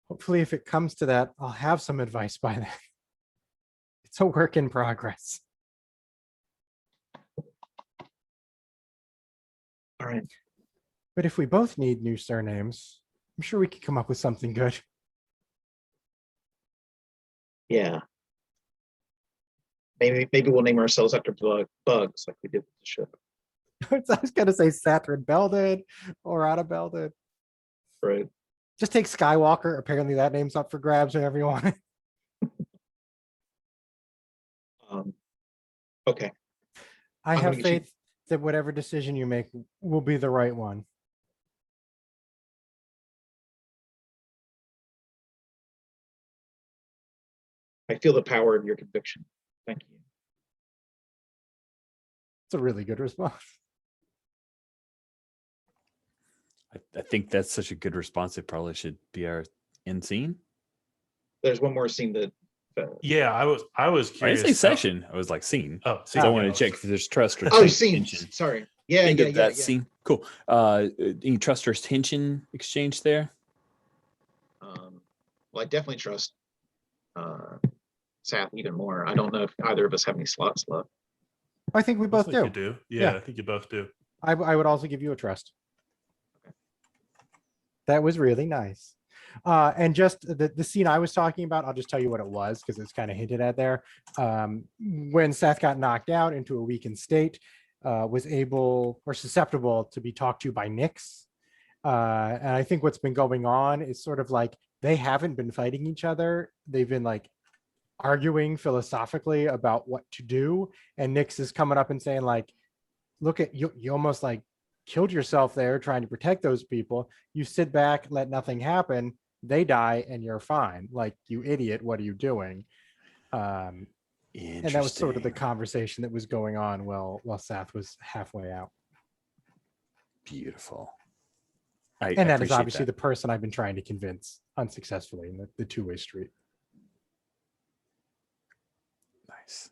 [SPEAKER 3] Hopefully, if it comes to that, I'll have some advice by then. It's a work in progress.
[SPEAKER 2] All right.
[SPEAKER 3] But if we both need new surnames, I'm sure we could come up with something good.
[SPEAKER 2] Yeah. Maybe we'll name ourselves after bugs like we did with the ship.
[SPEAKER 3] I was gonna say Sathrin Belded or Ada Belded.
[SPEAKER 2] Right.
[SPEAKER 3] Just take Skywalker. Apparently that name's up for grabs whenever you want it.
[SPEAKER 2] Okay.
[SPEAKER 3] I
[SPEAKER 2] I'm
[SPEAKER 3] have
[SPEAKER 2] gonna get you-
[SPEAKER 3] faith that whatever decision you make will be the right one.
[SPEAKER 2] I feel the power of your conviction. Thank you.
[SPEAKER 3] It's a really good response.
[SPEAKER 1] I think that's such a good response. It probably should be our end scene.
[SPEAKER 2] There's one more scene that
[SPEAKER 4] Yeah, I was
[SPEAKER 1] I didn't
[SPEAKER 4] curious.
[SPEAKER 1] say session. I was like scene.
[SPEAKER 4] Oh,
[SPEAKER 1] So I want to check if there's trust or
[SPEAKER 2] scene.
[SPEAKER 1] tension.
[SPEAKER 2] Sorry. Yeah,
[SPEAKER 1] End
[SPEAKER 2] yeah,
[SPEAKER 1] of
[SPEAKER 2] yeah,
[SPEAKER 1] that
[SPEAKER 2] yeah.
[SPEAKER 1] scene. Cool. Any trust or tension exchange there?
[SPEAKER 2] Well, I definitely trust Sath even more. I don't know if either of us have any slots left.
[SPEAKER 3] I think we
[SPEAKER 4] I
[SPEAKER 3] both
[SPEAKER 4] think you
[SPEAKER 3] do.
[SPEAKER 4] do. Yeah,
[SPEAKER 3] Yeah.
[SPEAKER 4] I think you both do.
[SPEAKER 3] I would also give you a trust. That was really nice. And just the scene I was talking about, I'll just tell you what it was because it's kind of hinted at there. When Seth got knocked out into a weakened state, was able or susceptible to be talked to by Nyx. And I think what's been going on is sort of like they haven't been fighting each other. They've been like arguing philosophically about what to do. And Nyx is coming up and saying like, look at you, you almost like killed yourself there trying to protect those people. You sit back, let nothing happen. They die and you're fine. Like, you idiot, what are you doing? And that was sort of the conversation that was going on while Sath was halfway out.
[SPEAKER 1] Beautiful.
[SPEAKER 3] And that is obviously the person I've been trying to convince unsuccessfully in the two-way street.
[SPEAKER 1] Nice.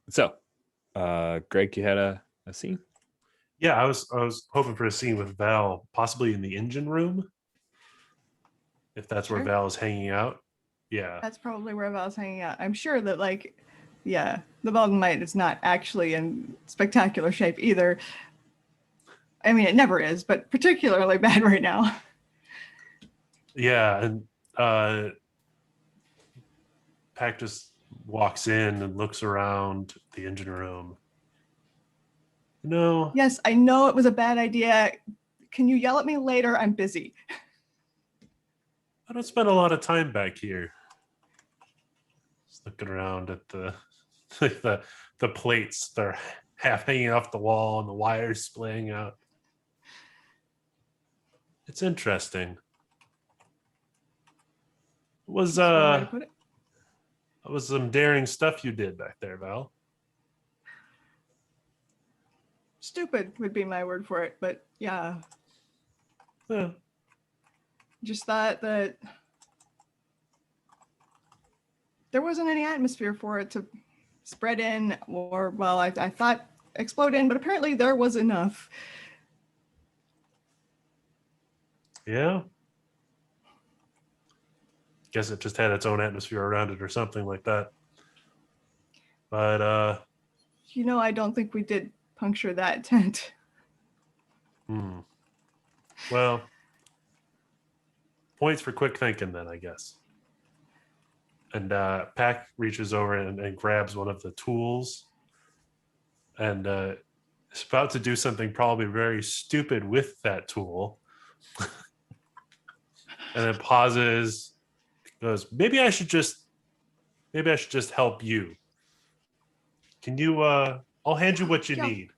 [SPEAKER 1] So, Greg, you had a scene?
[SPEAKER 4] Yeah, I was hoping for a scene with Val, possibly in the engine room, if that's where
[SPEAKER 5] Sure.
[SPEAKER 4] Val is hanging out. Yeah.
[SPEAKER 5] That's probably where Val's hanging out. I'm sure that, like, yeah, the Belden Might is not actually in spectacular shape either. I mean, it never is, but particularly bad right now.
[SPEAKER 4] Yeah, and Pac just walks in and looks around the engine room. No.
[SPEAKER 5] Yes, I know it was a bad idea. Can you yell at me later? I'm busy.
[SPEAKER 4] I don't spend a lot of time back here. Just looking around at the plates. They're half hanging off the wall and the wires splaying out. It's interesting. It was
[SPEAKER 5] That's one way to put it.
[SPEAKER 4] it was some daring stuff you did back there, Val.
[SPEAKER 5] Stupid would be my word for it, but yeah.
[SPEAKER 4] Yeah.
[SPEAKER 5] Just thought that there wasn't any atmosphere for it to spread in, or, well, I thought explode in, but apparently there was enough.
[SPEAKER 4] Yeah. Guess it just had its own atmosphere around it or something like that. But
[SPEAKER 5] I don't think we did puncture that tent.
[SPEAKER 4] well, points for quick thinking then, I guess. And Pack reaches over and grabs one of the tools and is about to do something probably very stupid with that tool. And then pauses, goes, maybe I should just help you. Can you I'll hand you what you
[SPEAKER 5] Yeah.
[SPEAKER 4] need.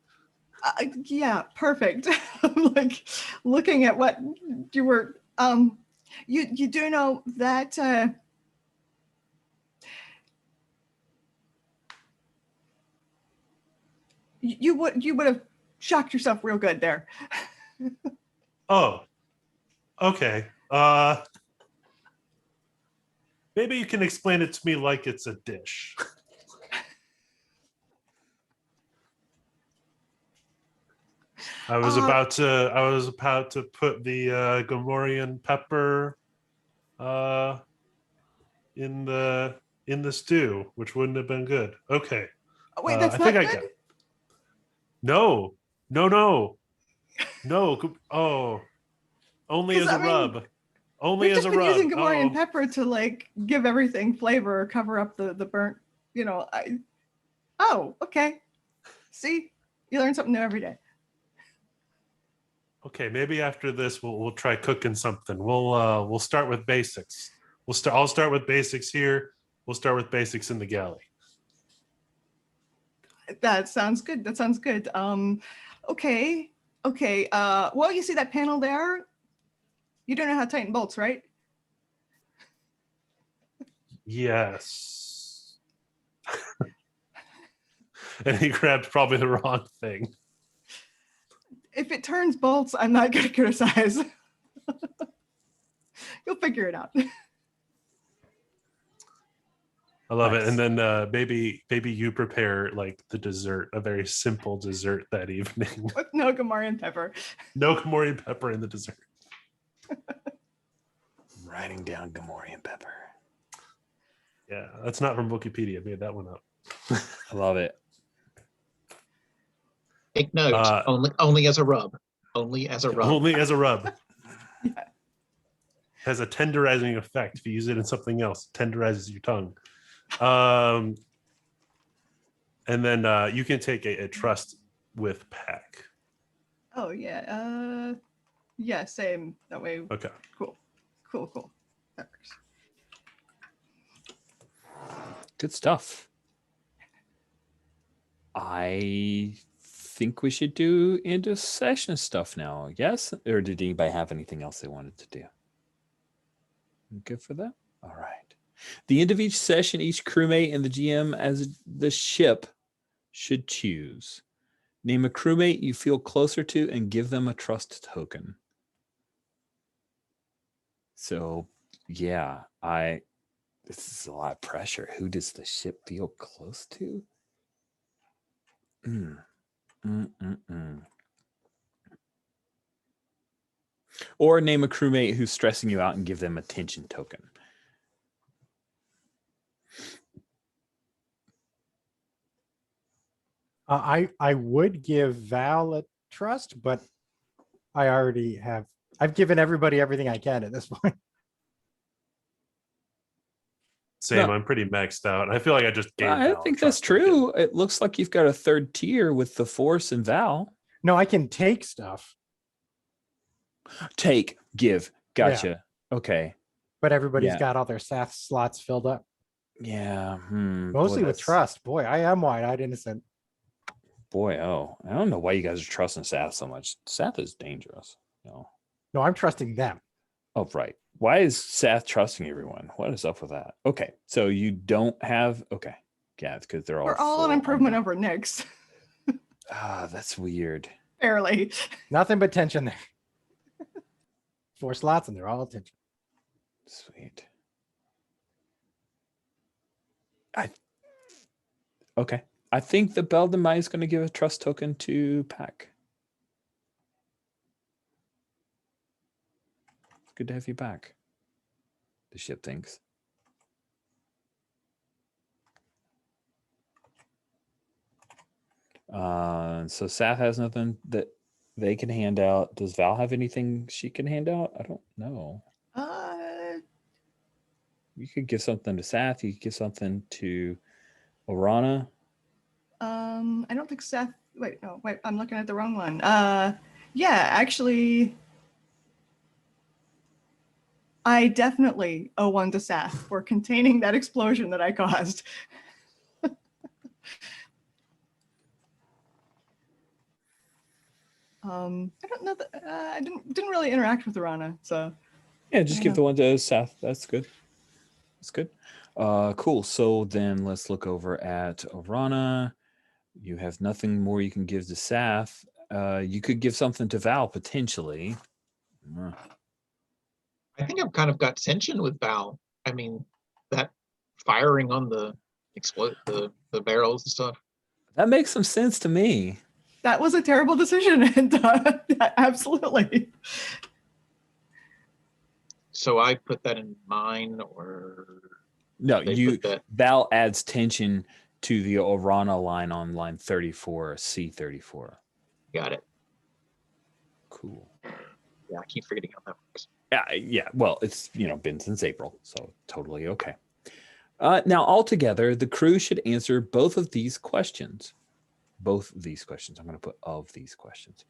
[SPEAKER 5] Yeah, perfect. Like looking at what you were you do know that you would have shocked yourself real good there.
[SPEAKER 4] Oh, okay. Maybe you can explain it to me like it's a dish. I was about to put the Gomorian pepper in the stew, which wouldn't have been good. Okay.
[SPEAKER 5] Oh, wait, that's
[SPEAKER 4] I
[SPEAKER 5] not
[SPEAKER 4] think I
[SPEAKER 5] good?
[SPEAKER 4] get it. No. Oh, only
[SPEAKER 5] 'Cause,
[SPEAKER 4] as a
[SPEAKER 5] I mean,
[SPEAKER 4] rub. Only
[SPEAKER 5] we've
[SPEAKER 4] as
[SPEAKER 5] just
[SPEAKER 4] a
[SPEAKER 5] been
[SPEAKER 4] rub.
[SPEAKER 5] using Gamorrean
[SPEAKER 4] Oh.
[SPEAKER 5] pepper to like give everything flavor or cover up the burnt, oh, okay. See? You learn something new every day.
[SPEAKER 4] Okay, maybe after this we'll try cooking something. We'll start with basics. I'll start with basics here. We'll start with basics in the galley.
[SPEAKER 5] That sounds good. That sounds good. Okay. Okay. Well, you see that panel there? You don't know how to tighten bolts, right?
[SPEAKER 4] Yes. And he grabbed probably the wrong thing.
[SPEAKER 5] If it turns bolts, I'm not going to criticize. You'll figure it out.
[SPEAKER 4] I love it.
[SPEAKER 3] Nice.
[SPEAKER 4] And then maybe you prepare like the dessert, a very simple dessert that evening.
[SPEAKER 5] With no Gamorrean pepper.
[SPEAKER 4] No Gamorrean pepper in the dessert.
[SPEAKER 1] I'm writing down Gamorrean pepper.
[SPEAKER 4] Yeah, that's not from Wikipedia. I made that one up.
[SPEAKER 1] I love it.
[SPEAKER 2] Take note. Only as a rub. Only as a rub.
[SPEAKER 4] Only as a rub.
[SPEAKER 5] Yeah.
[SPEAKER 4] Has a tenderizing effect. If you use it in something else, tenderizes your tongue. And then you can take a trust with Pack.
[SPEAKER 5] Oh, yeah. Yeah, same. That way.
[SPEAKER 4] Okay.
[SPEAKER 5] Cool. That works.
[SPEAKER 1] Good stuff. I think we should do into session stuff now. Yes? Or did anybody have anything else they wanted to do? Good for that? All right. The end of each session, each crewmate and the GM as the ship should choose. Name a crewmate you feel closer to and give them a trust token. So, yeah, this is a lot of pressure. Who does the ship feel close to? Or name a crewmate who's stressing you out and give them a tension token.
[SPEAKER 3] I would give Val a trust, but I already have. I've given everybody everything I can at this point.
[SPEAKER 4] Same.
[SPEAKER 1] No.
[SPEAKER 4] I'm pretty maxed out. I feel like I just gave
[SPEAKER 1] I
[SPEAKER 4] Val a
[SPEAKER 1] think that's
[SPEAKER 4] trust token.
[SPEAKER 1] true. It looks like you've got a third tier with the Force and Val.
[SPEAKER 3] No, I can take stuff,
[SPEAKER 1] Take, give. Gotcha. Okay.
[SPEAKER 3] but everybody's
[SPEAKER 1] Yeah.
[SPEAKER 3] got all their SAF slots filled up.
[SPEAKER 1] Yeah.
[SPEAKER 3] Mostly with trust. Boy, I am wide-eyed innocent.
[SPEAKER 1] Boy, oh. I don't know why you guys are trusting Sath so much. Sath is dangerous. No.
[SPEAKER 3] No, I'm trusting them.
[SPEAKER 1] Oh, right. Why is Sath trusting everyone? What is up with that? Okay. So you don't have okay. Yeah, it's because they're all
[SPEAKER 5] We're all
[SPEAKER 1] full
[SPEAKER 5] an improvement
[SPEAKER 1] armor.
[SPEAKER 5] over Nyx.
[SPEAKER 1] That's weird.
[SPEAKER 5] Barely.
[SPEAKER 3] Nothing but tension there. 4 slots and they're all tension.
[SPEAKER 1] Sweet. Okay. I think the Beldamite is going to give a trust token to Pack. Good to have you back. The ship thinks. So Saf has nothing that they can hand out. Does Val have anything she can hand out? I don't know. You could give something to Saf. You could give something to Orana.
[SPEAKER 5] I don't think Seth. Wait, no, wait. I'm looking at the wrong one. Yeah, actually, I definitely owe one to Seth for containing that explosion that I caused. I don't know that I didn't really interact with Rana, so
[SPEAKER 1] Yeah, just give the one to Saf. That's good. That's good. Cool. So then let's look over at Orana. You have nothing more you can give to Saf. You could give something to Val potentially.
[SPEAKER 2] I think I've kind of got tension with Val. I mean, that firing on the the barrels and stuff.
[SPEAKER 1] That makes some sense to me.
[SPEAKER 5] that was a terrible decision. And absolutely.
[SPEAKER 2] So I put that in mine, or
[SPEAKER 1] No,
[SPEAKER 2] they
[SPEAKER 1] you
[SPEAKER 2] put that.
[SPEAKER 1] Val adds tension to the Orana line on line 34, C34.
[SPEAKER 2] Got it.
[SPEAKER 1] Cool.
[SPEAKER 2] Yeah, I keep forgetting how that works.
[SPEAKER 1] Yeah. Well, it's been since April, so totally okay. Now, altogether, the crew should answer both of these questions. Both of these questions. I'm going to put of these questions.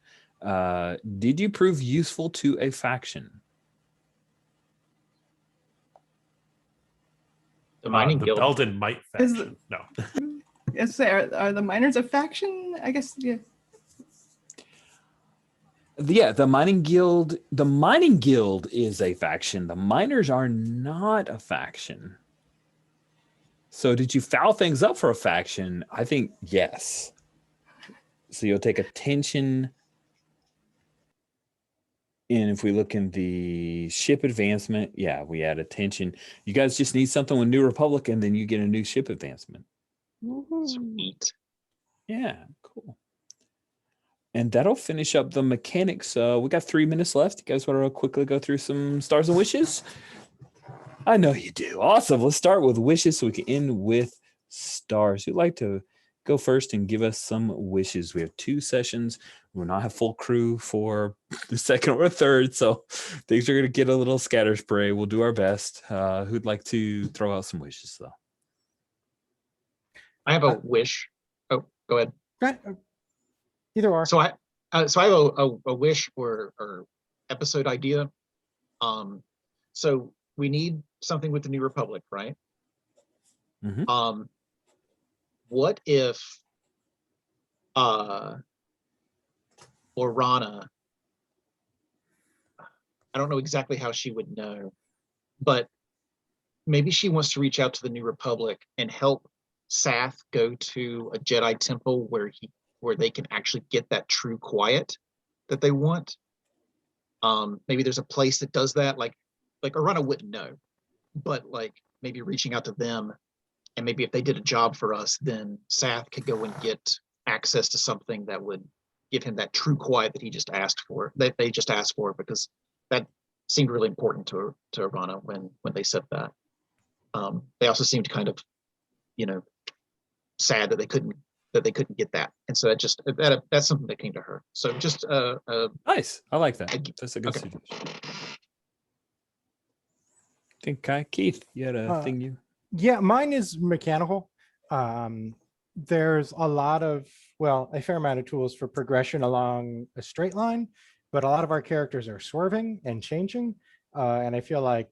[SPEAKER 1] Did you prove useful to a faction?
[SPEAKER 2] The mining
[SPEAKER 4] the
[SPEAKER 2] guild.
[SPEAKER 4] Belden Might faction. No.
[SPEAKER 5] Yes, are the miners a faction? I guess. Yeah.
[SPEAKER 1] Yeah, the mining guild. The mining guild is a faction. The miners are not a faction. So did you foul things up for a faction? I think yes. So you'll take attention. And if we look in the ship advancement, yeah, we add attention. You guys just need something with New Republic, and then you get a new ship advancement.
[SPEAKER 2] Sweet.
[SPEAKER 1] Yeah, cool. And that'll finish up the mechanics. We got 3 minutes left. You guys want to quickly go through some stars and wishes? I know you do. Awesome. Let's start with wishes so we can end with stars. Who'd like to go first and give us some wishes? We have 2 sessions. We'll not have full crew for the second or third, so things are going to get a little scatter spray. We'll do our best. Who'd like to throw out some wishes, though?
[SPEAKER 2] I have a wish. Oh, go ahead.
[SPEAKER 3] Either or.
[SPEAKER 2] So I have a wish or episode idea. So we need something with the New Republic, right?
[SPEAKER 1] Mhm.
[SPEAKER 2] What if Orana, I don't know exactly how she would know, but maybe she wants to reach out to the New Republic and help Sath go to a Jedi temple where they can actually get that true quiet that they want. Maybe there's a place that does that. Like Orana wouldn't know, but like maybe reaching out to them, and maybe if they did a job for us, then Sath could go and get access to something that would give him that true quiet that he just asked for, that they just asked for, because that seemed really important to Orana when they said that. They also seemed kind of, sad that they couldn't get that, and so that's something that came to her. So just
[SPEAKER 1] Nice. I like that. That's a good
[SPEAKER 2] okay.
[SPEAKER 1] suggestion. I think Keith, you had a thing you.
[SPEAKER 3] Yeah, mine is mechanical. There's a fair amount of tools for progression along a straight line, but a lot of our characters are swerving and changing. And I feel like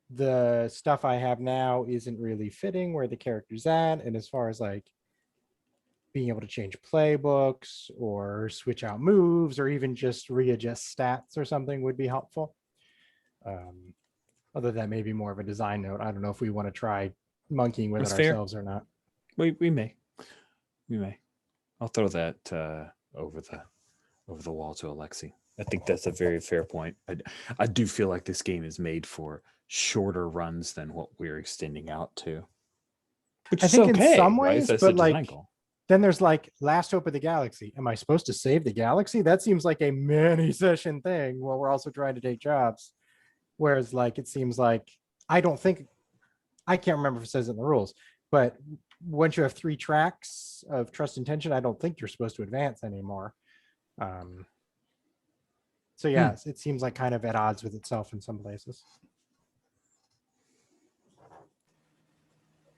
[SPEAKER 3] the stuff I have now isn't really fitting where the character's at. And as far as like being able to change playbooks or switch out moves or even just readjust stats or something would be helpful. Other than maybe more of a design note. I don't know if we want to try monkeying with it ourselves or not.
[SPEAKER 1] We may. I'll throw that over the wall to Alexi. I think that's a very fair point. I do feel like this game is made for shorter runs than what we're extending out to. Which
[SPEAKER 3] I
[SPEAKER 1] is
[SPEAKER 3] think
[SPEAKER 1] okay,
[SPEAKER 3] in some
[SPEAKER 1] right?
[SPEAKER 3] ways,
[SPEAKER 1] That's
[SPEAKER 3] but
[SPEAKER 1] the design
[SPEAKER 3] like
[SPEAKER 1] goal.
[SPEAKER 3] then there's like Last Hope of the Galaxy. Am I supposed to save the galaxy? That seems like a many session thing while we're also trying to take jobs. Whereas like it seems like I can't remember if it says it in the rules, but once you have 3 tracks of trust and tension, I don't think you're supposed to advance anymore. So yes, it seems like kind of at odds with itself in some places.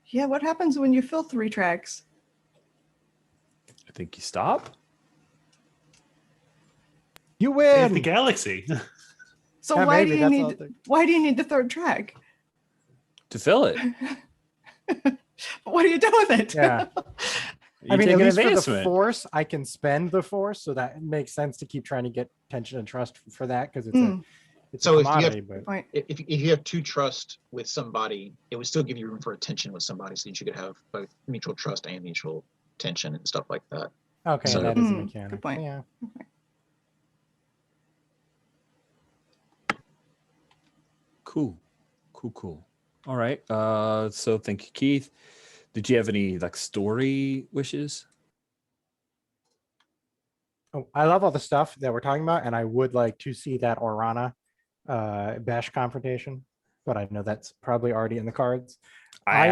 [SPEAKER 5] Yeah, what happens when you fill 3 tracks?
[SPEAKER 1] I think you stop.
[SPEAKER 3] You
[SPEAKER 4] Save
[SPEAKER 3] win.
[SPEAKER 4] the galaxy.
[SPEAKER 5] So
[SPEAKER 3] Yeah,
[SPEAKER 5] why
[SPEAKER 3] maybe,
[SPEAKER 5] do you
[SPEAKER 3] that's
[SPEAKER 5] need
[SPEAKER 3] all the-
[SPEAKER 5] why do you need the 3rd track?
[SPEAKER 1] To fill it.
[SPEAKER 5] What do you do with it?
[SPEAKER 3] Yeah.
[SPEAKER 1] You
[SPEAKER 3] I mean,
[SPEAKER 1] take
[SPEAKER 3] at
[SPEAKER 1] an
[SPEAKER 3] least for the
[SPEAKER 1] advancement.
[SPEAKER 3] force, I can spend the force, so that makes sense to keep trying to get tension and trust for that because it's
[SPEAKER 2] So
[SPEAKER 3] a
[SPEAKER 2] if you have-
[SPEAKER 3] commodity. But
[SPEAKER 5] Point.
[SPEAKER 2] If you have 2 trust with somebody, it would still give you room for attention with somebody, so you could have both mutual trust and mutual tension and stuff like that.
[SPEAKER 3] okay,
[SPEAKER 2] So-
[SPEAKER 3] that is a
[SPEAKER 5] Good
[SPEAKER 3] mechanic.
[SPEAKER 5] point.
[SPEAKER 3] Yeah.
[SPEAKER 1] Cool. All right. So thank you, Keith. Did you have any like story wishes?
[SPEAKER 3] Oh, I love all the stuff that we're talking about, and I would like to see that Orana Bash confrontation, but I know that's probably already in the cards.
[SPEAKER 1] I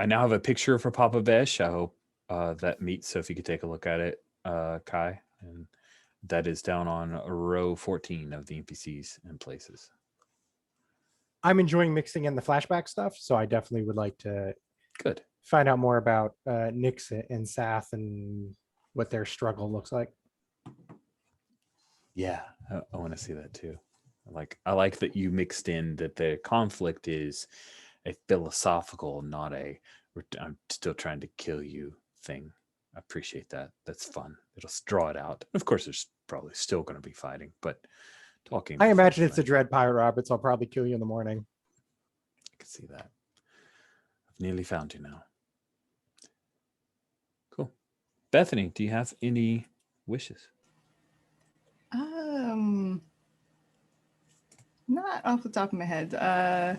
[SPEAKER 1] now have a picture for Papa Besh. I hope that meets. So if you could take a look at it, Kai, and that is down on row 14 of the NPCs and places.
[SPEAKER 3] I'm enjoying mixing in the flashback stuff, so I definitely would like to
[SPEAKER 1] Good.
[SPEAKER 3] find out more about Nix and Sath and what their struggle looks like.
[SPEAKER 1] Yeah, I want to see that too. I like that you mixed in that the conflict is a philosophical, not a I'm still trying to kill you thing. I appreciate that. That's fun. It'll draw it out. Of course, there's probably still going to be fighting, but talking.
[SPEAKER 3] I imagine it's a Dread Pirate Robert, so I'll probably kill you in the morning.
[SPEAKER 1] I can see that. I've nearly found you now. Cool. Bethany, do you have any wishes?
[SPEAKER 5] Not off the top of my head. I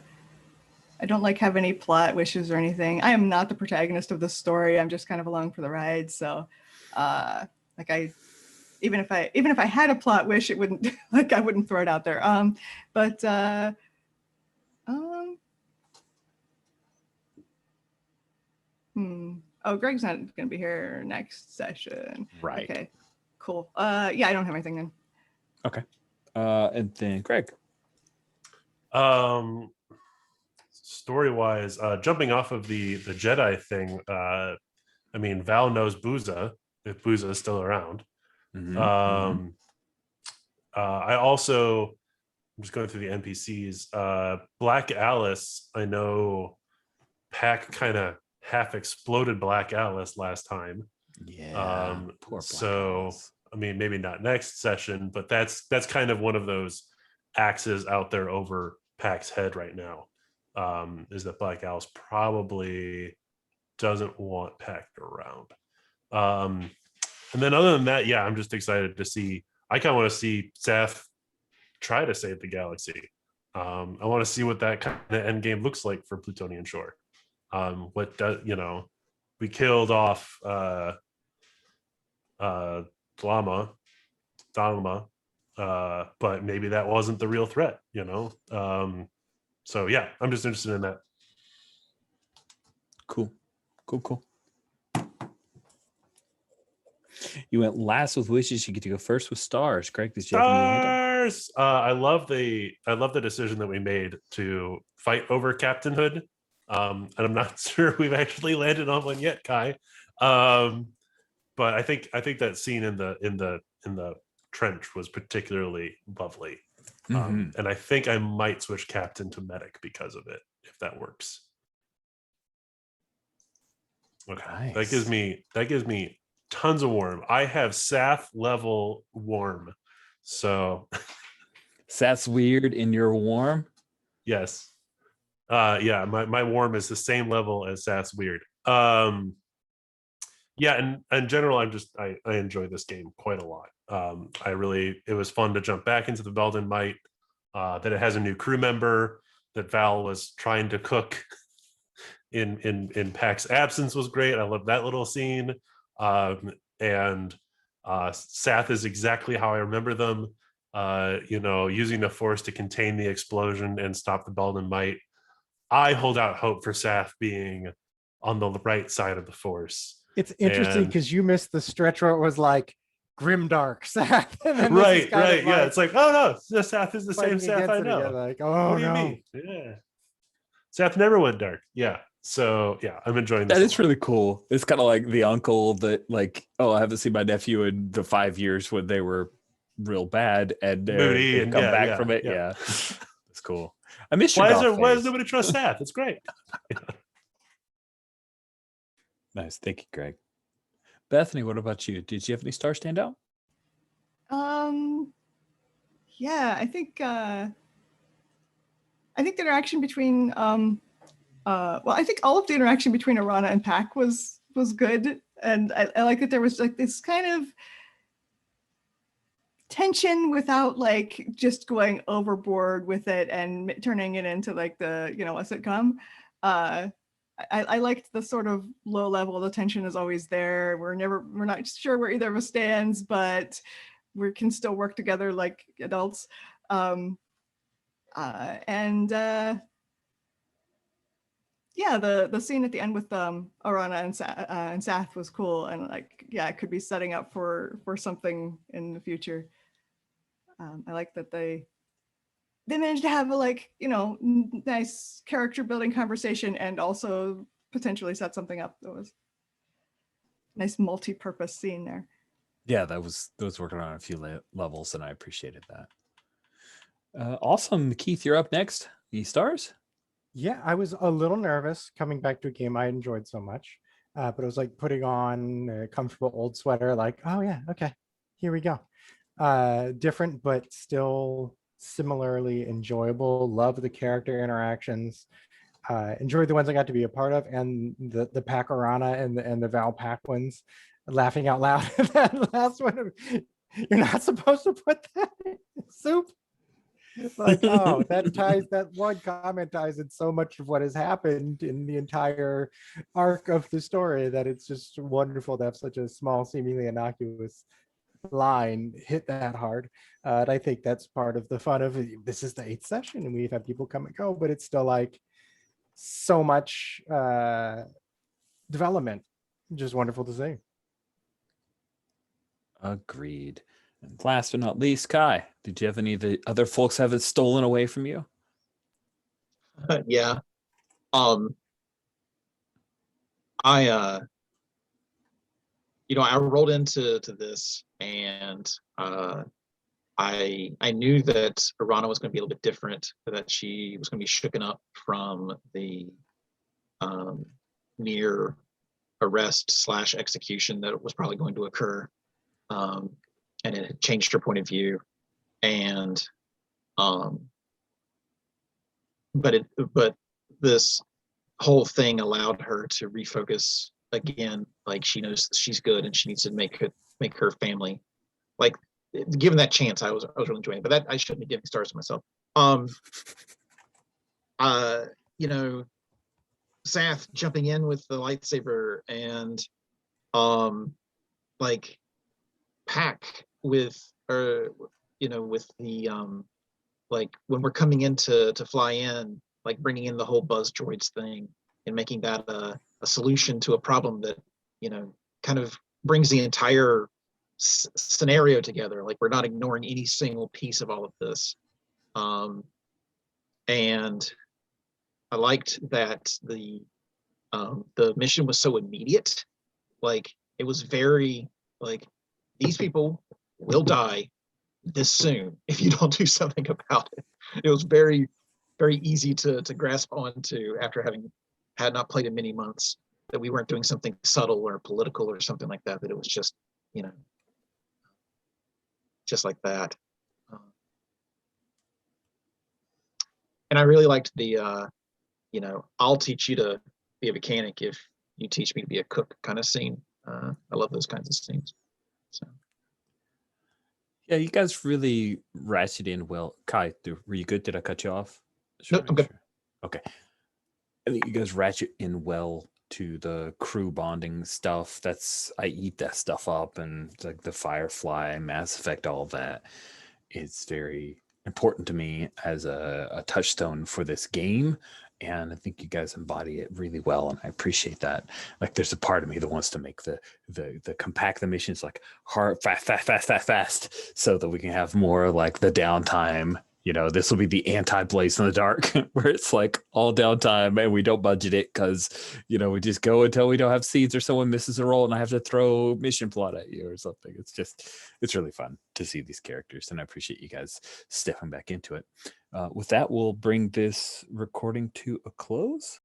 [SPEAKER 5] don't have any plot wishes or anything. I am not the protagonist of this story. I'm just kind of along for the ride. So, even if I had a plot wish, it wouldn't I wouldn't throw it out there. Oh, Greg's not going to be here next session.
[SPEAKER 1] Right.
[SPEAKER 5] Okay. Cool. Yeah, I don't have anything then.
[SPEAKER 1] Okay. And then Greg.
[SPEAKER 4] Story wise, jumping off of the Jedi thing, I mean, Val knows Booza, if Booza is still around. I also, I'm just going through the NPCs. Black Alice, I know Pack kind of half exploded Black Alice last time.
[SPEAKER 1] Yeah. Poor Black
[SPEAKER 4] so
[SPEAKER 1] Alice.
[SPEAKER 4] I mean, maybe not next session, but that's kind of one of those axes out there over Pack's head right now. Is that Black Alice probably doesn't want Pack around. And then other than that, yeah, I'm just excited to see. I kind of want to see Seth try to save the galaxy. I want to see what that kind of end game looks like for Plutonian Shore. What does, we killed off Dhalma, but maybe that wasn't the real threat, so yeah, I'm just interested in that.
[SPEAKER 1] Cool. You went last with wishes. You get to go first with stars. Greg, did you have any?
[SPEAKER 4] Stars. I love the decision that we made to fight over captainhood. And I'm not sure we've actually landed on one yet, Kai. But I think that scene in the trench was particularly lovely. And I think I might switch captain to medic because of it, if that works. Okay.
[SPEAKER 1] Nice.
[SPEAKER 4] That gives me tons of warm. I have Sath level warm. So
[SPEAKER 1] That's weird in your warm.
[SPEAKER 4] yes. Yeah, my warm is the same level as Sath's weird. Yeah, and in general, I enjoy this game quite a lot. It was fun to jump back into the Belden Might, that it has a new crew member, that Val was trying to cook in Pack's absence was great. I love that little scene. And Sath is exactly how I remember them. using the force to contain the explosion and stop the Belden Might. I hold out hope for Saf being on the right side of the force.
[SPEAKER 3] It's interesting
[SPEAKER 4] And
[SPEAKER 3] because you missed the stretch where it was like grimdark Saf. And then this is
[SPEAKER 4] right,
[SPEAKER 3] kind
[SPEAKER 4] right,
[SPEAKER 3] of
[SPEAKER 4] yeah.
[SPEAKER 3] like
[SPEAKER 4] It's like, oh no, the Saf is the same
[SPEAKER 3] fighting
[SPEAKER 4] Saf I
[SPEAKER 3] against it again.
[SPEAKER 4] know.
[SPEAKER 3] Like, oh
[SPEAKER 4] What do you
[SPEAKER 3] no.
[SPEAKER 4] mean? Yeah, Saf never went dark. Yeah, so yeah, I'm enjoying this.
[SPEAKER 1] That
[SPEAKER 4] a
[SPEAKER 1] is
[SPEAKER 4] lot.
[SPEAKER 1] really cool. It's kind of like the uncle that, like, oh, I haven't seen my nephew in the 5 years when they were real bad, and
[SPEAKER 4] Moody
[SPEAKER 1] they've
[SPEAKER 4] and
[SPEAKER 1] come
[SPEAKER 4] yeah,
[SPEAKER 1] back
[SPEAKER 4] yeah,
[SPEAKER 1] from it.
[SPEAKER 4] yeah.
[SPEAKER 1] Yeah, that's cool. I missed your
[SPEAKER 4] Why
[SPEAKER 1] goth
[SPEAKER 4] does
[SPEAKER 1] phase.
[SPEAKER 4] nobody trust Saf? It's great.
[SPEAKER 1] Nice, thank you, Greg. Bethany, what about you? Did you have any stars stand out?
[SPEAKER 5] Yeah, I think the interaction between I think all of the interaction between Arana and Pac was good, and I like that there was like this kind of tension without like just going overboard with it and turning it into like a sitcom. I liked the sort of low level. The tension is always there. We're not sure where either of us stands, but we can still work together like adults. Yeah, the scene at the end with Arana and Sath was cool, and like, yeah, it could be setting up for something in the future. I like that they managed to have a nice character building conversation and also potentially set something up that was nice multi-purpose scene there.
[SPEAKER 1] Yeah, that was working on a few levels, and I appreciated that. Awesome, Keith, you're up next. The stars.
[SPEAKER 3] Yeah, I was a little nervous coming back to a game I enjoyed so much, but it was like putting on a comfortable old sweater, like, oh yeah, okay, here we go. Different, but still similarly enjoyable. Love the character interactions. Enjoyed the ones I got to be a part of, and the Pac Arana and the Val Pac ones. Laughing out loud at that last one. You're not supposed to put that in soup. Like, oh, that one comment ties in so much of what has happened in the entire arc of the story that it's just wonderful to have such a small, seemingly innocuous line hit that hard. And I think that's part of the fun of it. This is the 8th session and we've had people come and go, but it's still like so much development. Just wonderful to see.
[SPEAKER 1] Agreed. And last but not least, Kai, did you have any of the other folks have it stolen away from you?
[SPEAKER 2] Yeah. I I rolled into this, and I knew that Arana was going to be a little bit different, that she was going to be shooken up from the near arrest / execution that was probably going to occur, and it had changed her point of view, and but this whole thing allowed her to refocus again. Like, she knows she's good and she needs to make her family, like, given that chance. I was really enjoying it, but that I shouldn't be giving stars to myself. Sath jumping in with the lightsaber, and like Pac with with the like when we're coming in to fly in, like bringing in the whole buzz droids thing and making that a solution to a problem that kind of brings the entire scenario together. Like, we're not ignoring any single piece of all of this. And I liked that the mission was so immediate. Like, it was very like, these people will die this soon if you don't do something about it. It was very, very easy to grasp onto after having had not played in many months, that we weren't doing something subtle or political or something like that, that it was just, just like that. And I really liked the, I'll teach you to be a mechanic if you teach me to be a cook kind of scene. I love those kinds of scenes. So.
[SPEAKER 1] Yeah, you guys really ratcheted in well. Kai, were you good? Did I cut you off?
[SPEAKER 2] Nope, I'm good.
[SPEAKER 1] Sure. Okay. I think you guys ratchet in well to the crew bonding stuff. I eat that stuff up, and like the Firefly, Mass Effect, all of that. is very important to me as a touchstone for this game. And I think you guys embody it really well, and I appreciate that. Like, there's a part of me that wants to make the compact the missions like hard, fast, so that we can have more like the downtime. You know, this will be the anti-Blaze in the Dark, where it's like all downtime and we don't budget it because, you know, we just go until we don't have seeds or someone misses a roll and I have to throw mission plot at you or something. It's really fun to see these characters, and I appreciate you guys stepping back into it. With that, we'll bring this recording to a close.